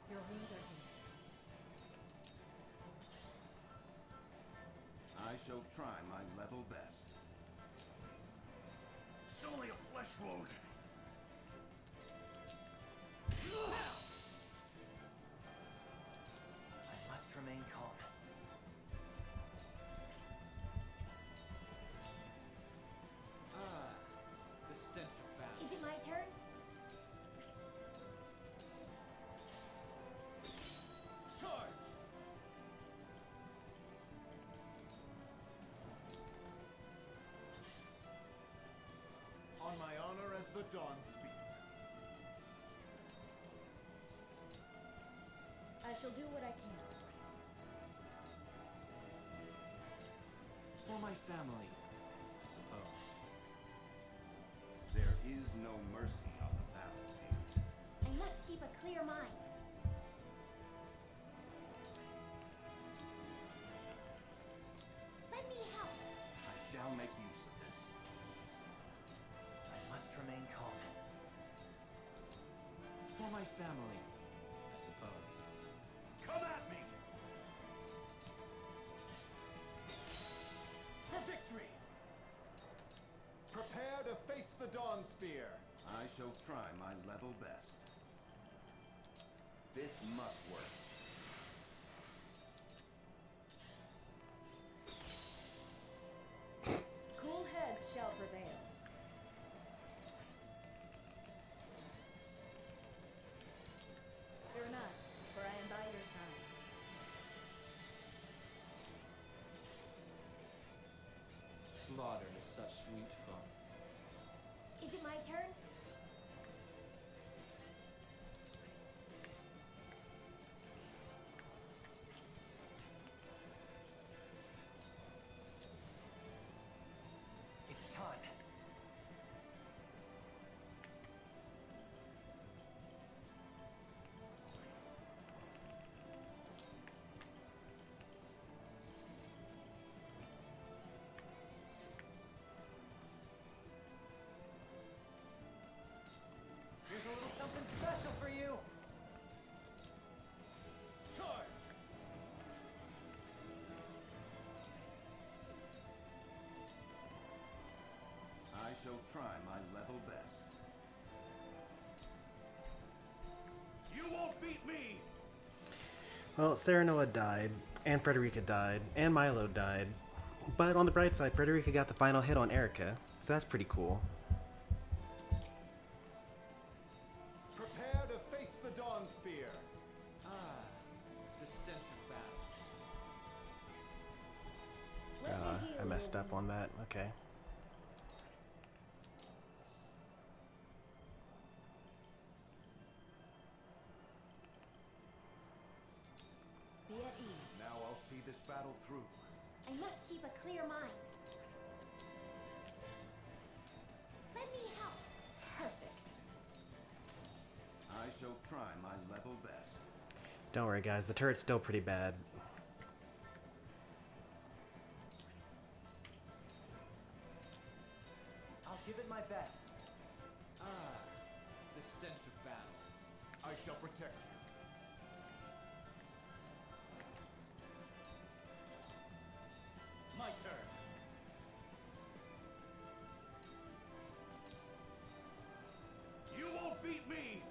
K: Your wounds are healed.
G: I shall try my level best.
R: It's only a flesh wound.
I: I must remain calm.
J: The stench of battle.
L: Is it my turn?
R: Charge! On my honor as the dawn speak.
K: I shall do what I can.
J: For my family, I suppose.
G: There is no mercy on the battlefield.
L: I must keep a clear mind. Let me help.
G: I shall make use of this.
I: I must remain calm.
J: For my family, I suppose.
R: Come at me! For victory! Spear.
G: I shall try my level best. This must work.
K: Cool heads shall prevail.
H: Fear not, for I am by your side.
J: Slaughter is such sweet fun.
L: Is it my turn?
I: It's time. Here's a little something special for you. Charge!
G: I shall try my level best.
R: You won't beat me!
A: Well, Serenoa died, and Frederica died, and Milo died. But on the bright side, Frederica got the final hit on Erica, so that's pretty cool.
R: Prepare to face the Dawn Spear.
J: Ah, the stench of battle.
A: I messed up on that. Okay.
H: Be at ease.
R: Now I'll see this battle through.
L: I must keep a clear mind. Let me help.
B: Perfect.
G: I shall try my level best.
A: Don't worry, guys. The turret's still pretty bad.
I: I'll give it my best.
J: Ah, the stench of battle.
R: I shall protect you.
I: My turn.
R: You won't beat me!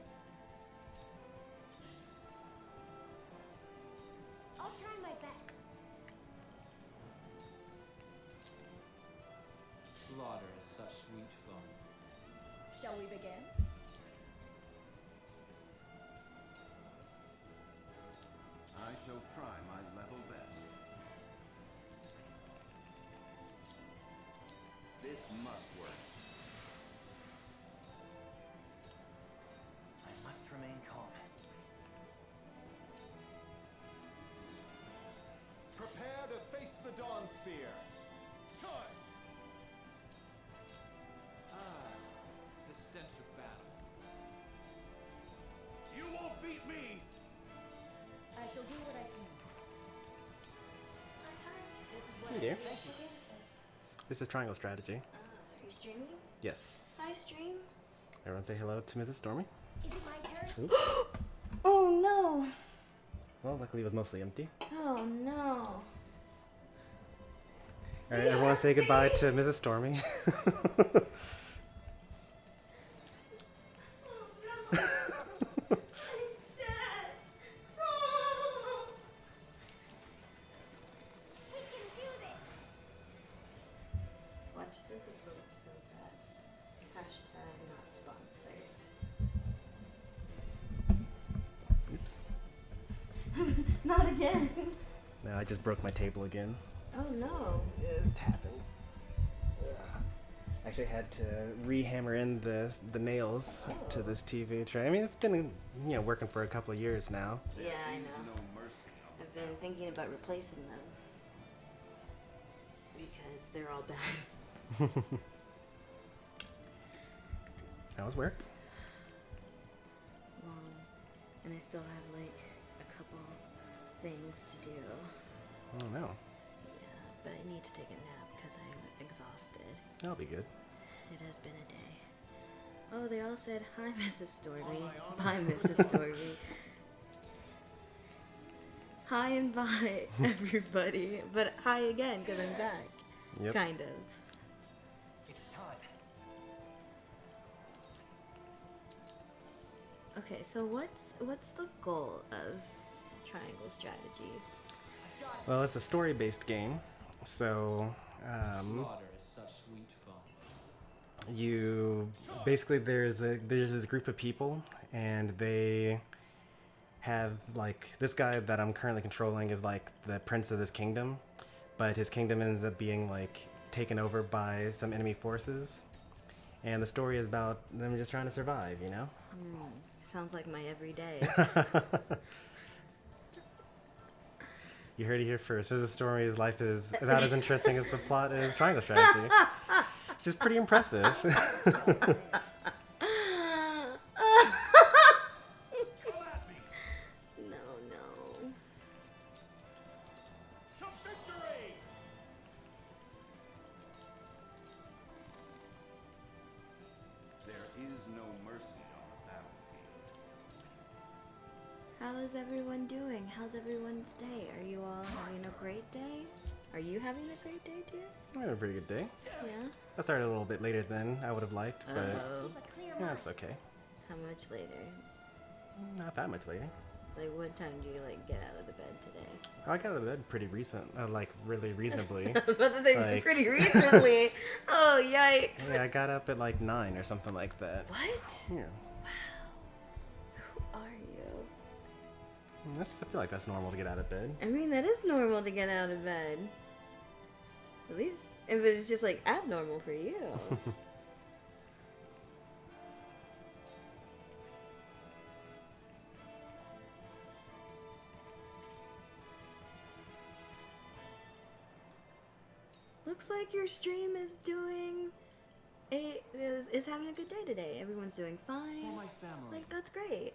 L: I'll try my best.
J: Slaughter is such sweet fun.
K: Shall we begin?
G: I shall try my level best. This must work.
I: I must remain calm.
R: Prepare to face the Dawn Spear. Charge!
J: Ah, the stench of battle.
R: You won't beat me!
K: I shall do what I can.
M: This is
A: Hey there.
M: Thank you.
A: This is Triangle Strategy.
S: Are you streaming?
A: Yes.
S: Hi, stream.
A: Everyone say hello to Mrs. Stormy.
L: Is it my turn?
A: Oops.
S: Oh no!
A: Well, luckily it was mostly empty.
S: Oh no!
A: Alright, everyone say goodbye to Mrs. Stormy.
S: Watch this absorb so fast. Hashtag not sponsored.
A: Oops.
S: Not again.
A: No, I just broke my table again.
S: Oh no.
A: It happens. Actually had to re-hammer in the nails to this TV tray. I mean, it's been working for a couple of years now.
S: Yeah, I know. I've been thinking about replacing them. Because they're all bad.
A: How's work?
S: Long. And I still have like a couple things to do.
A: Oh no.
S: Yeah, but I need to take a nap because I'm exhausted.
A: That'll be good.
S: It has been a day. Oh, they all said, hi, Mrs. Stormy. Bye, Mrs. Stormy. Hi and bye, everybody. But hi again, because I'm back.
A: Yep.
S: Kind of.
I: It's time.
S: Okay, so what's the goal of Triangle Strategy?
A: Well, it's a story-based game, so
J: Slaughter is such sweet fun.
A: you basically there's this group of people, and they have like this guy that I'm currently controlling is like the prince of this kingdom, but his kingdom ends up being like taken over by some enemy forces, and the story is about them just trying to survive, you know?
S: Sounds like my everyday.
A: You heard it here first. His story, his life is about as interesting as the plot is Triangle Strategy. Which is pretty impressive.
S: No.
G: There is no mercy on the battlefield.
S: How is everyone doing? How's everyone's day? Are you all having a great day? Are you having a great day too?
A: I had a pretty good day.
S: Yeah.
A: I started a little bit later than I would have liked, but that's okay.
S: How much later?
A: Not that much later.
S: Like, what time do you like get out of the bed today?
A: I got out of bed pretty recent, like really reasonably.
S: I was about to say
A: Like-
S: pretty recently. Oh, yikes.
A: Yeah, I got up at like 9 or something like that.
S: What?
A: Yeah.
S: Who are you?
A: I feel like that's normal to get out of bed.
S: I mean, that is normal to get out of bed. At least, if it's just like abnormal for you. Looks like your stream is doing is having a good day today. Everyone's doing fine.
R: For my family.
S: Like, that's great.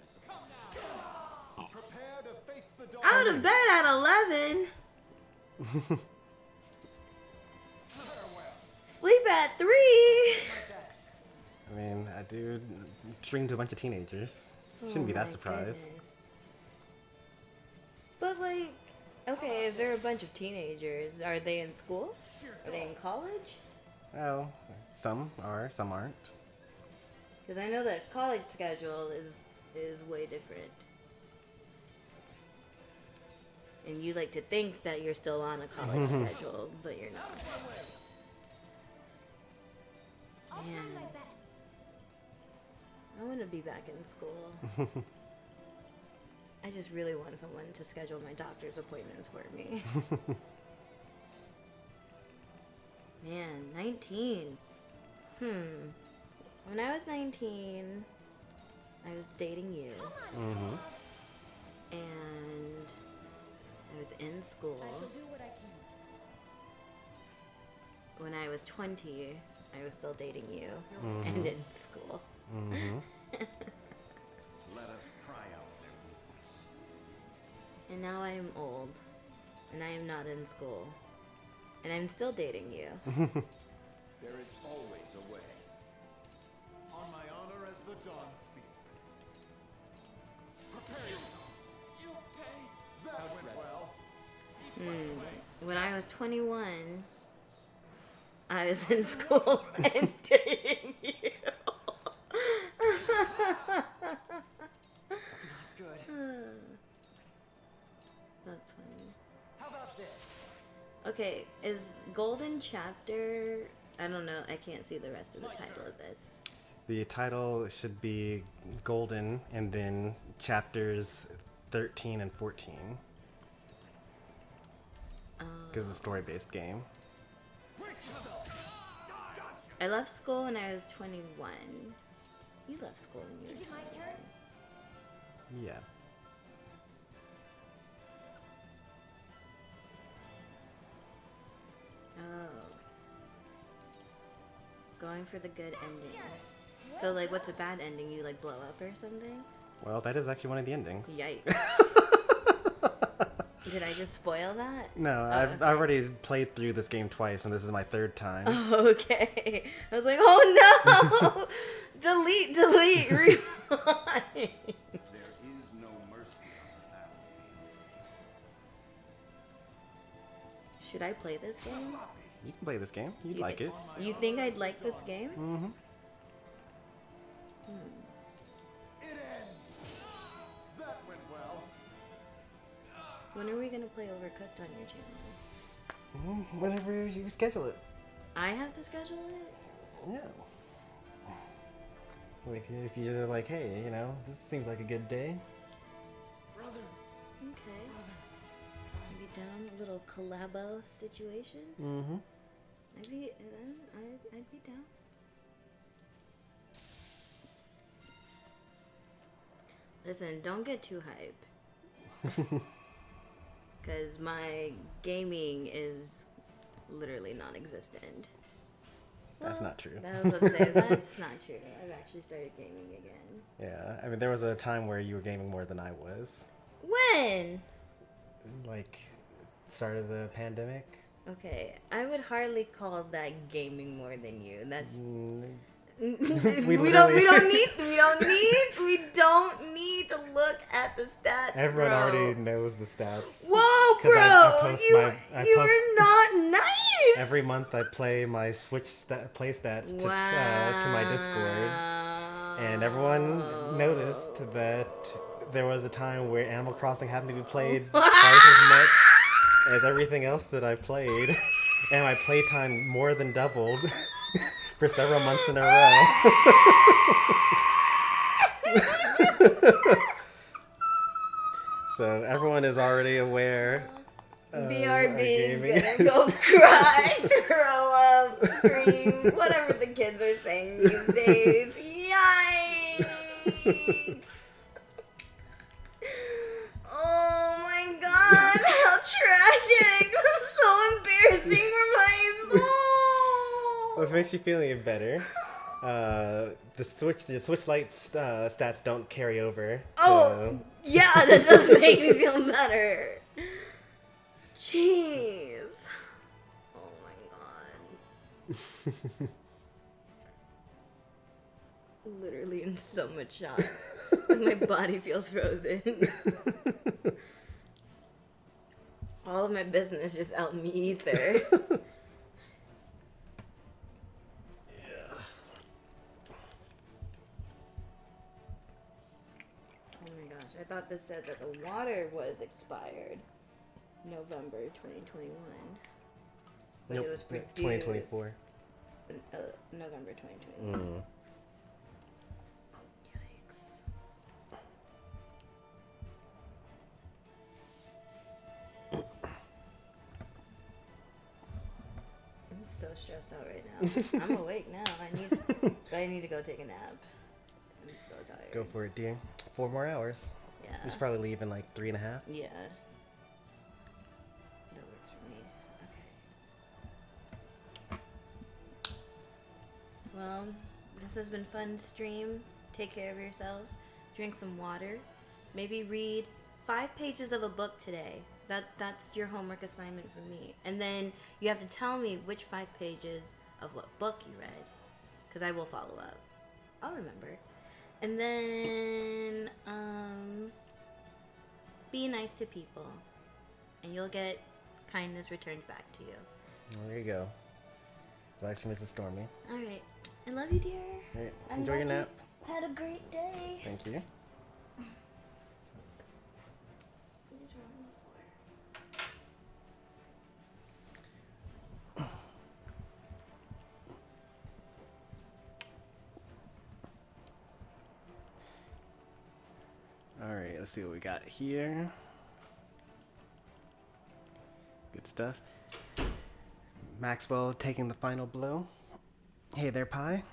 R: Prepare to face the dawn.
S: Out of bed at 11. Sleep at 3.
A: I mean, I do stream to a bunch of teenagers. Shouldn't be
S: Oh
A: that
S: my
A: surprised.
S: goodness. But like, okay, if they're a bunch of teenagers, are they in school? Are they in college?
A: Well, some are, some aren't.
S: Because I know that college schedule is way different. And you like to think that you're still on a college schedule, but you're not. Man, I want to be back in school. I just really want someone to schedule my doctor's appointments for me. Man, 19. When I was 19, I was dating you.
A: Mm-hmm.
S: And I was in school. When I was 20, I was still dating you and in school.
A: Mm-hmm.
G: Let us try out their weakness.
S: And now I am old, and I am not in school, and I'm still dating you.
G: There is always a way.
R: On my honor as the dawn speak. Prepare yourself. You okay? That went well.
S: When I was 21, I was in school and dating you.
I: Good.
S: That's funny.
I: How about this?
S: Okay, is Golden Chapter... I don't know, I can't see the rest of the title of this.
A: The title should be Golden, and then chapters 13 and 14. Because it's a story-based game.
S: I left school when I was 21. You left school when you were 21.
A: Yeah.
S: Oh. Going for the good ending. So, like, what's a bad ending? You, like, blow up or something?
A: Well, that is actually one of the endings.
S: Yikes. Did I just spoil that?
A: No, I've already played through this game twice, and this is my third time.
S: Oh, okay. I was like, oh no! delete, rewind.
G: There is no mercy on the battlefield.
S: Should I play this game?
A: You can play this game. You'd
S: Do you
A: like
S: thi-
A: it.
S: You think I'd like this game?
A: Mm-hmm.
S: When are we gonna play Overcooked on your channel?
A: Whenever you schedule it.
S: I have to schedule it?
A: Yeah. Like, if you're like, hey, you know, this seems like a good day.
J: Brother.
S: Okay. Maybe down a little collabo situation?
A: Mm-hmm.
S: I'd be down. Listen, don't get too hype. Because my gaming is literally non-existent.
A: That's not true.
S: That was what I say. That's not true. I've actually started gaming again.
A: Yeah, I mean, there was a time where you were gaming more than I was.
S: When?
A: Like, start of the pandemic.
S: Okay, I would hardly call that gaming more than you. That's
A: we
S: don't need to look at the stats.
A: Everyone
S: bro.
A: already knows the stats.
S: Whoa, bro! You're not nice.
A: Every month I play my Switch play stats to my Discord, and everyone noticed that there was a time where Animal Crossing happened to be played twice as much as everything else that I played, and my playtime more than doubled for several months in a row. So everyone is already aware.
S: BRB, gonna go cry, throw up, scream, whatever the kids are saying these days. Yikes! Oh my god, how tragic! That's so embarrassing for my soul!
A: What makes you feel any better? The Switch Lite stats don't carry over.
S: Oh, yeah, that does make me feel better. Jeez. Oh my god. Literally in so much shock. My body feels frozen. All of my business just out in the ether. I thought this said that the water was expired November 2021. But
A: nope,
S: it was produced
A: 2024.
S: November 2021. Yikes. I'm so stressed out right now. I'm awake now. I need to go take a nap. I'm so tired.
A: Go for it, dear. 4 more hours.
S: Yeah.
A: We should probably leave in like 3.5.
S: Yeah. That works for me. Okay. Well, this has been fun stream. Take care of yourselves. Drink some water. Maybe read 5 pages of a book today. That's your homework assignment for me. And then you have to tell me which 5 pages of what book you read. Because I will follow up. I'll remember. And then, be nice to people, and you'll get kindness returned back to you.
A: Well, there you go. Advice from Mrs. Stormy.
S: All right. I love you, dear.
A: All right. Enjoy your nap.
S: Had a great day.
A: Thank you.
S: Please run on the floor.
A: All right, let's see what we got here. Good stuff. Maxwell taking the final blow. Hey there, Pi.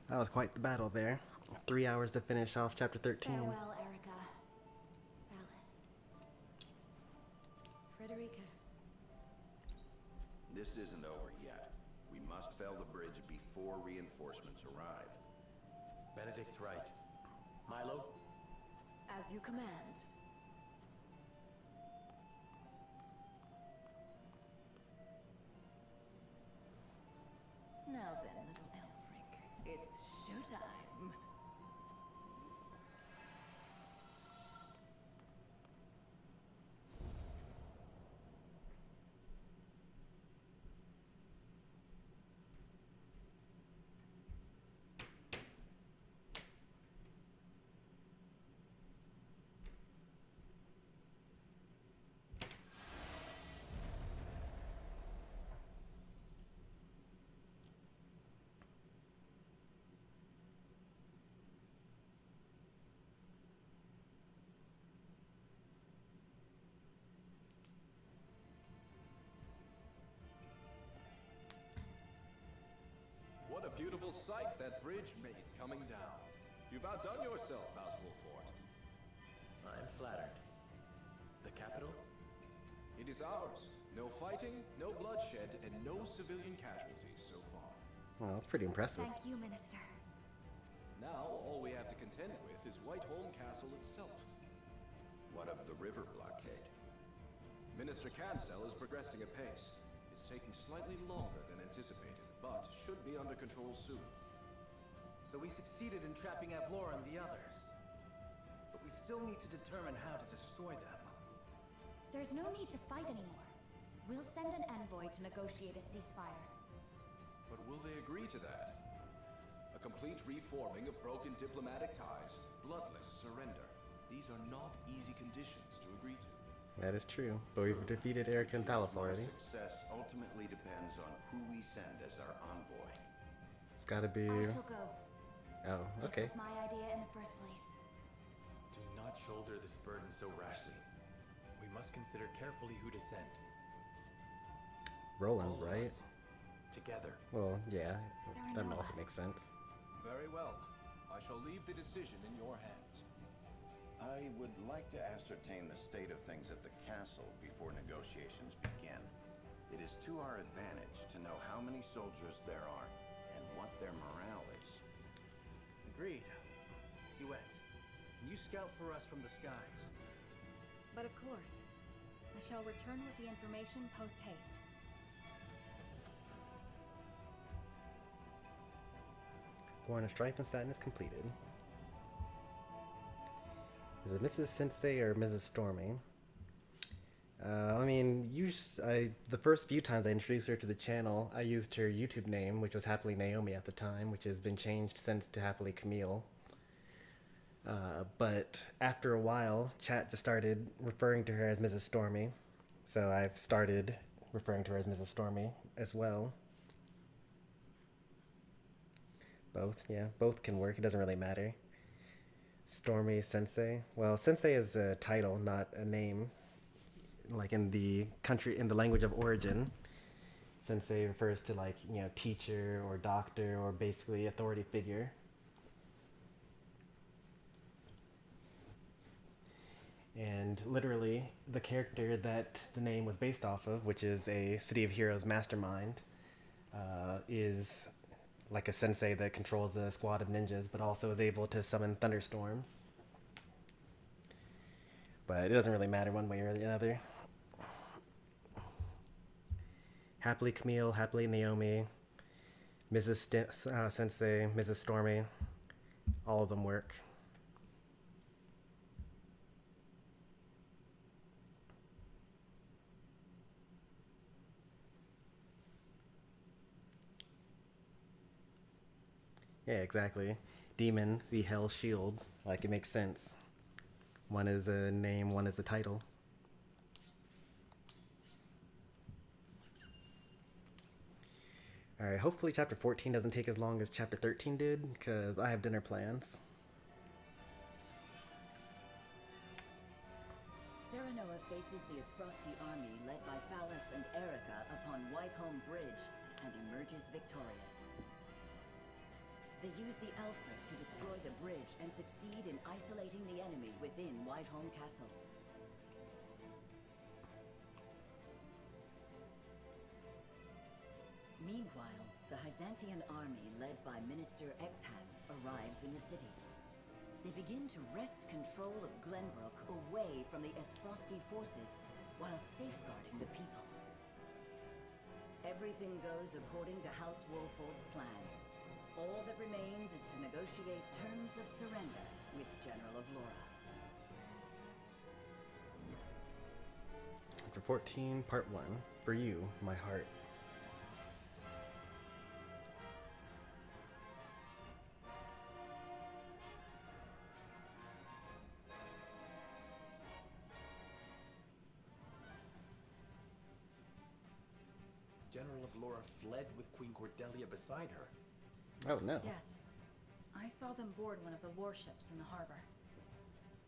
A: That was quite the battle there. 3 hours to finish off chapter 13.
P: Farewell, Erica. Alice. Frederica.
G: This isn't over yet. We must fell the bridge before reinforcements arrive.
O: Benedict's right. Milo?
M: As you command. Now then, little Elfric, it's showtime.
F: beautiful sight that bridge made coming down. You've outdone yourself, House Wolford.
O: I'm flattered. The capital?
F: It is ours. No fighting, no bloodshed, and no civilian casualties so far.
A: Well, that's pretty impressive.
C: Thank you, Minister.
F: Now, all we have to contend with is Whiteholm Castle itself.
G: What of the river blockade?
F: Minister Camsell is progressing apace. It's taking slightly longer than anticipated, but should be under control soon.
I: So we succeeded in trapping Avlora and the others. But we still need to determine how to destroy them.
C: There's no need to fight anymore. We'll send an envoy to negotiate a ceasefire.
F: But will they agree to that? A complete reforming of broken diplomatic ties, bloodless surrender. These are not easy conditions to agree to.
A: That is true, but we've defeated Erica and Thalos already.
G: Success ultimately depends on who we send as our envoy.
A: It's gotta be...
C: I shall go.
A: Oh, okay.
C: This was my idea in the first place.
O: Do not shoulder this burden so rashly. We must consider carefully who to send.
A: Roland,
O: All of
A: right?
O: us, together.
A: Well, yeah, that
C: Serenova.
A: also makes sense.
F: Very well. I shall leave the decision in your hands.
G: I would like to ascertain the state of things at the castle before negotiations begin. It is to our advantage to know how many soldiers there are and what their morale is.
I: Agreed. Duet, can you scout for us from the skies?
H: But of course. I shall return with the information post-haste.
A: Born of Strife and Sadness completed. Is it Mrs. Sensei or Mrs. Stormy? I mean, the first few times I introduced her to the channel, I used her YouTube name, which was Happily Naomi at the time, which has been changed since to Happily Camille. But after a while, chat just started referring to her as Mrs. Stormy, so I've started referring to her as Mrs. Stormy as well. Both, yeah, both can work. It doesn't really matter. Stormy, Sensei. Well, Sensei is a title, not a name. Like in the language of origin, Sensei refers to like, you know, teacher or doctor or basically authority figure. And literally, the character that the name was based off of, which is a City of Heroes mastermind, is like a sensei that controls a squad of ninjas, but also is able to summon thunderstorms. But it doesn't really matter one way or the other. Happily Camille, Happily Naomi, Mrs. Sensei, Mrs. Stormy, all of them work. Yeah, exactly. Demon, the Hell Shield. Like, it makes sense. One is a name, one is a title. Alright, hopefully chapter 14 doesn't take as long as chapter 13 did, because I have dinner plans.
B: Serenova faces the Frosty army led by Thalos and Erica upon Whiteholm Bridge and emerges victorious. They use the Alfred to destroy the bridge and succeed in isolating the enemy within Whiteholm Castle. Meanwhile, the Hyzantian army led by Minister Exham arrives in the city. They begin to wrest control of Glenbrook away from the Frosty forces while safeguarding the people. Everything goes according to House Wolford's plan. All that remains is to negotiate terms of surrender with General Avlora.
A: Chapter 14, Part 1. For you, my heart.
O: General Avlora fled with Queen Cordelia beside her.
A: Oh, no.
H: Yes. I saw them board one of the warships in the harbor.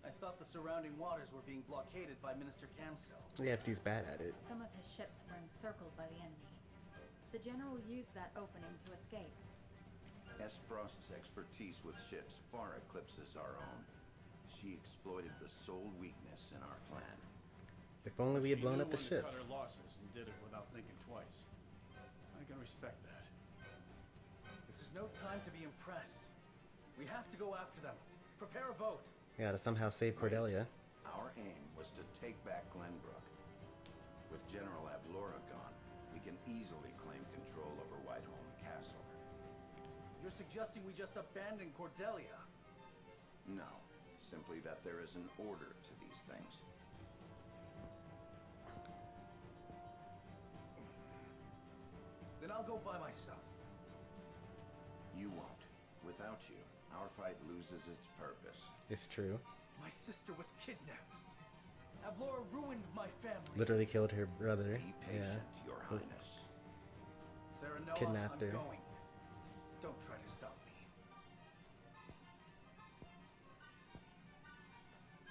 I: I thought the surrounding waters were being blockaded by Minister Camsell.
A: Yeah, he's bad at it.
H: Some of his ships were encircled by the enemy. The general used that opening to escape.
G: S. Frost's expertise with ships far eclipses our own. She exploited the sole weakness in our plan.
A: If only we had blown up the
N: She knew when to cut
A: ships.
N: her losses and did it without thinking twice. I can respect that.
I: This is no time to be impressed. We have to go after them. Prepare a boat.
A: We gotta somehow save Cordelia.
G: Our aim was to take back Glenbrook. With General Ablora gone, we can easily claim control over Whiteholm Castle.
I: You're suggesting we just abandon Cordelia?
G: No, simply that there is an order to these things.
I: Then I'll go by myself.
G: You won't. Without you, our fight loses its purpose.
A: It's true.
I: My sister was kidnapped. Ablora ruined my family.
A: Literally killed her brother.
G: Be patient, Your
A: Who
G: Highness.
I: Sarah, no,
A: kidnapped
I: I'm
A: her.
I: going. Don't try to stop me.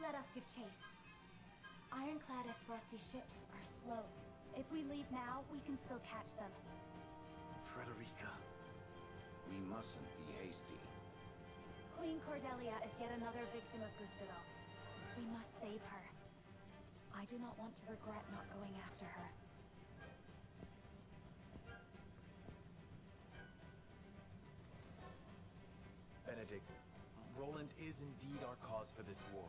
C: Let us give chase. Ironclad as Frosty ships are slow. If we leave now, we can still catch them.
I: Frederica.
G: We mustn't be hasty.
C: Queen Cordelia is yet another victim of Gustavo. We must save her. I do not want to regret not going after her.
O: Benedict, Roland is indeed our cause for this war.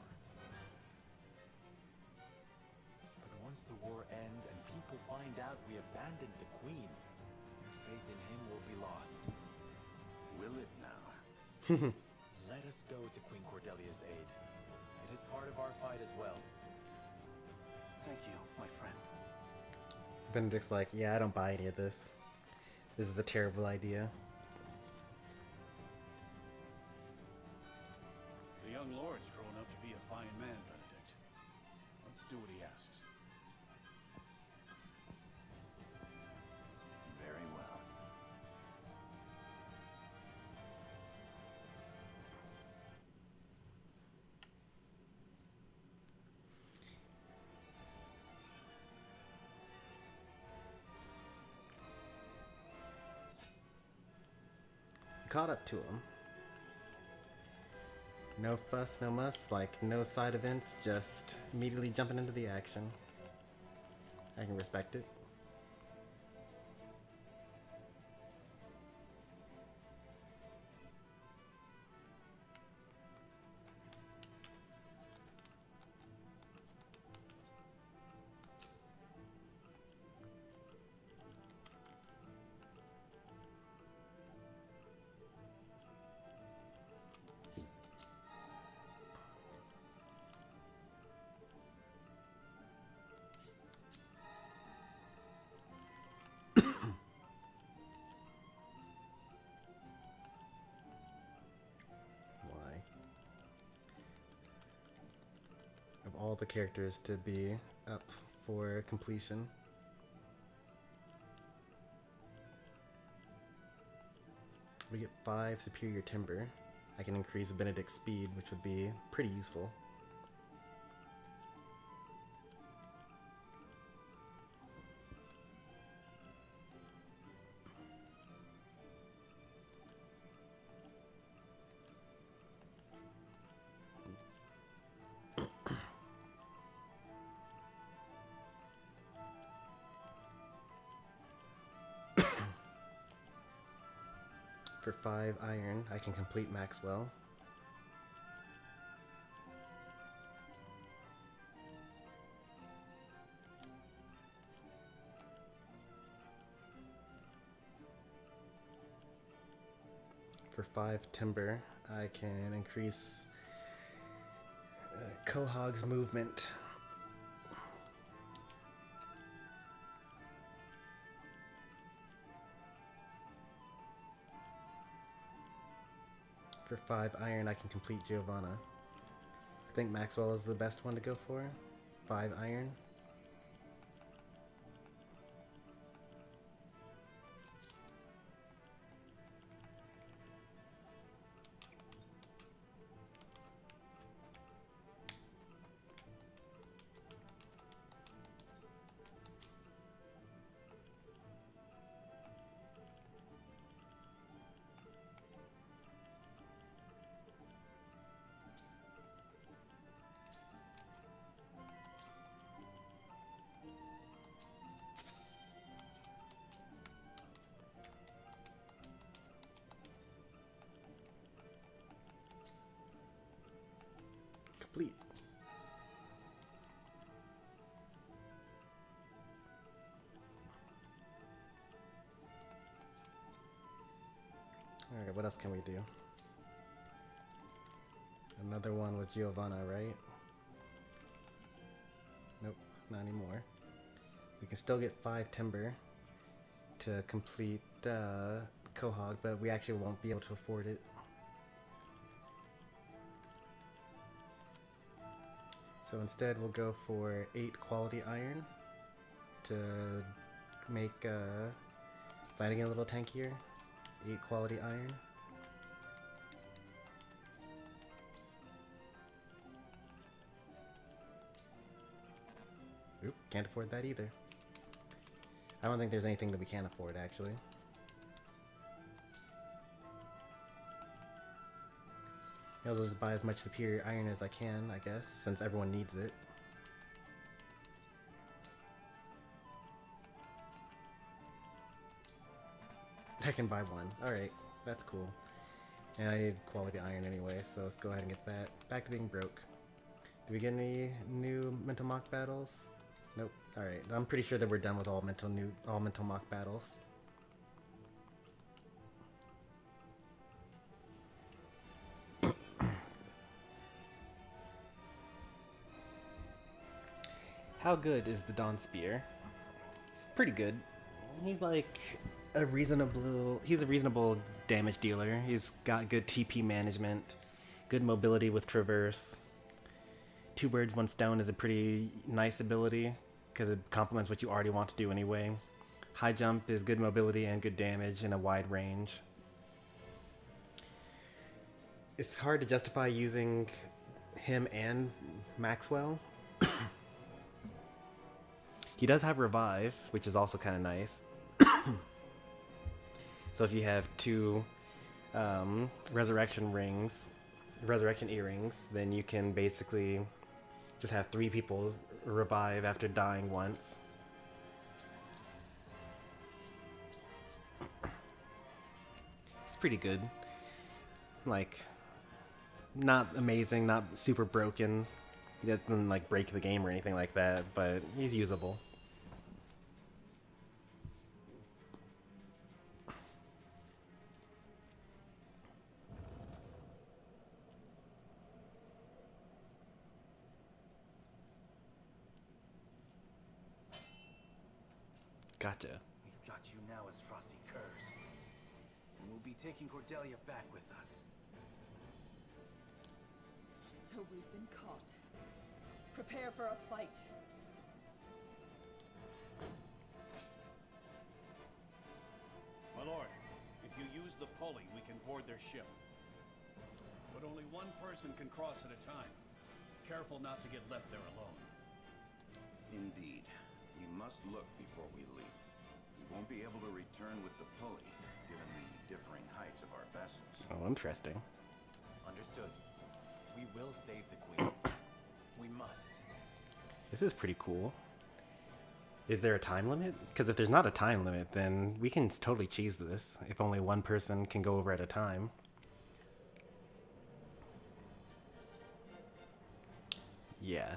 O: But once the war ends and people find out we abandoned the Queen, their faith in him will be lost.
G: Will it now?
O: Let us go to Queen Cordelia's aid. It is part of our fight as well.
I: Thank you, my friend.
A: Benedict's like, yeah, I don't buy any of this. This is a terrible idea.
N: The young lord's grown up to be a fine man, Benedict. Let's do what he asks.
G: Very well.
A: Caught up to him. No fuss, no muss, like no side events, just immediately jumping into the action. I can respect it. All the characters to be up for completion. We get 5 superior timber. I can increase Benedict's speed, which would be pretty useful. For 5 iron, I can complete Maxwell. For 5 timber, I can increase Quahog's movement. For 5 iron, I can complete Giovanna. I think Maxwell is the best one to go for. 5 iron. complete. Alright, what else can we do? Another one with Giovanna, right? Nope, not anymore. We can still get 5 timber to complete Quahog, but we actually won't be able to afford it. So instead we'll go for 8 quality iron to make fighting a little tankier. 8 quality iron. Oop, can't afford that either. I don't think there's anything that we can't afford, actually. I'll just buy as much superior iron as I can, I guess, since everyone needs it. I can buy one. Alright, that's cool. And I need quality iron anyway, so let's go ahead and get that. Back to being broke. Do we get any new mental mock battles? Nope. Alright, I'm pretty sure that we're done with all mental mock battles. How good is the Dawn Spear? It's pretty good. He's like a reasonable damage dealer. He's got good TP management, good mobility with traverse. 2 birds, 1 stone is a pretty nice ability because it complements what you already want to do anyway. High jump is good mobility and good damage in a wide range. It's hard to justify using him and Maxwell. He does have revive, which is also kind of nice. So if you have 2 resurrection earrings, then you can basically just have 3 people revive after dying once. It's pretty good. Like, not amazing, not super broken. He doesn't like break the game or anything like that, but he's usable. Gotcha.
I: We've got you now as Frosty Curse. And we'll be taking Cordelia back with us.
K: So we've been caught. Prepare for a fight.
N: My lord, if you use the pulley, we can board their ship. But only one person can cross at a time. Careful not to get left there alone.
G: Indeed. We must look before we leap. We won't be able to return with the pulley, given the differing heights of our vessels.
A: Oh, interesting.
O: Understood. We will save the queen. We must.
A: This is pretty cool. Is there a time limit? Because if there's not a time limit, then we can totally cheese this. If only one person can go over at a time. Yeah.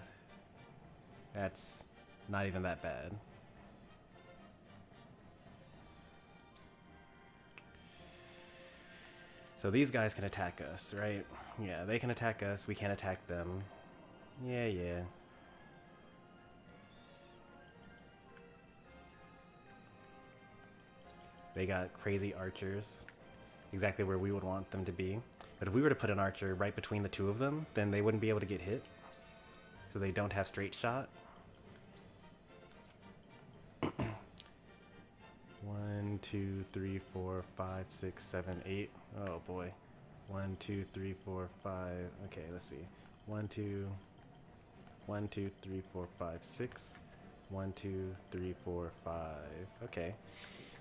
A: That's not even that bad. So these guys can attack us, right? Yeah, they can attack us. We can't attack them. Yeah. They got crazy archers. Exactly where we would want them to be. But if we were to put an archer right between the 2 of them, then they wouldn't be able to get hit. Because they don't have straight shot. 1, 2, 3, 4, 5, 6, 7, 8. Oh boy. 1, 2, 3, 4, 5. Okay, let's see. 1, 2, 3, 4, 5, 6. 1, 2, 3, 4, 5. Okay.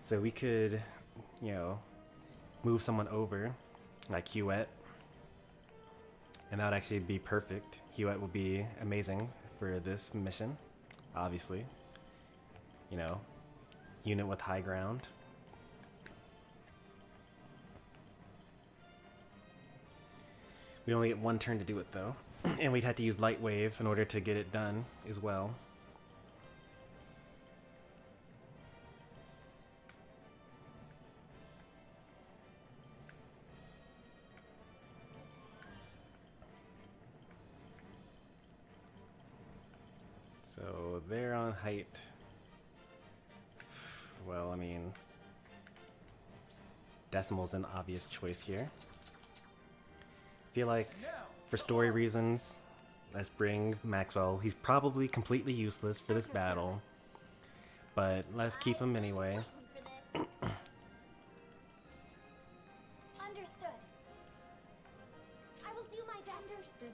A: So we could, move someone over, like Huette. And that would actually be perfect. Huette would be amazing for this mission, obviously. Unit with high ground. We only get 1 turn to do it, though. And we'd had to use light wave in order to get it done as well. So they're on height. Well, I mean, Decimal's an obvious choice here. Feel like, for story reasons, let's bring Maxwell. He's probably completely useless for this battle, but let's keep him anyway.
C: Understood. I will do my best. Understood.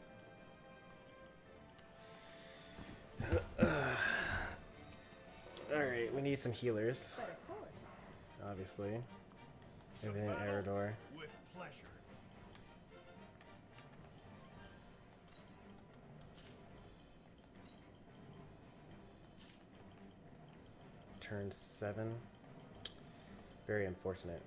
A: Alright, we need some healers. Obviously. And then Eridor.
N: With pleasure.
A: Turn 7. Very unfortunate.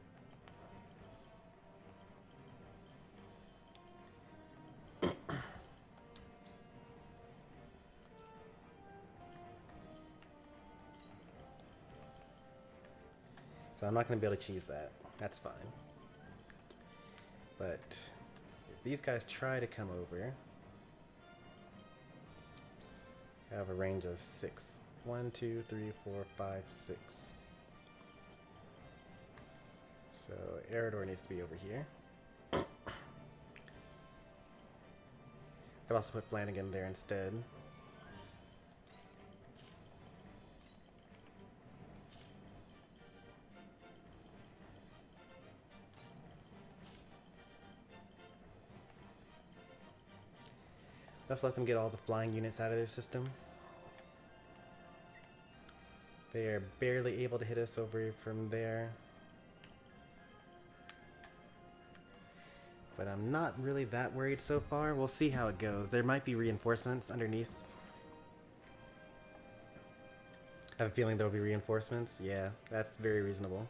A: So I'm not going to be able to cheese that. That's fine. But if these guys try to come over, I have a range of 6. 1, 2, 3, 4, 5, 6. So Eridor needs to be over here. Could also put Flanagan there instead. Let's let them get all the flying units out of their system. They are barely able to hit us over from there. But I'm not really that worried so far. We'll see how it goes. There might be reinforcements underneath. I have a feeling there'll be reinforcements. Yeah, that's very reasonable.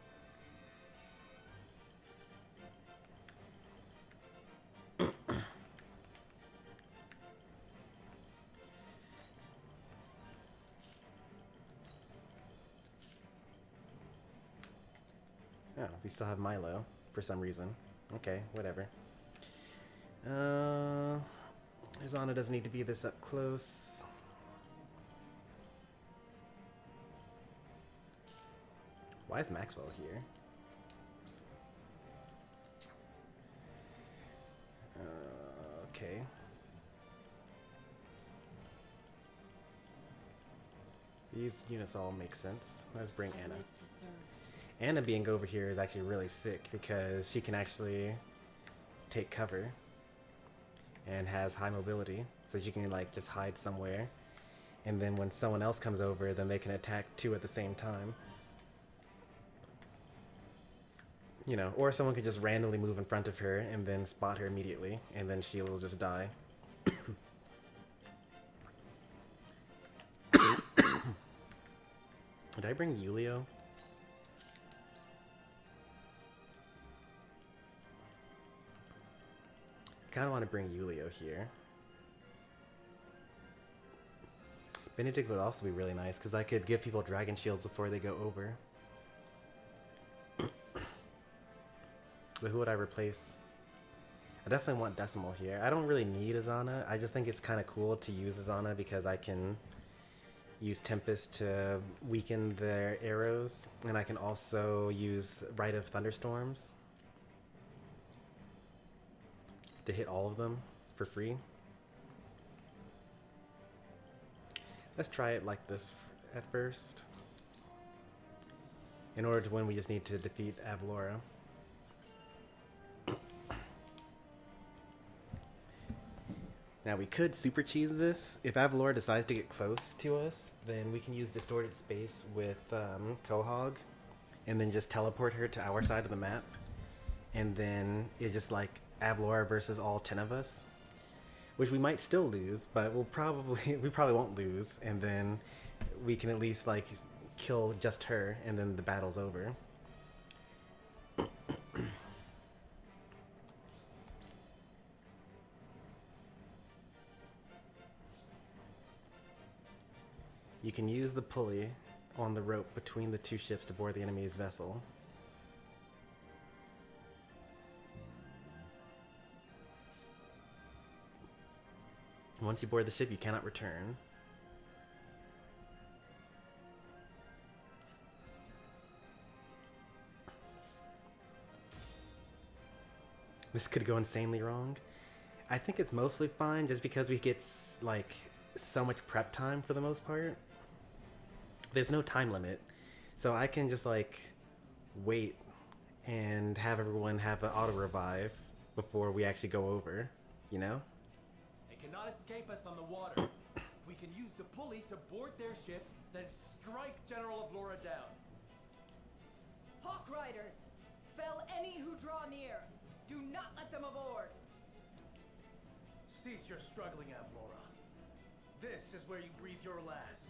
A: Oh, we still have Milo for some reason. Okay, whatever. Izana doesn't need to be this up close. Why is Maxwell here? Okay. These units all make sense. Let's bring Anna. Anna being over here is actually really sick because she can actually take cover and has high mobility, so she can like just hide somewhere, and then when someone else comes over, then they can attack two at the same time. You know, or someone could just randomly move in front of her and then spot her immediately, and then she will just die. Did I bring Yulio? I kind of want to bring Yulio here. Benedict would also be really nice because I could give people dragon shields before they go over. But who would I replace? I definitely want Decimal here. I don't really need Izana. I just think it's kind of cool to use Izana because I can use Tempest to weaken their arrows, and I can also use Rite of Thunderstorms to hit all of them for free. Let's try it like this at first. In order to win, we just need to defeat Avalora. Now we could super cheese this. If Avalora decides to get close to us, then we can use Distorted Space with Quahog, and then just teleport her to our side of the map. And then it's just like Avalora versus all 10 of us, which we might still lose, but we probably won't lose, and then we can at least like kill just her, and then the battle's over. You can use the pulley on the rope between the two ships to board the enemy's vessel. Once you board the ship, you cannot return. This could go insanely wrong. I think it's mostly fine just because we get like so much prep time for the most part. There's no time limit, so I can just like wait and have everyone have an auto revive before we actually go over, you know?
O: They cannot escape us on the water. We can use the pulley to board their ship, then strike General of Laura down.
K: Hawk Riders! Fell any who draw near! Do not let them aboard!
I: Cease your struggling, Avlora. This is where you breathe your last.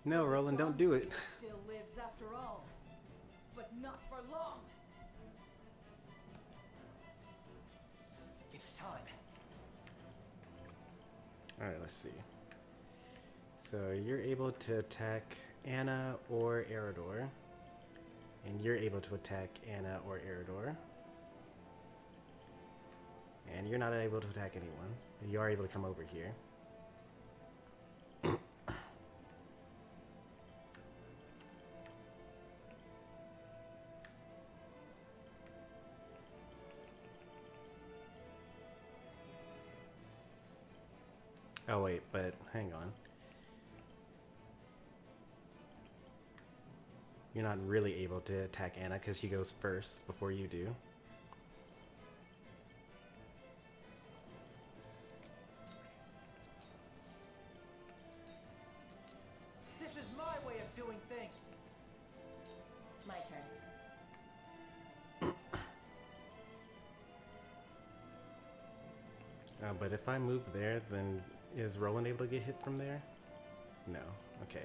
A: No, Roland, don't do it.
K: Still lives after all, but not for long.
I: It's time.
A: Alright, let's see. So you're able to attack Anna or Eridor. And you're able to attack Anna or Eridor. And you're not able to attack anyone. But you are able to come over here. Oh wait, but hang on. You're not really able to attack Anna because she goes first before you do.
I: This is my way of doing things.
M: My turn.
A: But if I move there, then is Roland able to get hit from there? No. Okay.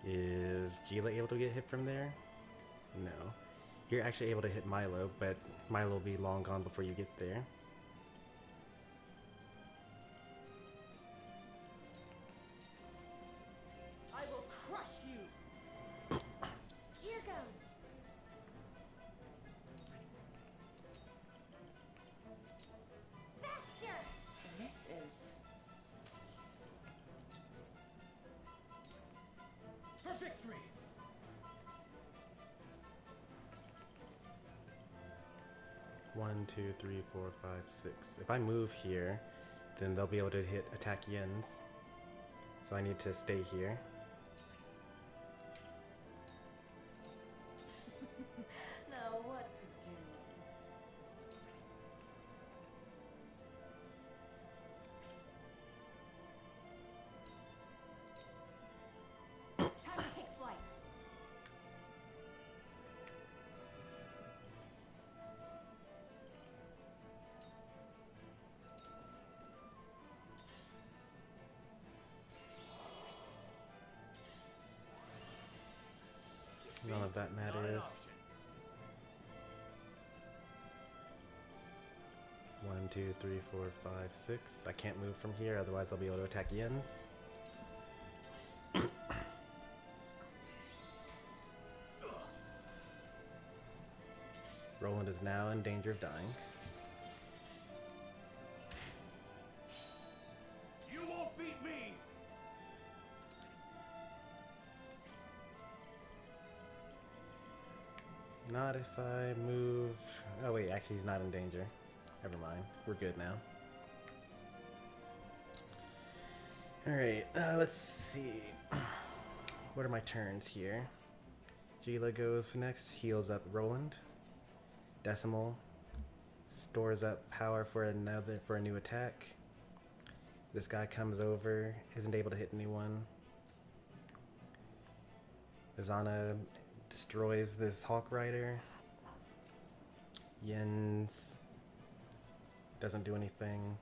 A: Is Gila able to get hit from there? No. You're actually able to hit Milo, but Milo will be long gone before you get there.
K: I will crush you!
L: Here goes. Faster!
M: This is...
I: For victory!
A: One, two, three, four, five, six. If I move here, then they'll be able to attack Jens. So I need to stay here.
M: Now what to do?
P: Time to take flight.
A: None of that matters. 1, 2, 3, 4, 5, 6. I can't move from here, otherwise I'll be able to attack Jens. Roland is now in danger of dying.
I: You won't beat me!
A: Not if I move... Oh wait, actually he's not in danger. Never mind. We're good now. Alright, let's see. What are my turns here? Gila goes next, heals up Roland. Decimal stores up power for a new attack. This guy comes over, isn't able to hit anyone. Azana destroys this Hawk Rider. Jens doesn't do anything.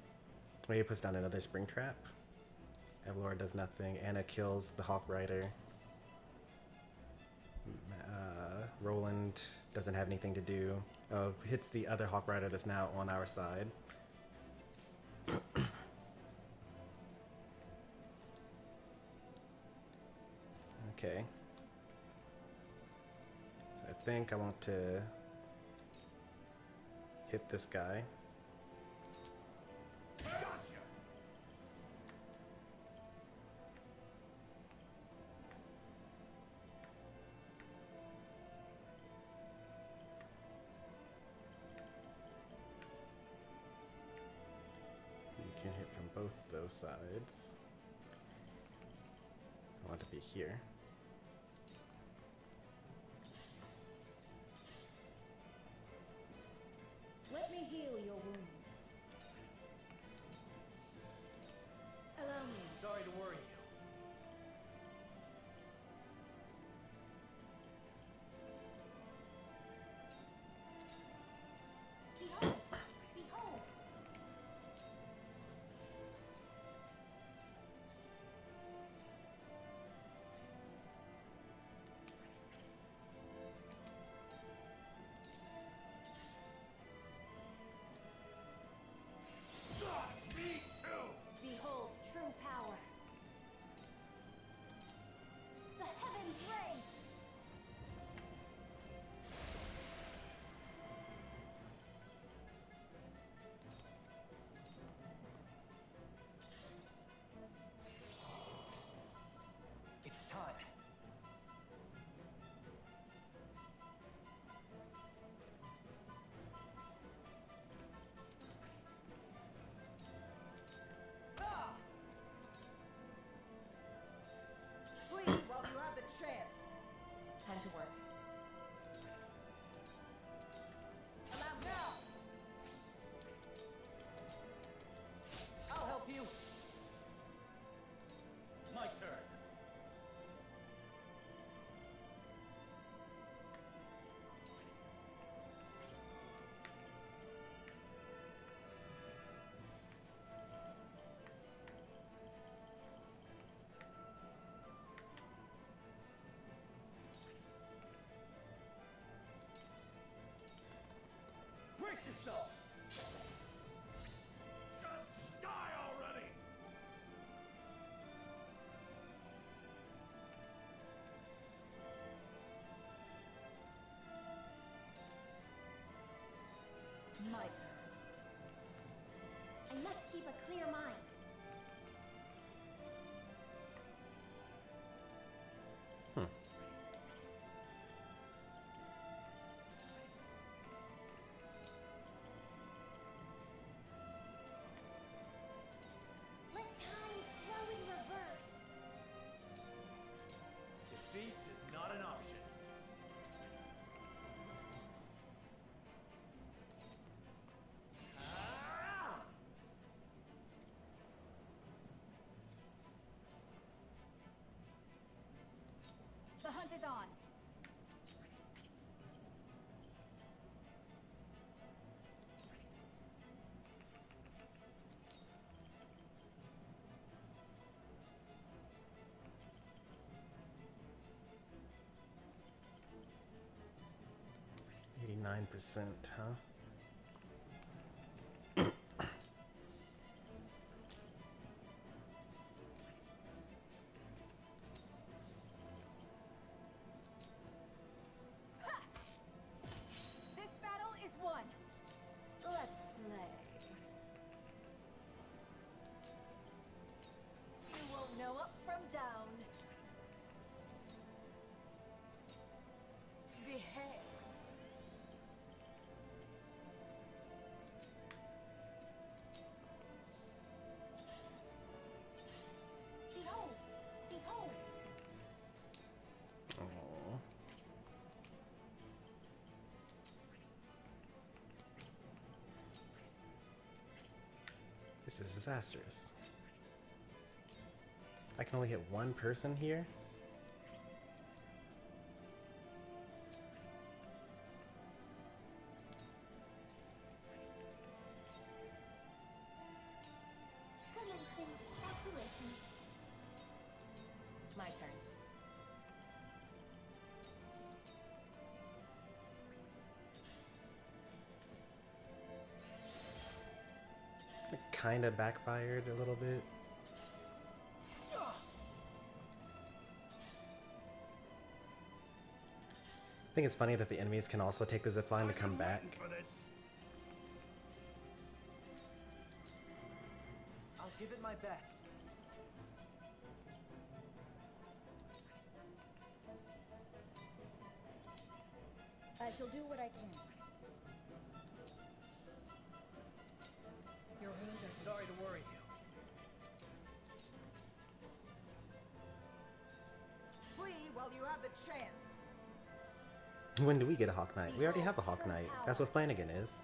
A: Well, he puts down another spring trap. Evlora does nothing. Anna kills the Hawk Rider. Roland doesn't have anything to do. Oh, hits the other Hawk Rider that's now on our side. Okay. So I think I want to hit this guy. You can hit from both those sides. So I want to be here.
M: Let me heal your wounds. Allow me.
I: Sorry to worry you.
P: Behold! Behold!
N: Me too!
P: Behold true power! The heavens raise!
I: It's time.
M: Ah! Flee while you have the chance.
K: Time to work.
M: Allow me. Now!
I: I'll help you. My turn. Brace yourself!
N: Just die already!
P: My turn. I must keep a clear mind. Let time flow in reverse.
O: Defeat is not an option. Ah!
C: The hunt is on.
A: %, huh?
C: This battle is won.
M: Let's play. You won't know up from down. Behave.
P: Behold! Behold!
A: Aww. This is disastrous. I can only hit one person here?
P: Commencing calculations.
M: My turn.
A: It kinda backfired a little bit. I think it's funny that the enemies can also take the zipline to come back.
I: I'll give it my best.
P: I shall do what I can.
I: Your wounds are sorry to worry you.
T: Flee while you have the chance.
A: When do we get a Hawk Knight? We already have a Hawk Knight. That's what Flanagan is.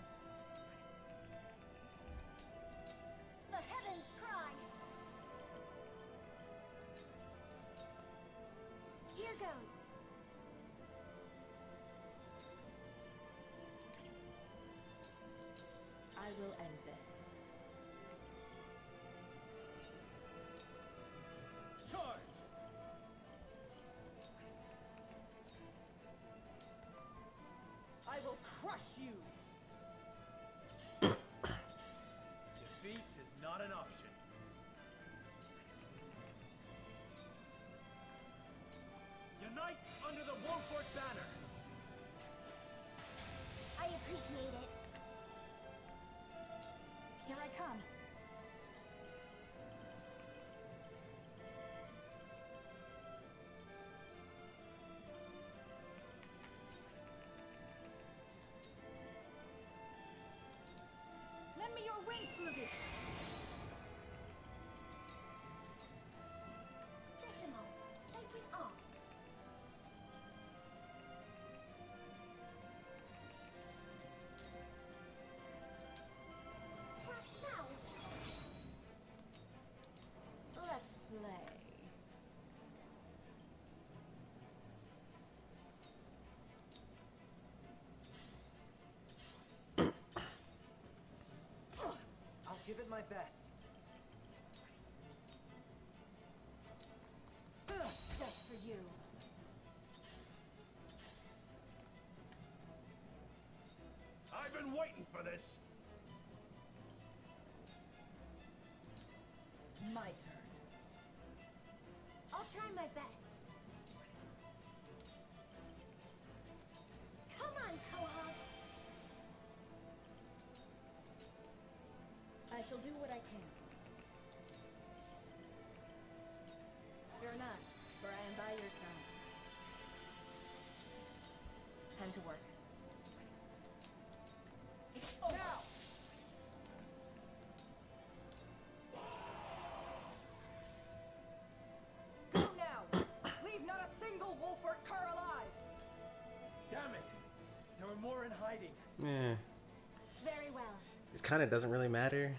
P: The heavens cry. Here goes.
H: I will end this.
I: Charge!
T: I will crush you.
I: Defeat is not an option. Unite under the Wolford banner.
P: I appreciate it. Here I come.
T: Lend me your wings, Flugy.
P: Decimal, taking off.
M: Let's play.
I: I'll give it my best.
M: Just for you.
N: I've been waiting for this.
P: My turn. I'll try my best. Come on, Quahog.
H: I shall do what I can. Fear not, for I am by your side. Time to work.
T: Now! Go now! Leave not a single Wolford cur alive!
I: Damn it! There were more in hiding.
A: Yeah.
P: Very well.
A: It kind of doesn't really matter.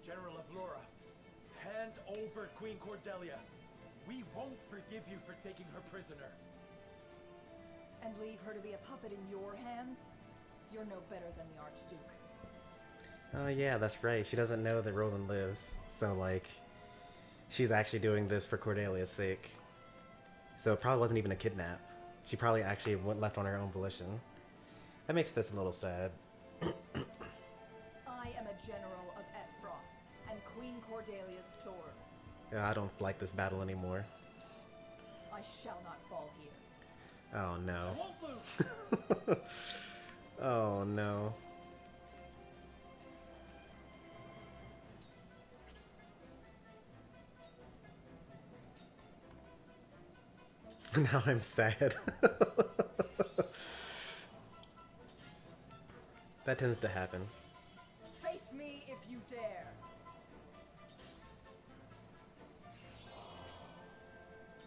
I: General of Laura, hand over Queen Cordelia. We won't forgive you for taking her prisoner.
T: And leave her to be a puppet in your hands? You're no better than the Archduke.
A: Oh yeah, that's right. She doesn't know that Roland lives. So like, she's actually doing this for Cordelia's sake. So it probably wasn't even a kidnap. She probably actually went left on her own volition. That makes this a little sad.
T: I am a general of Esfrost, and Queen Cordelia's sword.
A: Yeah, I don't like this battle anymore.
T: I shall not fall here.
A: Oh no.
I: I won't lose!
A: Oh no. Now I'm sad. That tends to happen.
T: Face me if you dare.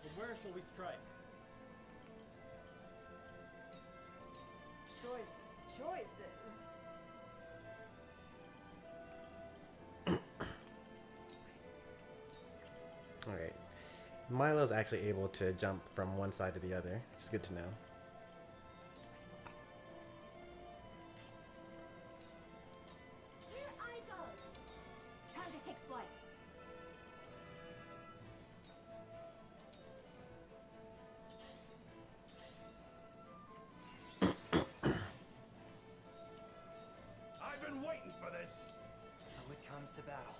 I: From where shall we strike?
T: Choices.
A: Alright. Milo's actually able to jump from one side to the other, which is good to know.
P: Here I go. Time to take flight.
N: I've been waiting for this.
I: So it comes to battle.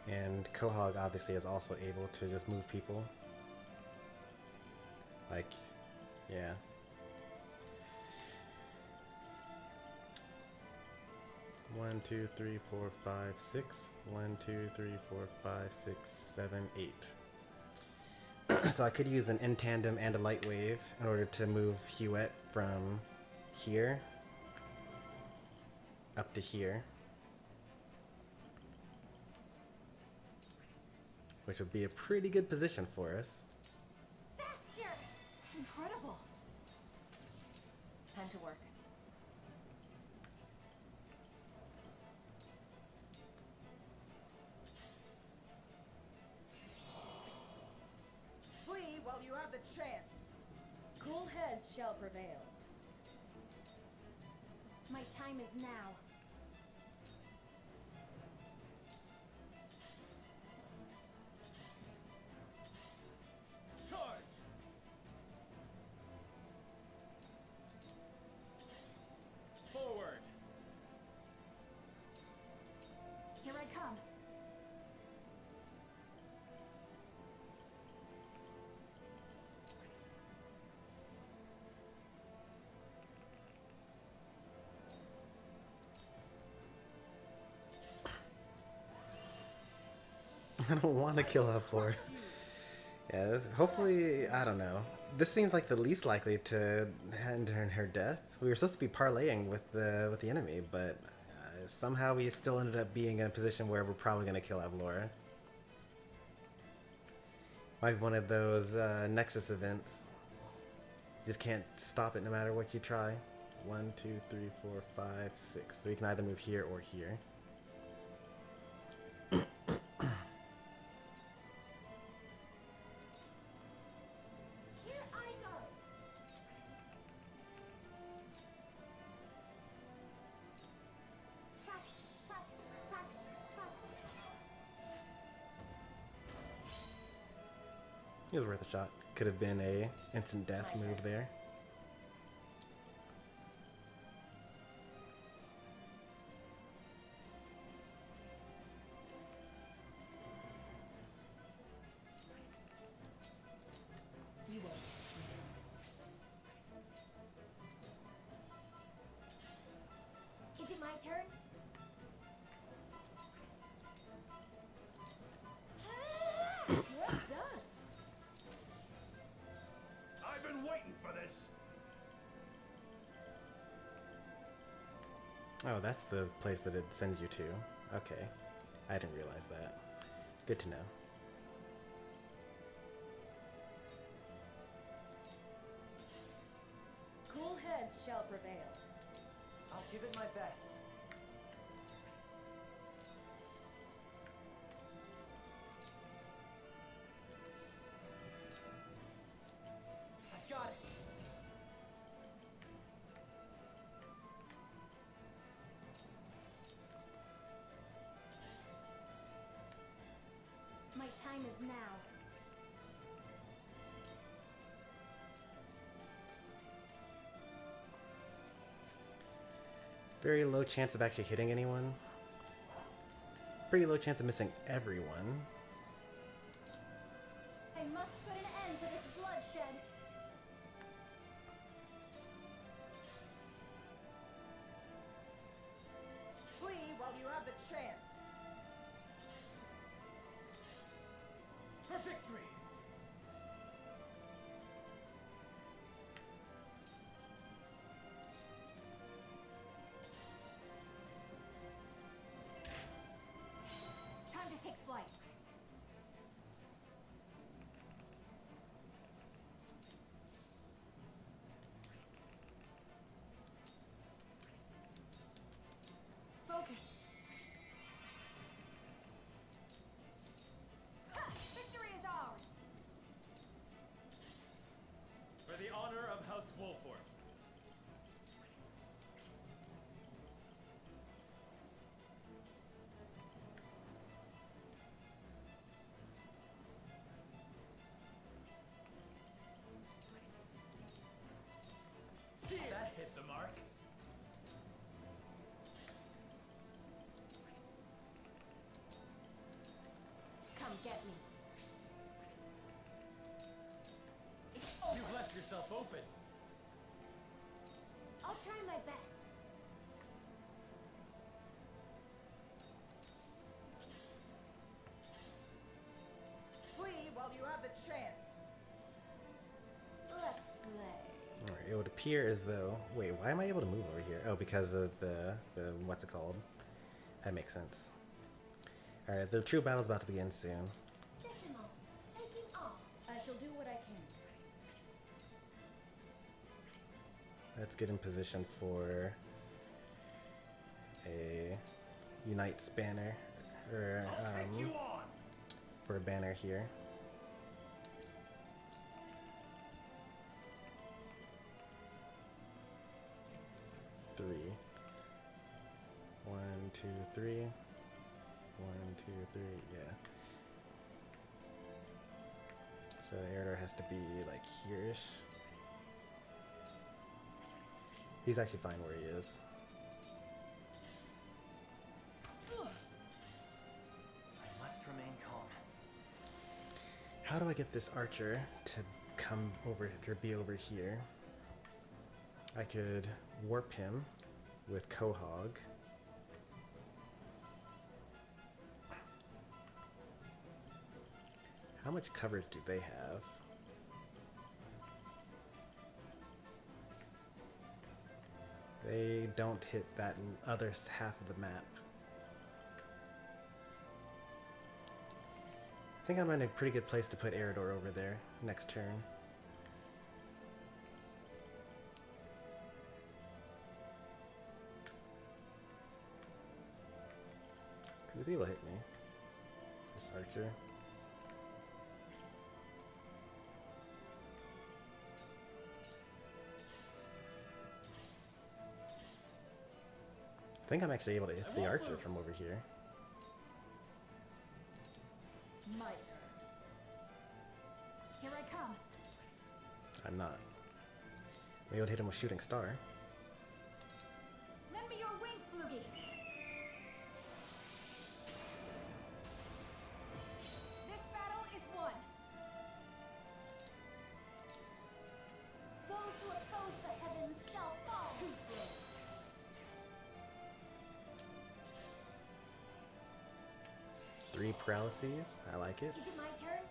A: And Quahog obviously is also able to just move people. Like, yeah. One, two, three, four, five, six. 1, 2, 3, 4, 5, 6, 7, 8. So I could use an in tandem and a light wave in order to move Huette from here up to here, which would be a pretty good position for us.
C: Faster!
M: Incredible. Time to work.
T: Flee while you have the chance. Cool heads shall prevail.
C: My time is now.
N: Charge! Forward!
C: Here I come.
A: I don't want to kill Flora. Yeah, hopefully, I don't know. This seems like the least likely to end in her death. We were supposed to be parlaying with the enemy, but somehow we still ended up being in a position where we're probably going to kill Avlora. Might be one of those Nexus events. You just can't stop it no matter what you try. 1, 2, 3, 4, 5, 6. So you can either move here or here.
C: Here I go. Clack, clack, clack, clack.
A: It was worth a shot. Could have been a instant death move there.
T: You won't.
C: Is it my turn?
T: Well done.
N: I've been waiting for this.
A: Oh, that's the place that it sends you to. Okay. I didn't realize that. Good to know.
T: Cool heads shall prevail. I'll give it my best. I got it.
C: My time is now.
A: Very low chance of actually hitting anyone. Pretty low chance of missing everyone.
C: I must put an end to this bloodshed.
T: Flee while you have the chance.
N: For victory!
C: Time to take flight. Focus.
P: Ha! Victory is ours!
M: get me.
O: You've left yourself open.
L: I'll try my best.
T: Flee while you have the chance.
M: Let's play.
A: Alright, it would appear as though... Wait, why am I able to move over here? Oh, because of the what's it called? That makes sense. Alright, the true battle's about to begin soon.
L: Decimal, taking off.
T: I shall do what I can.
A: Let's get in position for a Unite's banner. Or, for a banner here. Three. 1, 2, 3. 1, 2, 3. Yeah. So Eridor has to be like here-ish. He's actually fine where he is.
I: I must remain calm.
A: How do I get this archer to come over or be over here? I could warp him with Quahog. How much coverage do they have? They don't hit that other half of the map. I think I'm in a pretty good place to put Eridor over there next turn. Who's able to hit me? This archer. I think I'm actually able to hit the archer from over here.
T: My turn. Here I come.
A: I'm not. I'm able to hit him with Shooting Star.
T: Lend me your wings, Floogie. This battle is won.
L: Those who oppose the heavens shall fall.
T: Too slow.
A: Three paralyses. I like it.
L: Is it my turn?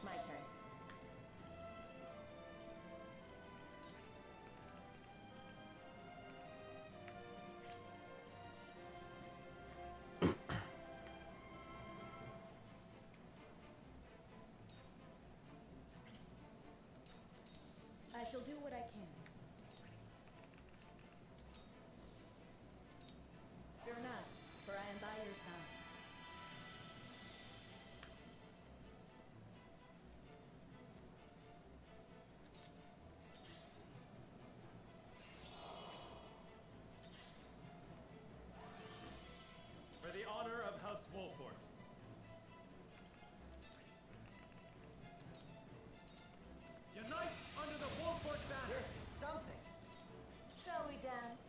T: My turn. I shall do what I can. Fear not, for I am by your side.
N: For the honor of House Wolford. Unite under the Wolford banner!
I: This is something.
M: Shall we dance?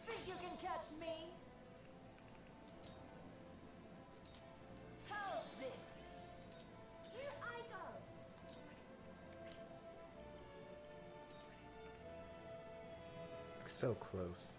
M: Think you can catch me? How's this?
L: Here I go.
A: So close.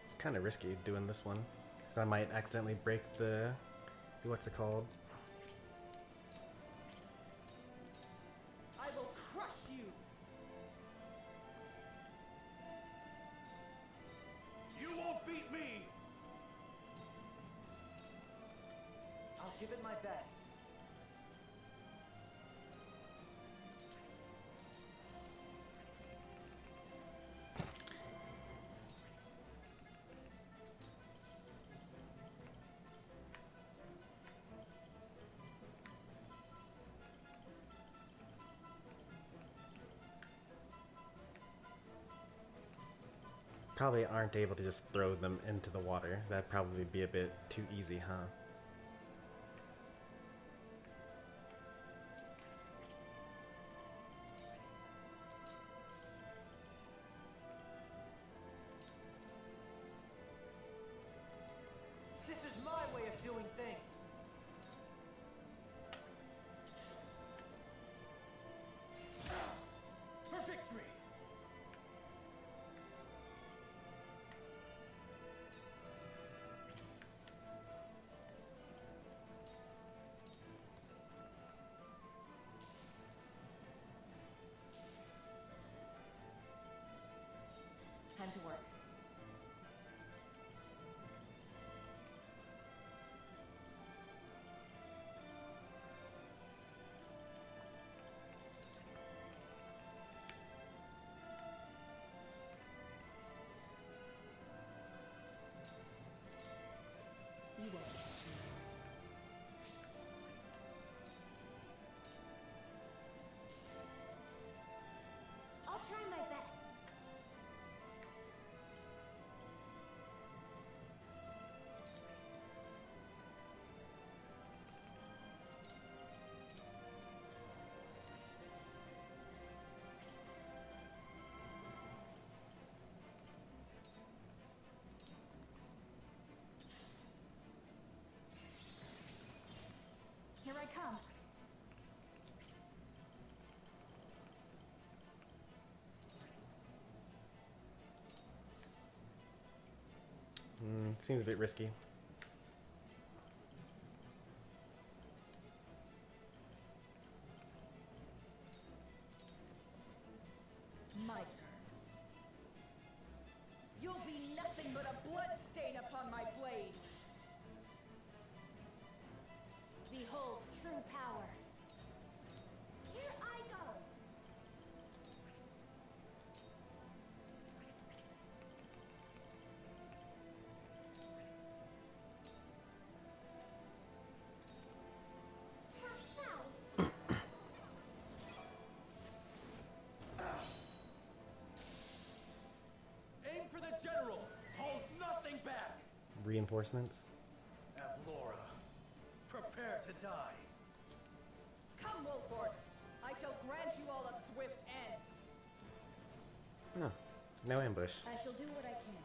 A: It's kind of risky doing this one. 'Cause I might accidentally break the... What's it called?
I: I will crush you.
N: You won't beat me!
I: I'll give it my best.
A: probably aren't able to just throw them into the water. That'd probably be a bit too easy, huh?
I: This is my way of doing things. For victory!
T: Time to work. You won't catch me.
L: I'll try my best.
T: Here I come.
A: Seems a bit risky.
T: My turn. You'll be nothing but a bloodstain upon my blade.
L: Behold true power. Here I go.
I: Aim for the general! Hold nothing back!
A: Reinforcements?
I: Avlora, prepare to die.
T: Come, Wolford. I shall grant you all a swift end.
A: Huh. No ambush.
T: I shall do what I can.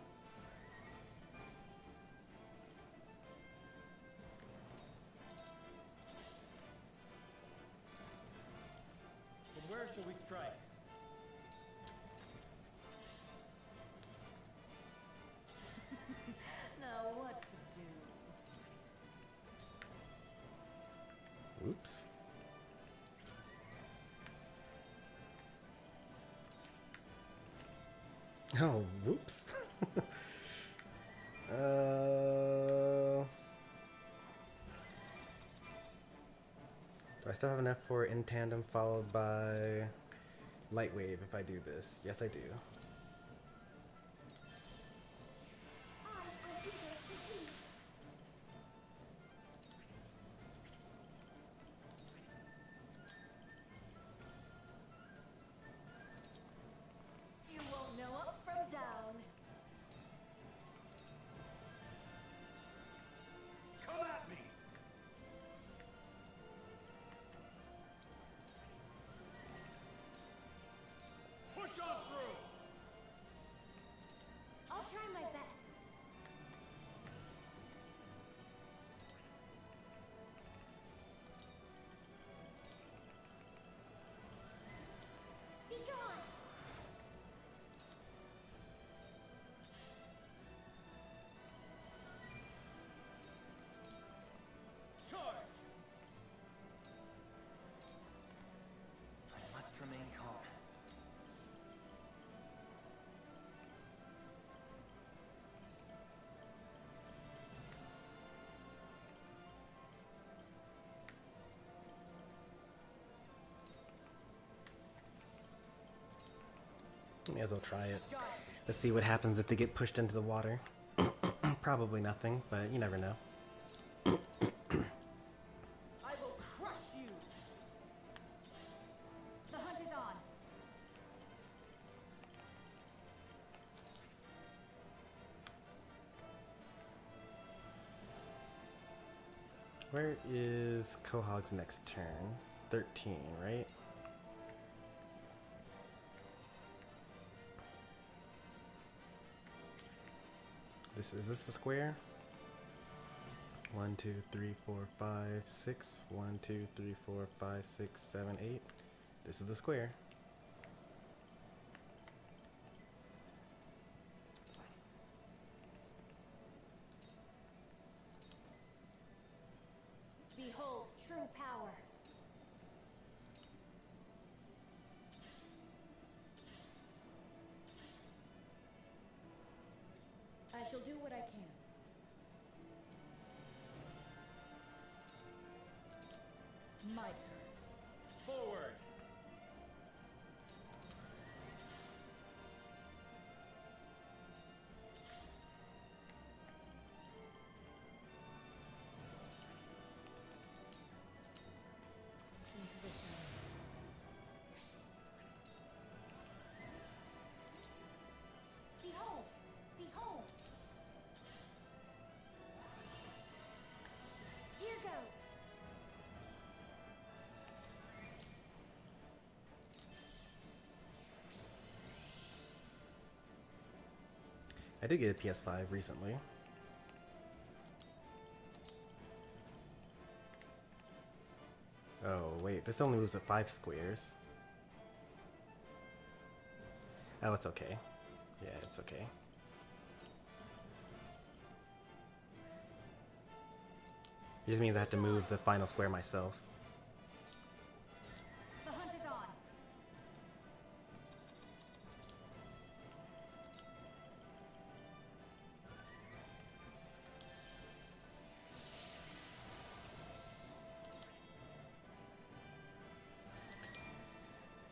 I: And where shall we strike?
M: Now what to do?
A: Oops. Oh, whoops. Do I still have enough for in tandem followed by light wave if I do this? Yes, I do.
M: You won't know up from down.
I: Come at me! Push on through!
L: I'll try my best. Be gone!
I: Charge! I must remain calm.
A: May as well try it. Let's see what happens if they get pushed into the water. Probably nothing, but you never know.
T: I will crush you. The hunt is on.
A: Where is Quahog's next turn? 13, right? Is this the square? 1, 2, 3, 4, 5, 6. 1, 2, 3, 4, 5, 6, 7, 8. This is the square.
P: Behold true power.
K: I shall do what I can. My turn.
O: Forward!
K: Into the shadows.
P: Behold! Behold! Here goes!
A: I did get a PS5 recently. Oh, wait, this only moves at 5 squares. Oh, it's okay. Yeah, it's okay. It just means I have to move the final square myself.
P: The hunt is on!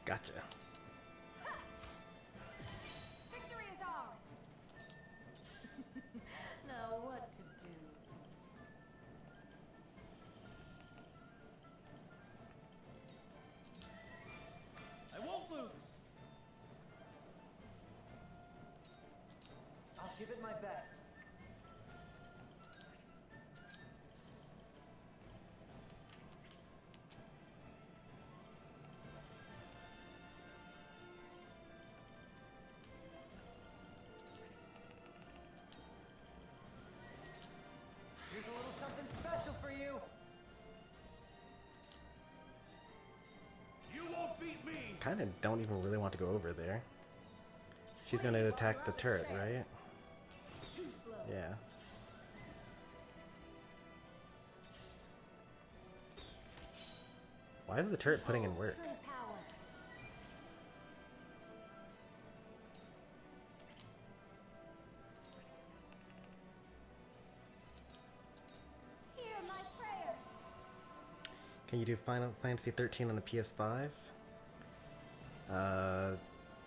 A: Gotcha.
P: Victory is ours!
M: Now what to do?
I: I won't lose! I'll give it my best. Here's a little something special for you.
N: You won't beat me!
A: Kind of don't even really want to go over there. She's going to attack the turret, right?
P: Too slow.
A: Yeah. Why is the turret putting in work?
P: True power. Hear my prayers.
A: Can you do Final Fantasy 13 on the PS5?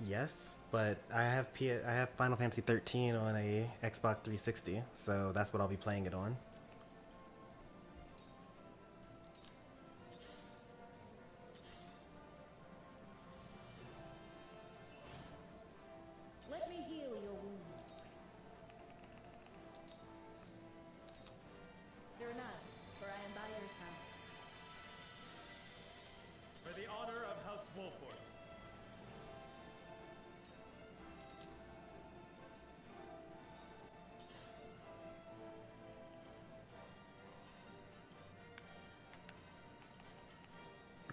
A: Yes, but I have Final Fantasy 13 on a Xbox 360, so that's what I'll be playing it on.
K: Let me heal your wounds. Fear not, for I am by your side.
N: For the honor of House Wolford.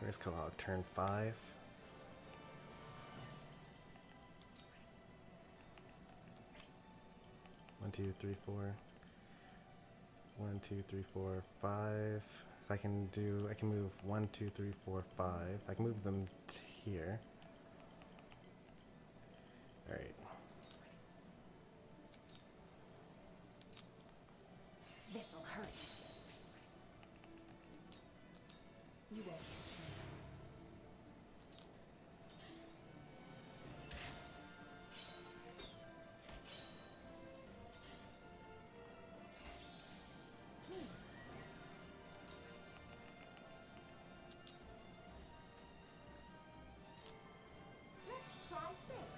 A: Where's Quahog? Turn 5. One, 2, 3, 4. 1, 2, 3, 4, 5. So I can move 1, 2, 3, 4, 5. I can move them here. Alright.
P: This'll hurt.
K: You won't catch me.
P: Let's try this.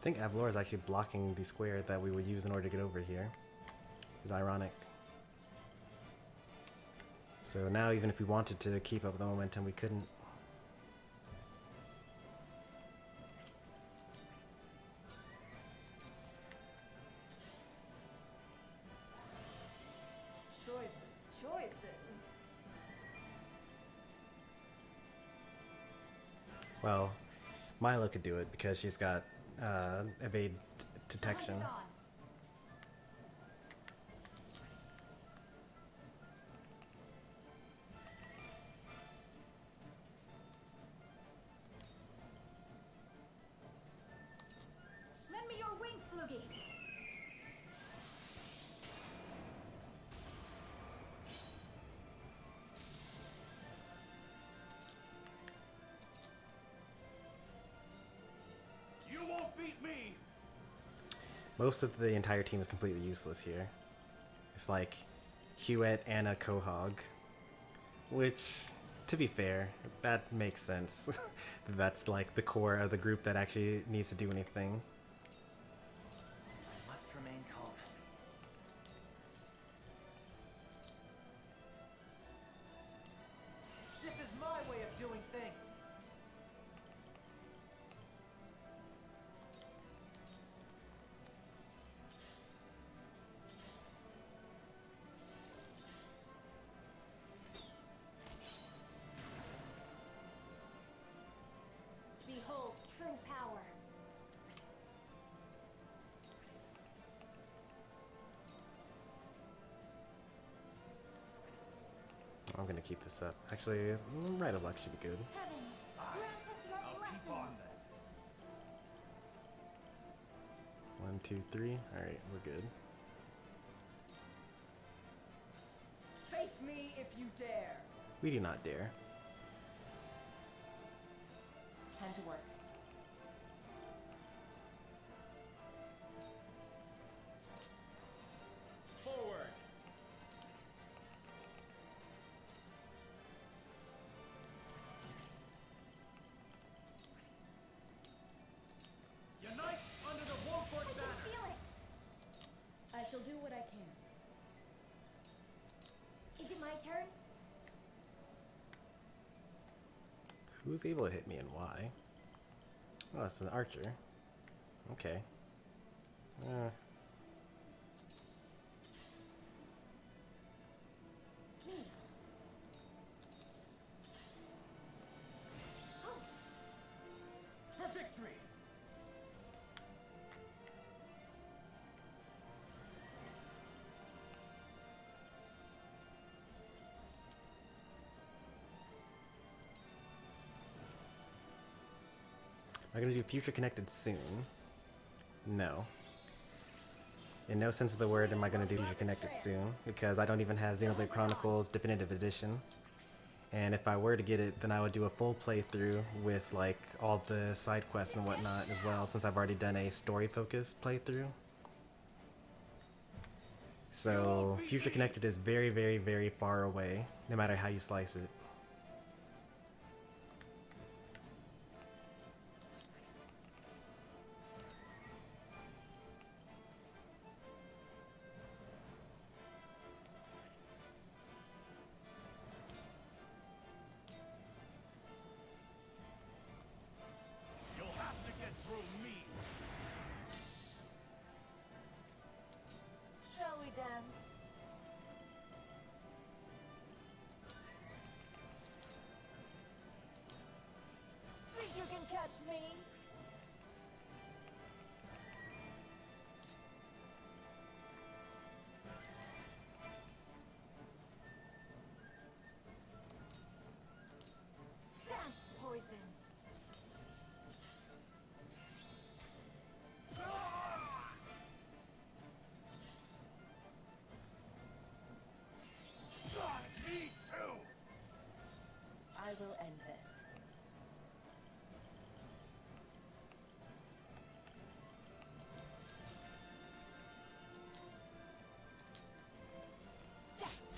A: think Avlor is actually blocking the square that we would use in order to get over here. It's ironic. So now even if we wanted to keep up with the momentum, we couldn't.
M: Choices.
A: Well, Milo could do it because she's got evade detection.
P: Lend me your wings, Flugy.
N: You won't beat me!
A: Most of the entire team is completely useless here. It's like Hewitt and a Quahog, which, to be fair, that makes sense. That's like the core of the group that actually needs to do anything.
I: I must remain calm. This is my way of doing things.
P: Behold true power.
A: I'm gonna keep this up. Actually, Rite of Luck should be good.
P: Heavens, grant us your
N: I'll keep
P: blessing.
N: on then.
A: 1, 2, 3. Alright, we're good.
M: Face me if you dare.
A: We do not dare.
K: Time to work.
O: Forward!
I: Unite under the Wolford banner.
P: Feel it.
K: I shall do what I can.
P: Is it my turn?
A: Who's able to hit me and why? Oh, it's an archer. Okay.
I: For victory!
A: Am I gonna do future connected soon? No. In no sense of the word am I gonna do future connected soon, because I don't even have Xenoblade Chronicles Definitive Edition. And if I were to get it, then I would do a full playthrough with like all the side quests and whatnot as well, since I've already done a story-focused playthrough. So future connected is very, very, very far away, no matter how you slice it.
N: You'll have to get through me.
M: Shall we dance? Think you can catch me? Dance, poison.
N: Me too.
K: I will end this.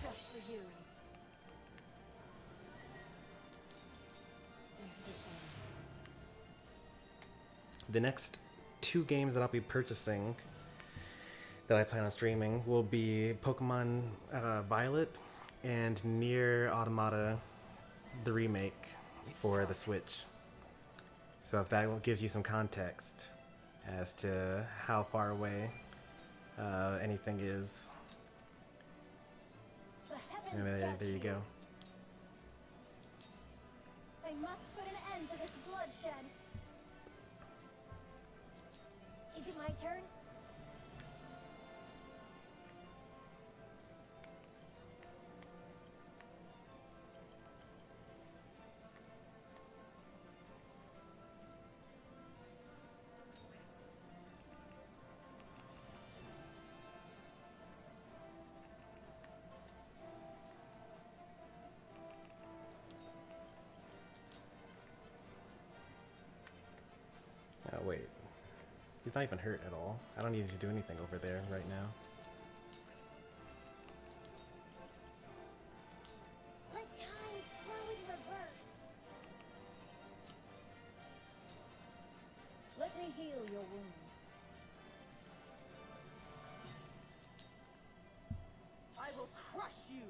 M: Just for you.
A: The next two games that I'll be purchasing that I plan on streaming will be Pokemon Violet and Nier Automata, the remake for the Switch. So if that gives you some context as to how far away anything is, and there you go.
P: They must put an end to this bloodshed.
L: Is it my turn?
A: Oh, wait. He's not even hurt at all. I don't need to do anything over there right now.
L: Let time flow in reverse.
P: Let me heal your wounds.
T: I will crush you!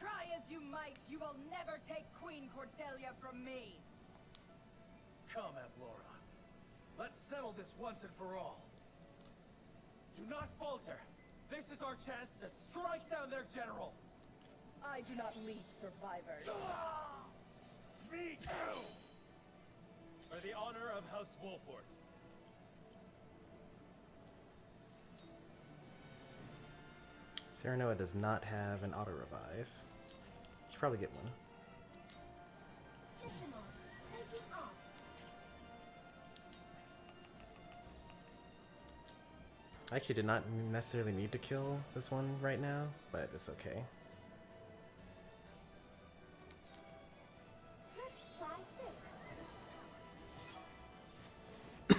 T: Try as you might, you will never take Queen Cordelia from me!
I: Come, Avlora. Let's settle this once and for all.
N: Do not falter. This is our chance to strike down their general.
T: I do not lead survivors.
N: Me too! For the honor of House Wolford.
A: Serenoa does not have an auto revive. Should probably get one.
L: Taking off.
A: I actually did not necessarily need to kill this one right now, but it's okay.
L: Let's try this.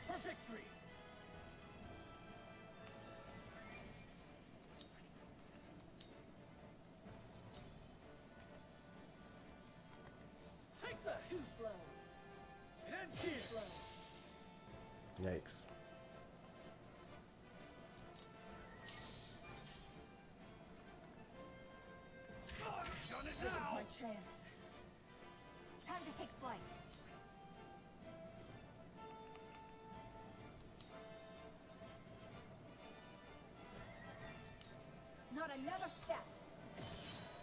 N: For victory!
T: Take that! Too slow.
N: It ends here!
A: Yikes.
T: This is my chance.
C: Time to take flight.
P: Not another step.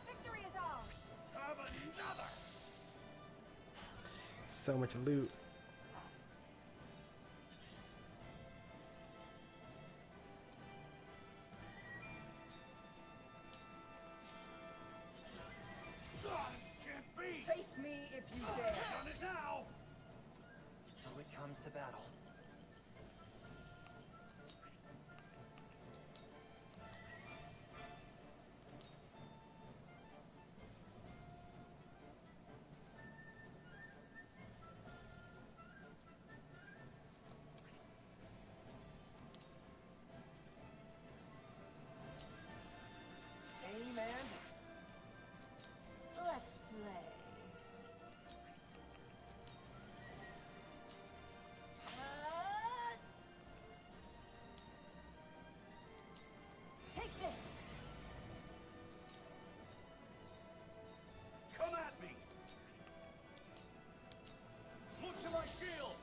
P: Victory is ours.
N: Have another!
A: So much loot.
N: Can't be!
T: Face me if you dare.
N: Done it now!
I: So it comes to battle.
T: Amen.
M: Let's play.
P: Take this.
N: Come at me! Look to my shield!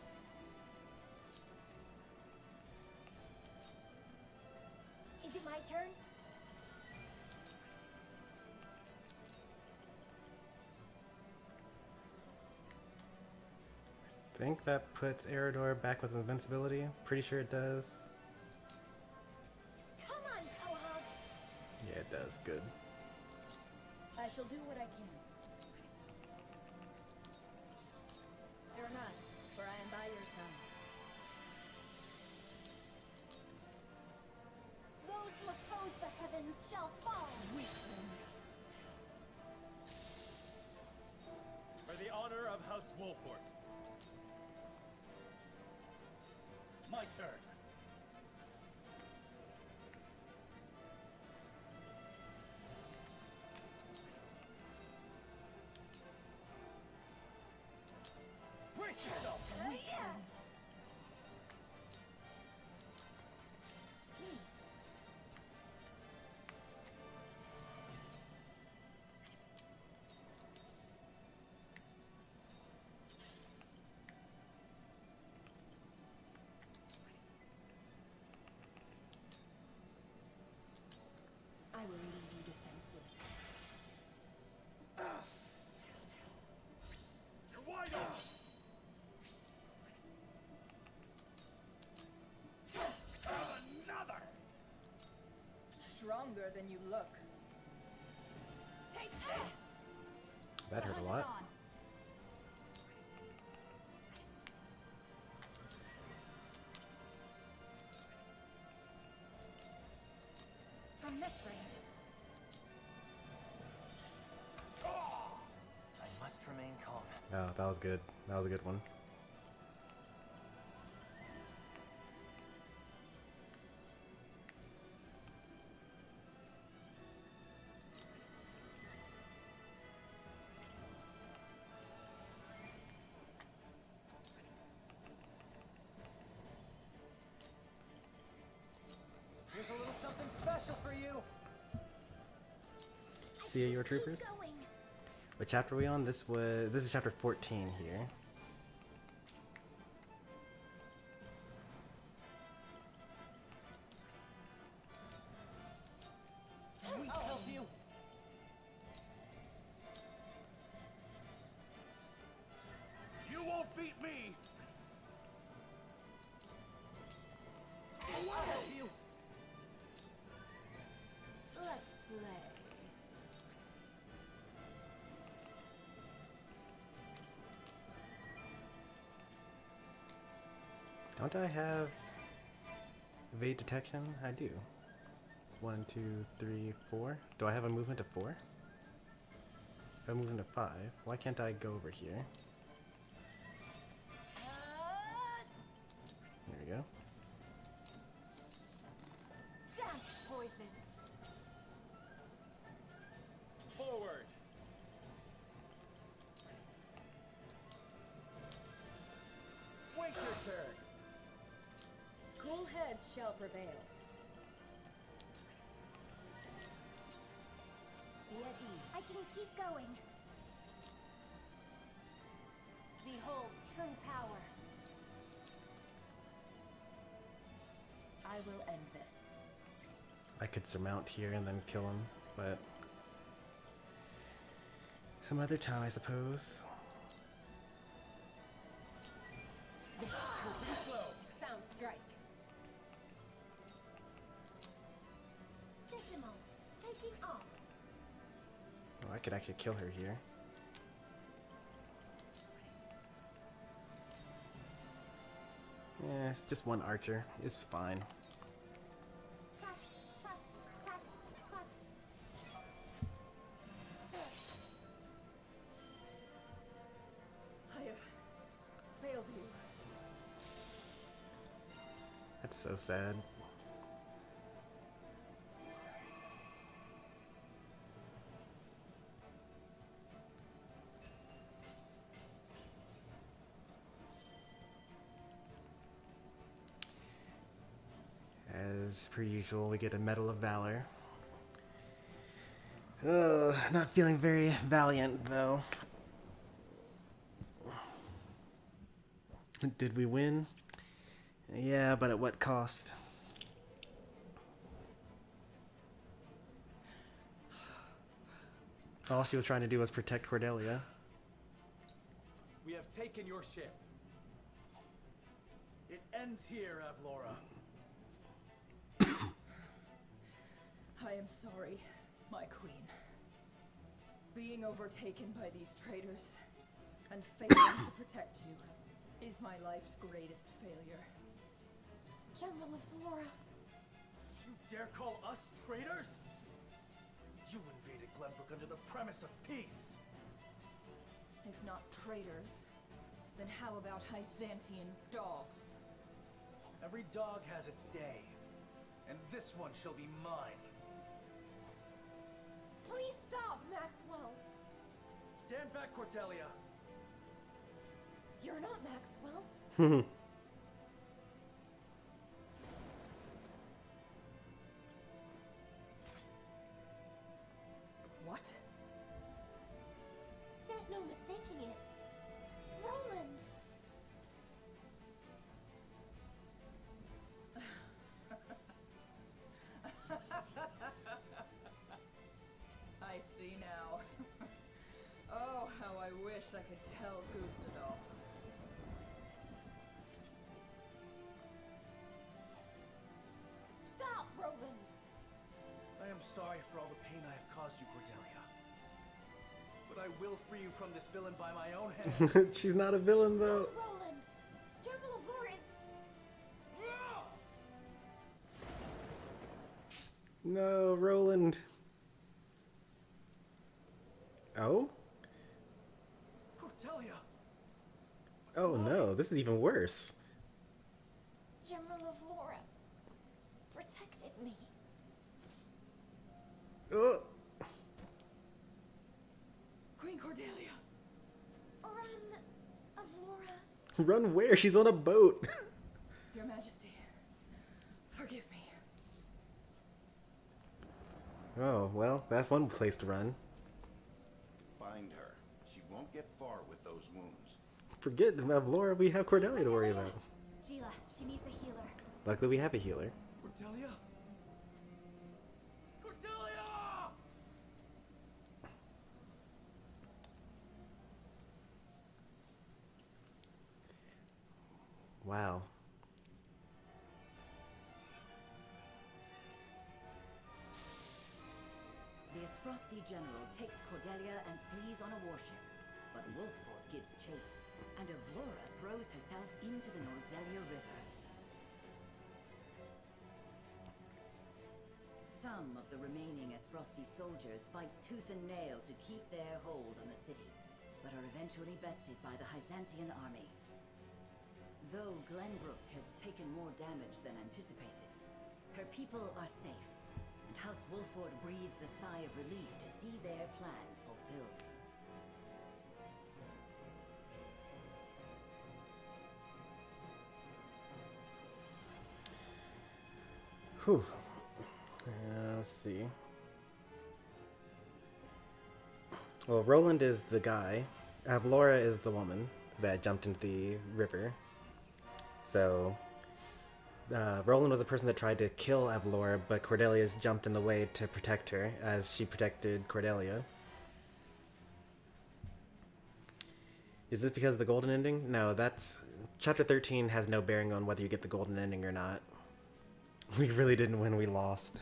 L: Is it my turn?
A: I think that puts Eridor back with invincibility. Pretty sure it does.
L: Come on, Quahog.
A: Yeah, it does. Good.
T: I shall do what I can. Fear not, for I am by your side.
P: Those who oppose the heavens shall fall.
T: Weakling.
N: For the honor of House Wolford. My turn.
P: I will leave you defenseless.
N: You're wide open! Another!
T: Stronger than you look.
P: Take this!
A: That hurt a lot.
P: From this range.
I: I must remain calm.
A: Oh, that was good. That was a good one.
I: Here's a little something special for you.
A: See your troopers? What chapter are we on? This is chapter 14 here.
I: I'll help you.
N: You won't beat me!
I: I'll help you.
M: Let's play.
A: Don't I have evade detection? I do. 1, 2, 3, 4. Do I have a movement of 4? I have a movement of 5. Why can't I go over here? There we go.
M: Dance poison.
N: Forward!
I: Wait your turn.
T: Cool heads shall prevail.
M: Be at ease.
C: I can keep going.
M: Behold true power.
T: I will end this.
A: I could surmount here and then kill him, but some other time, I suppose.
T: This is too slow. Sound strike.
L: Digimon, taking off.
A: Oh, I could actually kill her here. Yeah, it's just one archer. It's fine.
L: Clap, clap, clap, clap.
T: I have failed you.
A: That's so sad. As per usual, we get a Medal of Valor. Not feeling very valiant, though. Did we win? Yeah, but at what cost? All she was trying to do was protect Cordelia.
I: We have taken your ship. It ends here, Avlora.
T: I am sorry, my queen. Being overtaken by these traitors and failing to protect you is my life's greatest failure.
L: General Flora.
I: You dare call us traitors? You invaded Glenbrook under the premise of peace.
T: If not traitors, then how about Hyzantian dogs?
I: Every dog has its day, and this one shall be mine.
L: Please stop, Maxwell.
I: Stand back, Cordelia.
L: You're not Maxwell.
T: What?
L: There's no mistaking it. Roland.
T: see now. Oh, how I wish I could tell Gustadolf.
P: Stop, Roland!
I: I am sorry for all the pain I have caused you, Cordelia. But I will free you from this villain by my own hand.
A: She's not a villain though.
P: Roland! General of Lore is...
A: No, Roland. Oh?
I: Cordelia!
A: Oh no, this is even worse.
P: General of Lore protected me.
A: Oh.
T: Queen Cordelia!
P: Run, Avlora.
A: Run where? She's on a boat.
T: Your Majesty, forgive me.
A: Oh, well, that's one place to run.
G: Find her. She won't get far with those wounds.
A: Forget about Laura, we have Cordelia to worry about.
C: Gila, she needs a healer.
A: Luckily we have a healer.
I: Cordelia? Cordelia!
A: Wow.
B: This frosty general takes Cordelia and flees on a warship, but Wolford gives chase, and Avlora throws herself into the Norzelia River. Some of the remaining Frosty soldiers fight tooth and nail to keep their hold on the city, but are eventually bested by the Hyzantian army. Though Glenbrook has taken more damage than anticipated, her people are safe, and House Wolford breathes a sigh of relief to see their plan fulfilled.
A: Whew. Let's see. Well, Roland is the guy. Avlora is the woman that jumped into the river. So, Roland was the person that tried to kill Avlora, but Cordelia's jumped in the way to protect her, as she protected Cordelia. Is this because of the golden ending? No, that's... Chapter 13 has no bearing on whether you get the golden ending or not. We really didn't win, we lost.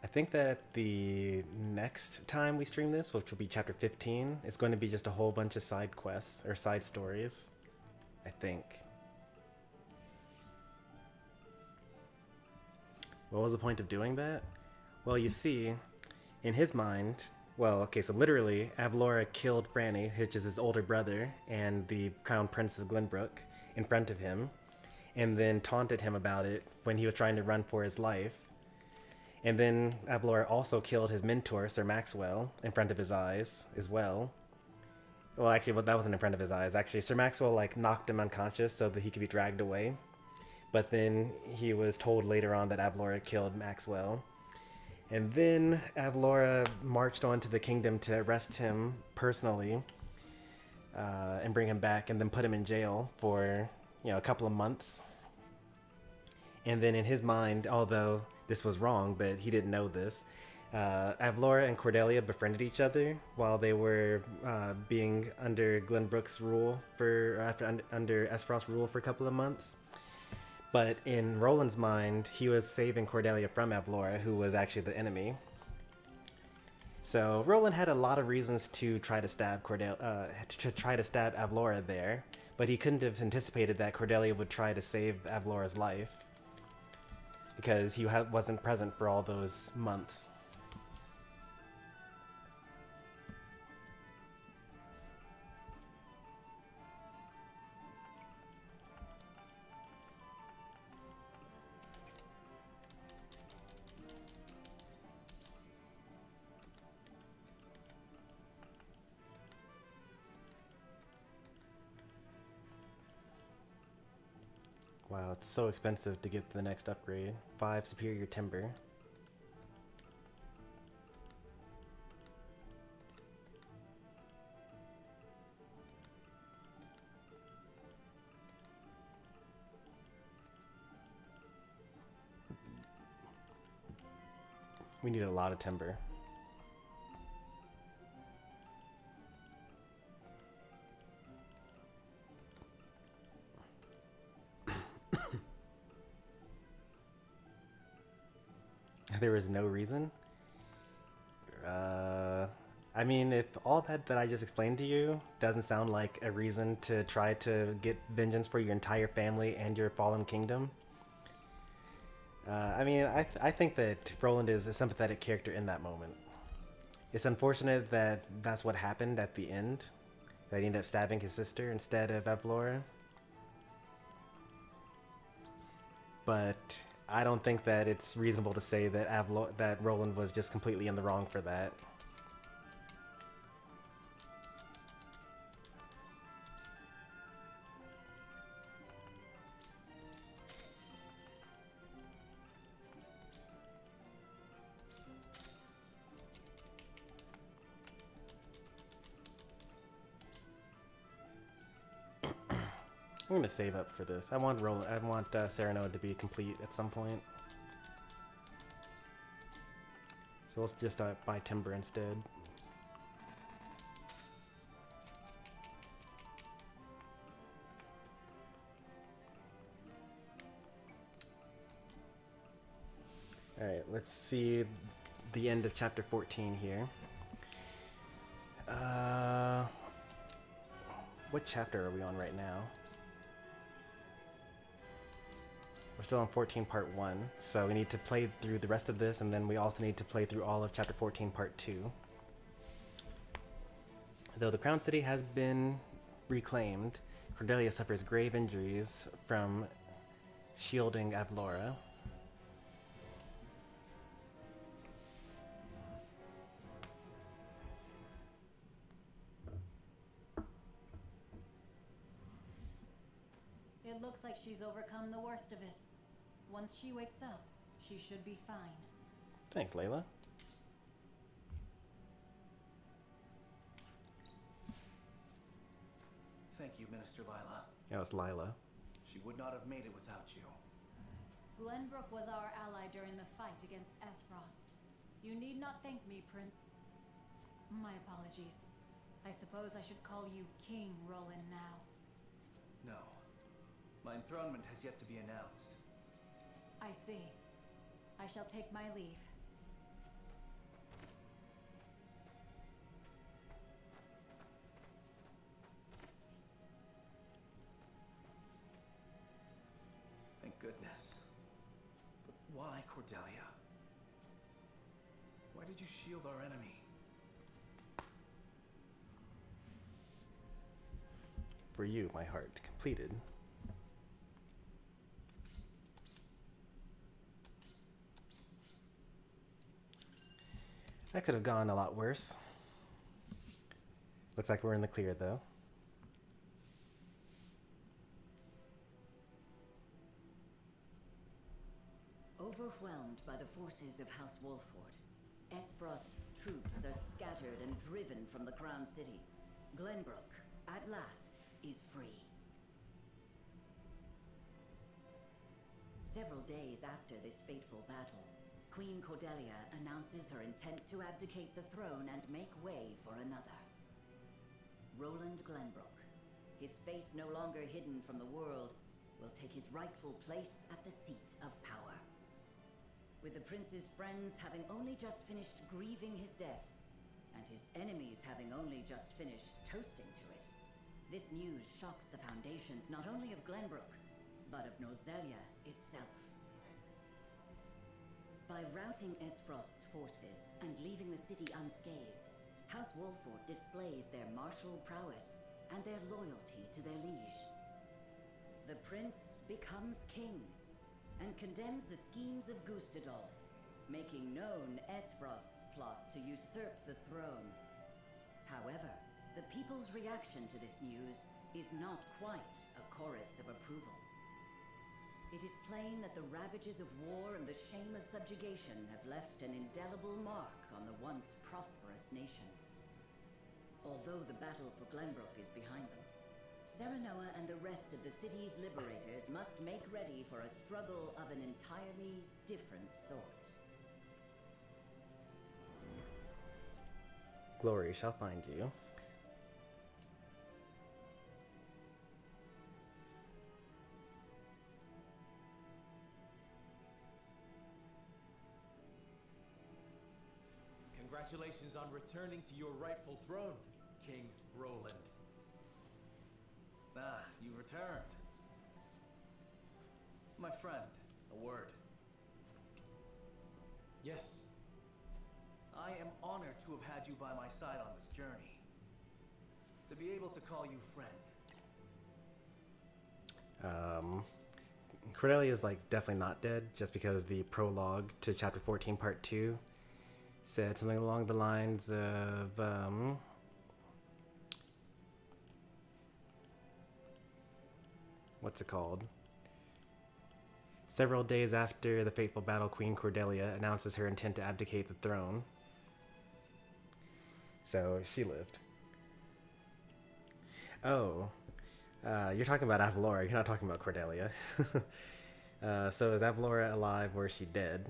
A: I think that the next time we stream this, which will be chapter 15, is going to be just a whole bunch of side quests, or side stories. I think. What was the point of doing that? Well, you see, in his mind, well, okay, so literally, Avlora killed Franny, which is his older brother, and the Crown Prince of Glenbrook, in front of him, and then taunted him about it when he was trying to run for his life. And then Avlora also killed his mentor, Sir Maxwell, in front of his eyes as well. Well, actually, that wasn't in front of his eyes. Actually, Sir Maxwell, like, knocked him unconscious so that he could be dragged away. But then he was told later on that Avlora killed Maxwell. And then Avlora marched on to the kingdom to arrest him personally and bring him back and then put him in jail for, you know, a couple of months. And then in his mind, although this was wrong, but he didn't know this, Avlora and Cordelia befriended each other while they were being under Glenbrook's rule under Esfrost's rule for a couple of months. But in Roland's mind, he was saving Cordelia from Avlora, who was actually the enemy. So Roland had a lot of reasons to try to stab Avlora there, but he couldn't have anticipated that Cordelia would try to save Avlora's life because he wasn't present for all those months. Wow, it's so expensive to get the next upgrade. 5 superior timber. We need a lot of timber. There is no reason. I mean, if all that I just explained to you doesn't sound like a reason to try to get vengeance for your entire family and your fallen kingdom, I mean, I think that Roland is a sympathetic character in that moment. It's unfortunate that that's what happened at the end, that he ended up stabbing his sister instead of Avlora. But I don't think that it's reasonable to say that that Roland was just completely in the wrong for that. I'm gonna save up for this. I want Sereno to be complete at some point. So let's just buy timber instead. Alright, let's see the end of chapter 14 here. What chapter are we on right now? We're still on 14 part 1, so we need to play through the rest of this, and then we also need to play through all of chapter 14 part 2. Though the Crown City has been reclaimed, Cordelia suffers grave injuries from shielding Avlora.
M: It looks like she's overcome the worst of it. Once she wakes up, she should be fine.
A: Thanks, Layla.
I: Thank you, Minister Lila.
A: That was Lila.
I: She would not have made it without you.
M: Glenbrook was our ally during the fight against Esfrost. You need not thank me, Prince. My apologies. I suppose I should call you King Roland now.
I: No. My enthronement has yet to be announced.
M: I see. I shall take my leave.
I: Thank goodness. But why, Cordelia? Why did you shield our enemy?
A: For you, my heart completed. That could have gone a lot worse. Looks like we're in the clear, though.
B: Overwhelmed by the forces of House Wolford, Esfrost's troops are scattered and driven from the Crown City. Glenbrook, at last, is free. Several days after this fateful battle, Queen Cordelia announces her intent to abdicate the throne and make way for another. Roland Glenbrook, his face no longer hidden from the world, will take his rightful place at the seat of power. With the prince's friends having only just finished grieving his death, and his enemies having only just finished toasting to it, this news shocks the foundations not only of Glenbrook, but of Norzelia itself. By routing Esfrost's forces and leaving the city unscathed, House Wolford displays their martial prowess and their loyalty to their liege. The prince becomes king and condemns the schemes of Gustadolf, making known Esfrost's plot to usurp the throne. However, the people's reaction to this news is not quite a chorus of approval. It is plain that the ravages of war and the shame of subjugation have left an indelible mark on the once prosperous nation. Although the battle for Glenbrook is behind them, Serenoa and the rest of the city's liberators must make ready for a struggle of an entirely different sort.
A: Glory shall find you.
O: Congratulations on returning to your rightful throne, King Roland.
I: Ah, you returned. My friend, a word.
O: Yes.
I: I am honored to have had you by my side on this journey. To be able to call you friend.
A: Cordelia is like definitely not dead, just because the prologue to chapter 14 part 2 said something along the lines of what's it called? Several days after the fateful battle, Queen Cordelia announces her intent to abdicate the throne. So she lived. Oh, you're talking about Avalora. You're not talking about Cordelia. So is Avalora alive or is she dead?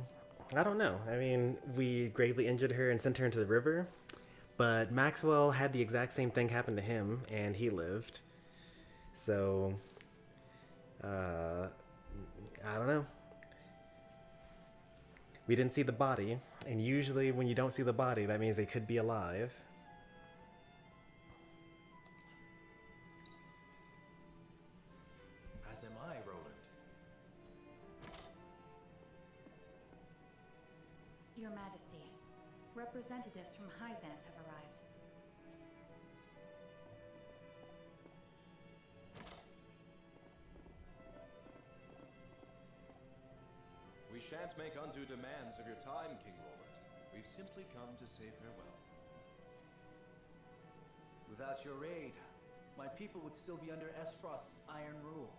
A: I don't know. I mean, we gravely injured her and sent her into the river, but Maxwell had the exact same thing happen to him and he lived. So, I don't know. We didn't see the body, and usually when you don't see the body, that means they could be alive.
O: As am I, Roland.
H: Your Majesty, representatives from Hyzant have arrived.
F: We shan't make undue demands of your time, King Roland. We've simply come to say farewell.
I: Without your aid, my people would still be under Esfrost's iron rule.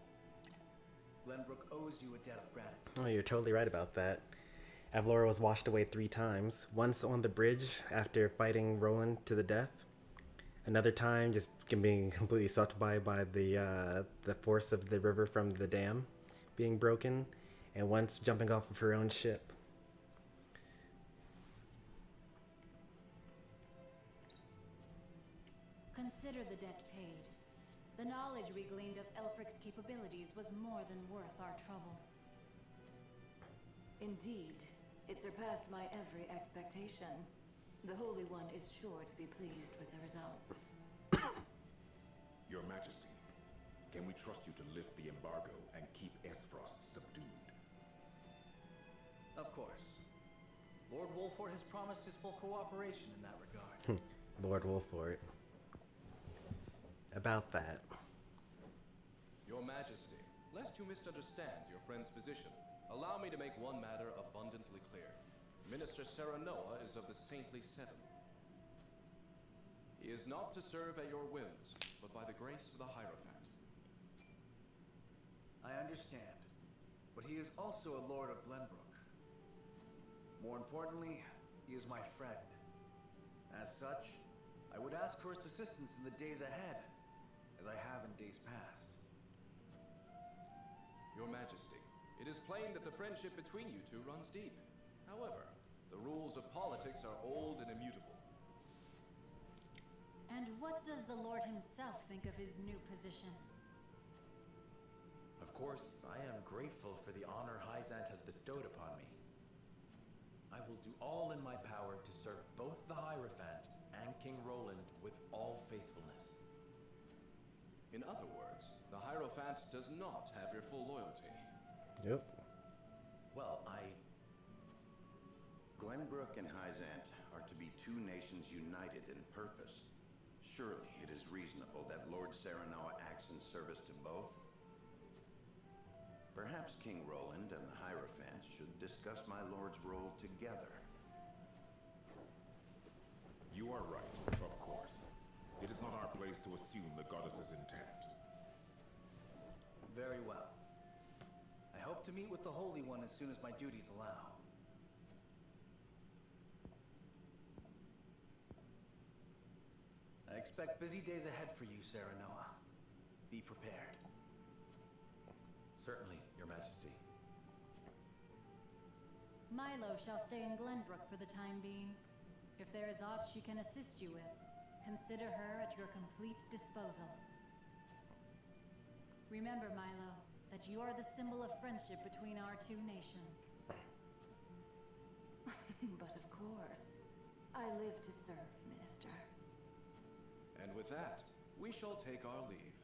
I: Glenbrook owes you a debt of gratitude.
A: Oh, you're totally right about that. Avalora was washed away 3 times. Once on the bridge after fighting Roland to the death. Another time just being completely sucked by the force of the river from the dam being broken. And once jumping off of her own ship.
M: Consider the debt paid. The knowledge we gleaned of Elfric's capabilities was more than worth our troubles.
B: Indeed, it surpassed my every expectation. The Holy One is sure to be pleased with the results.
D: Your Majesty, can we trust you to lift the embargo and keep Esfrost subdued?
I: Of course. Lord Wolford has promised his full cooperation in that regard.
A: Lord Wolford. About that.
F: Your Majesty, lest you misunderstand your friend's position, allow me to make one matter abundantly clear. Minister Serenoa is of the Saintly Seven. He is not to serve at your whims, but by the grace of the Hierophant.
I: I understand, but he is also a Lord of Glenbrook. More importantly, he is my friend. As such, I would ask for his assistance in the days ahead, as I have in days past.
F: Your Majesty, it is plain that the friendship between you two runs deep. However, the rules of politics are old and immutable.
M: And what does the Lord himself think of his new position?
O: Of course, I am grateful for the honor Hyzant has bestowed upon me. I will do all in my power to serve both the Hierophant and King Roland with all faithfulness.
F: In other words, the Hierophant does not have your full loyalty.
A: Yep.
O: Well,
G: Glenbrook and Hyzant are to be 2 nations united in purpose. Surely it is reasonable that Lord Serenoa acts in service to both. Perhaps King Roland and the Hierophant should discuss my lord's role together.
D: You are right, of course. It is not our place to assume the goddess's intent.
I: Very well. I I hope to meet with the Holy One as soon as my duties allow. I expect busy days ahead for you, Serenoa. Be prepared.
O: Certainly, Your Majesty.
M: Milo shall stay in Glenbrook for the time being. If there is aught she can assist you with, consider her at your complete disposal. Remember, Milo, that you are the symbol of friendship between our two nations.
B: But of course, I live to serve, Minister.
F: And with that, we shall take our leave.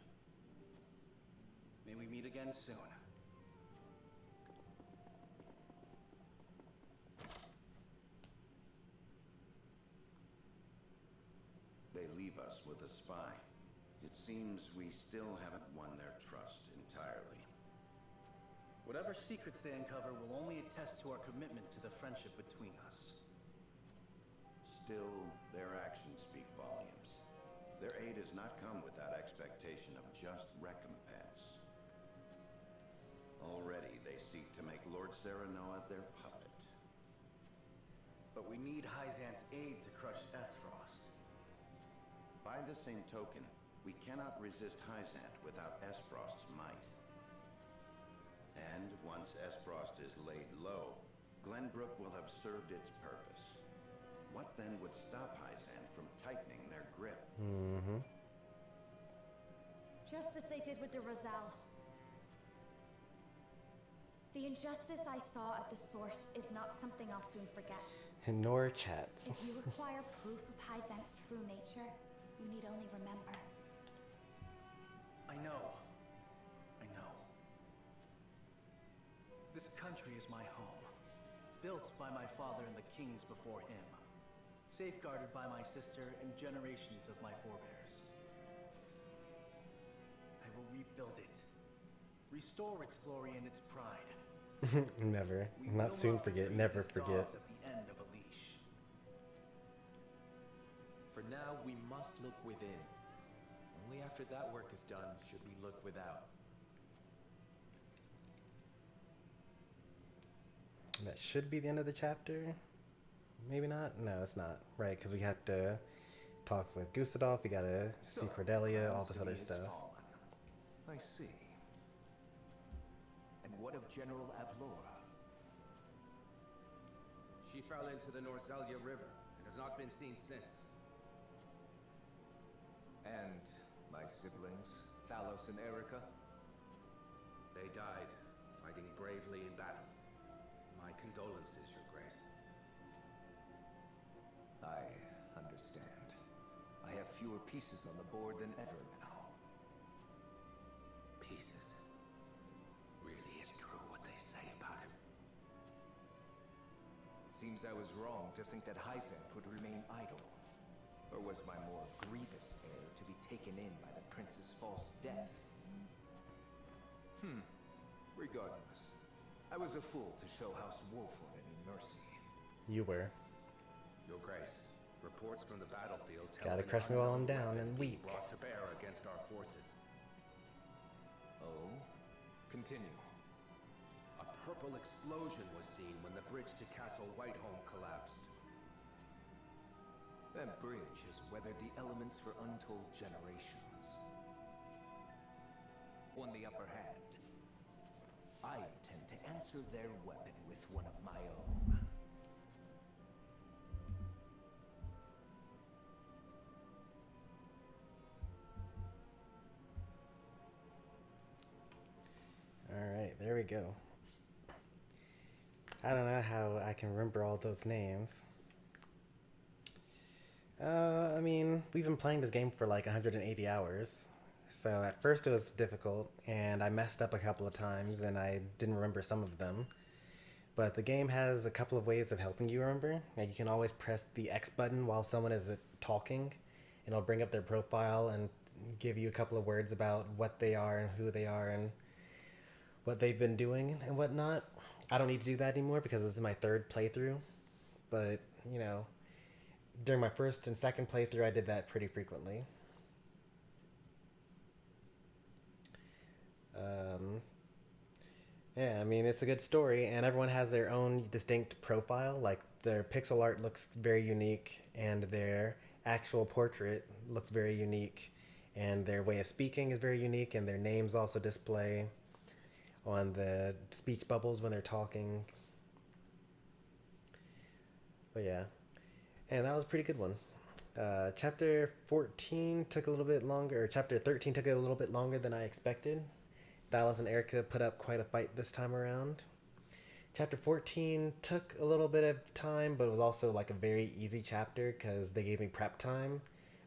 I: May we meet again soon.
G: They leave us with a spy. It seems we still haven't won their trust entirely.
I: Whatever secrets they uncover will only attest to our commitment to the friendship between us.
G: Still, their actions speak volumes. Their aid has not come without expectation of just recompense. Already they seek to make Lord Serenoa their puppet.
I: But we need Hyzant's aid to crush Esfrost.
G: By the same token, we cannot resist Hyzant without Esfrost's might. And once Esfrost is laid low, Glenbrook will have served its purpose. What then would stop Hyzant from tightening their grip?
A: Mm-hmm.
C: Just as they did with the Roselle. The injustice I saw at the source is not something I'll soon forget.
A: Nor chats.
C: If you require proof of Hyzant's true nature, you need only remember.
I: I know. I know. This country is my home. Built by my father and the kings before him. Safeguarded by my sister and generations of my forebears. I will rebuild it. Restore its glory and its pride.
A: Never. Not soon forget. Never forget.
I: At the end of a leash.
O: For now, we must look within. Only after that work is done should we look without.
A: That should be the end of the chapter. Maybe not? No, it's not. Right, because we have to talk with Gustadolf, we gotta see Cordelia, all this other stuff.
I: I see. And what of General Avlora?
U: She fell into the Norzelia River and has not been seen since.
F: And my siblings, Thalos and Erica?
U: They died, fighting bravely in battle. My condolences, Your Grace.
F: I understand. I have fewer pieces on the board than ever now.
U: Pieces. Really is true what they say about him.
F: It seems I was wrong to think that Hyzant would remain idle. Or was my more grievous heir to be taken in by the prince's false death? Regardless, I was a fool to show House Wolford any mercy.
A: You were.
U: Your Grace, reports from the battlefield tell
A: Gotta
U: of an
A: crush me while I'm
U: unknown
A: down
U: weapon
A: and
U: being
A: weak.
U: brought to bear against our forces.
F: Oh? Continue.
U: A purple explosion was seen when the bridge to Castle Whiteholm collapsed.
F: That bridge has weathered the elements for untold generations. On the upper hand, I intend to answer their weapon with one of my own.
A: Alright, there we go. I don't know how I can remember all those names. I mean, we've been playing this game for like 180 hours. So at first it was difficult, and I messed up a couple of times, and I didn't remember some of them. But the game has a couple of ways of helping you remember. Like, you can always press the X button while someone is talking, and it'll bring up their profile and give you a couple of words about what they are and who they are and what they've been doing and whatnot. I don't need to do that anymore because this is my third playthrough. But, you know, during my first and second playthrough, I did that pretty frequently. Yeah, I mean, it's a good story, and everyone has their own distinct profile. Like, their pixel art looks very unique, and their actual portrait looks very unique, and their way of speaking is very unique, and their names also display on the speech bubbles when they're talking. But yeah, and that was a pretty good one. Chapter 14 took a little bit longer, or chapter 13 took a little bit longer than I expected. Dallas and Erica put up quite a fight this time around. Chapter 14 took a little bit of time, but it was also like a very easy chapter because they gave me prep time,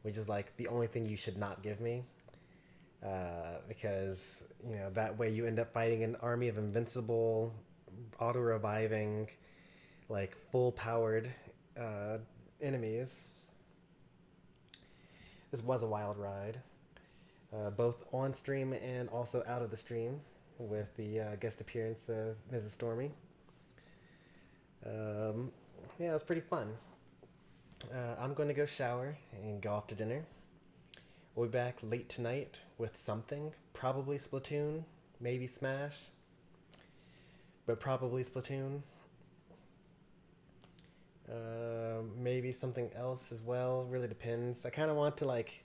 A: which is like the only thing you should not give me. Because, you know, that way you end up fighting an army of invincible, auto-reviving, like full-powered enemies. This was a wild ride. Both on stream and also out of the stream, with the guest appearance of Mrs. Stormy. Yeah, it was pretty fun. I'm going to go shower and go off to dinner. We'll be back late tonight with something. Probably Splatoon, maybe Smash, but probably Splatoon. Maybe something else as well. Really depends. I kind of want to like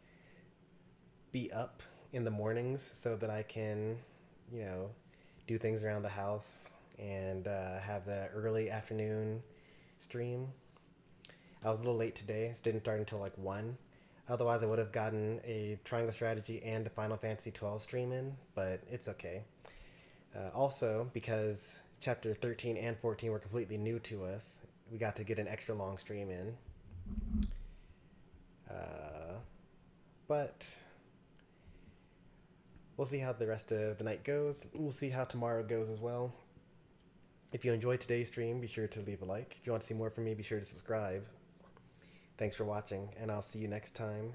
A: be up in the mornings so that I can, you know, do things around the house and have the early afternoon stream. I was a little late today. It didn't start until like 1. Otherwise, I would have gotten a Triangle Strategy and a Final Fantasy 12 stream in, but it's okay. Also, because Chapter 13 and 14 were completely new to us, we got to get an extra long stream in. But we'll see how the rest of the night goes. We'll see how tomorrow goes as well. If you enjoyed today's stream, be sure to leave a like. If you want to see more from me, be sure to subscribe. Thanks for watching, and I'll see you next time.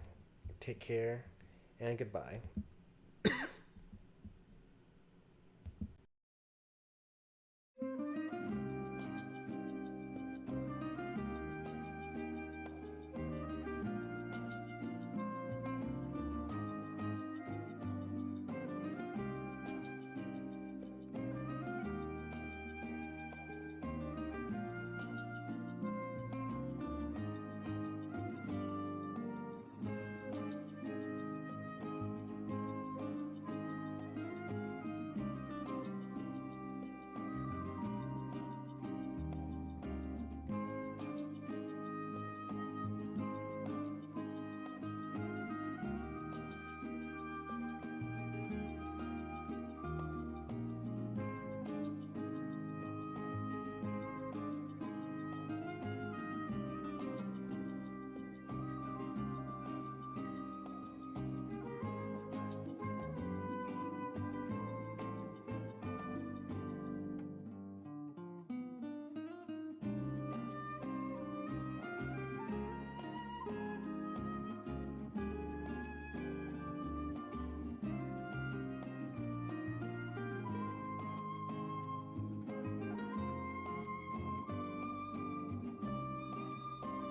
A: Take care, and goodbye.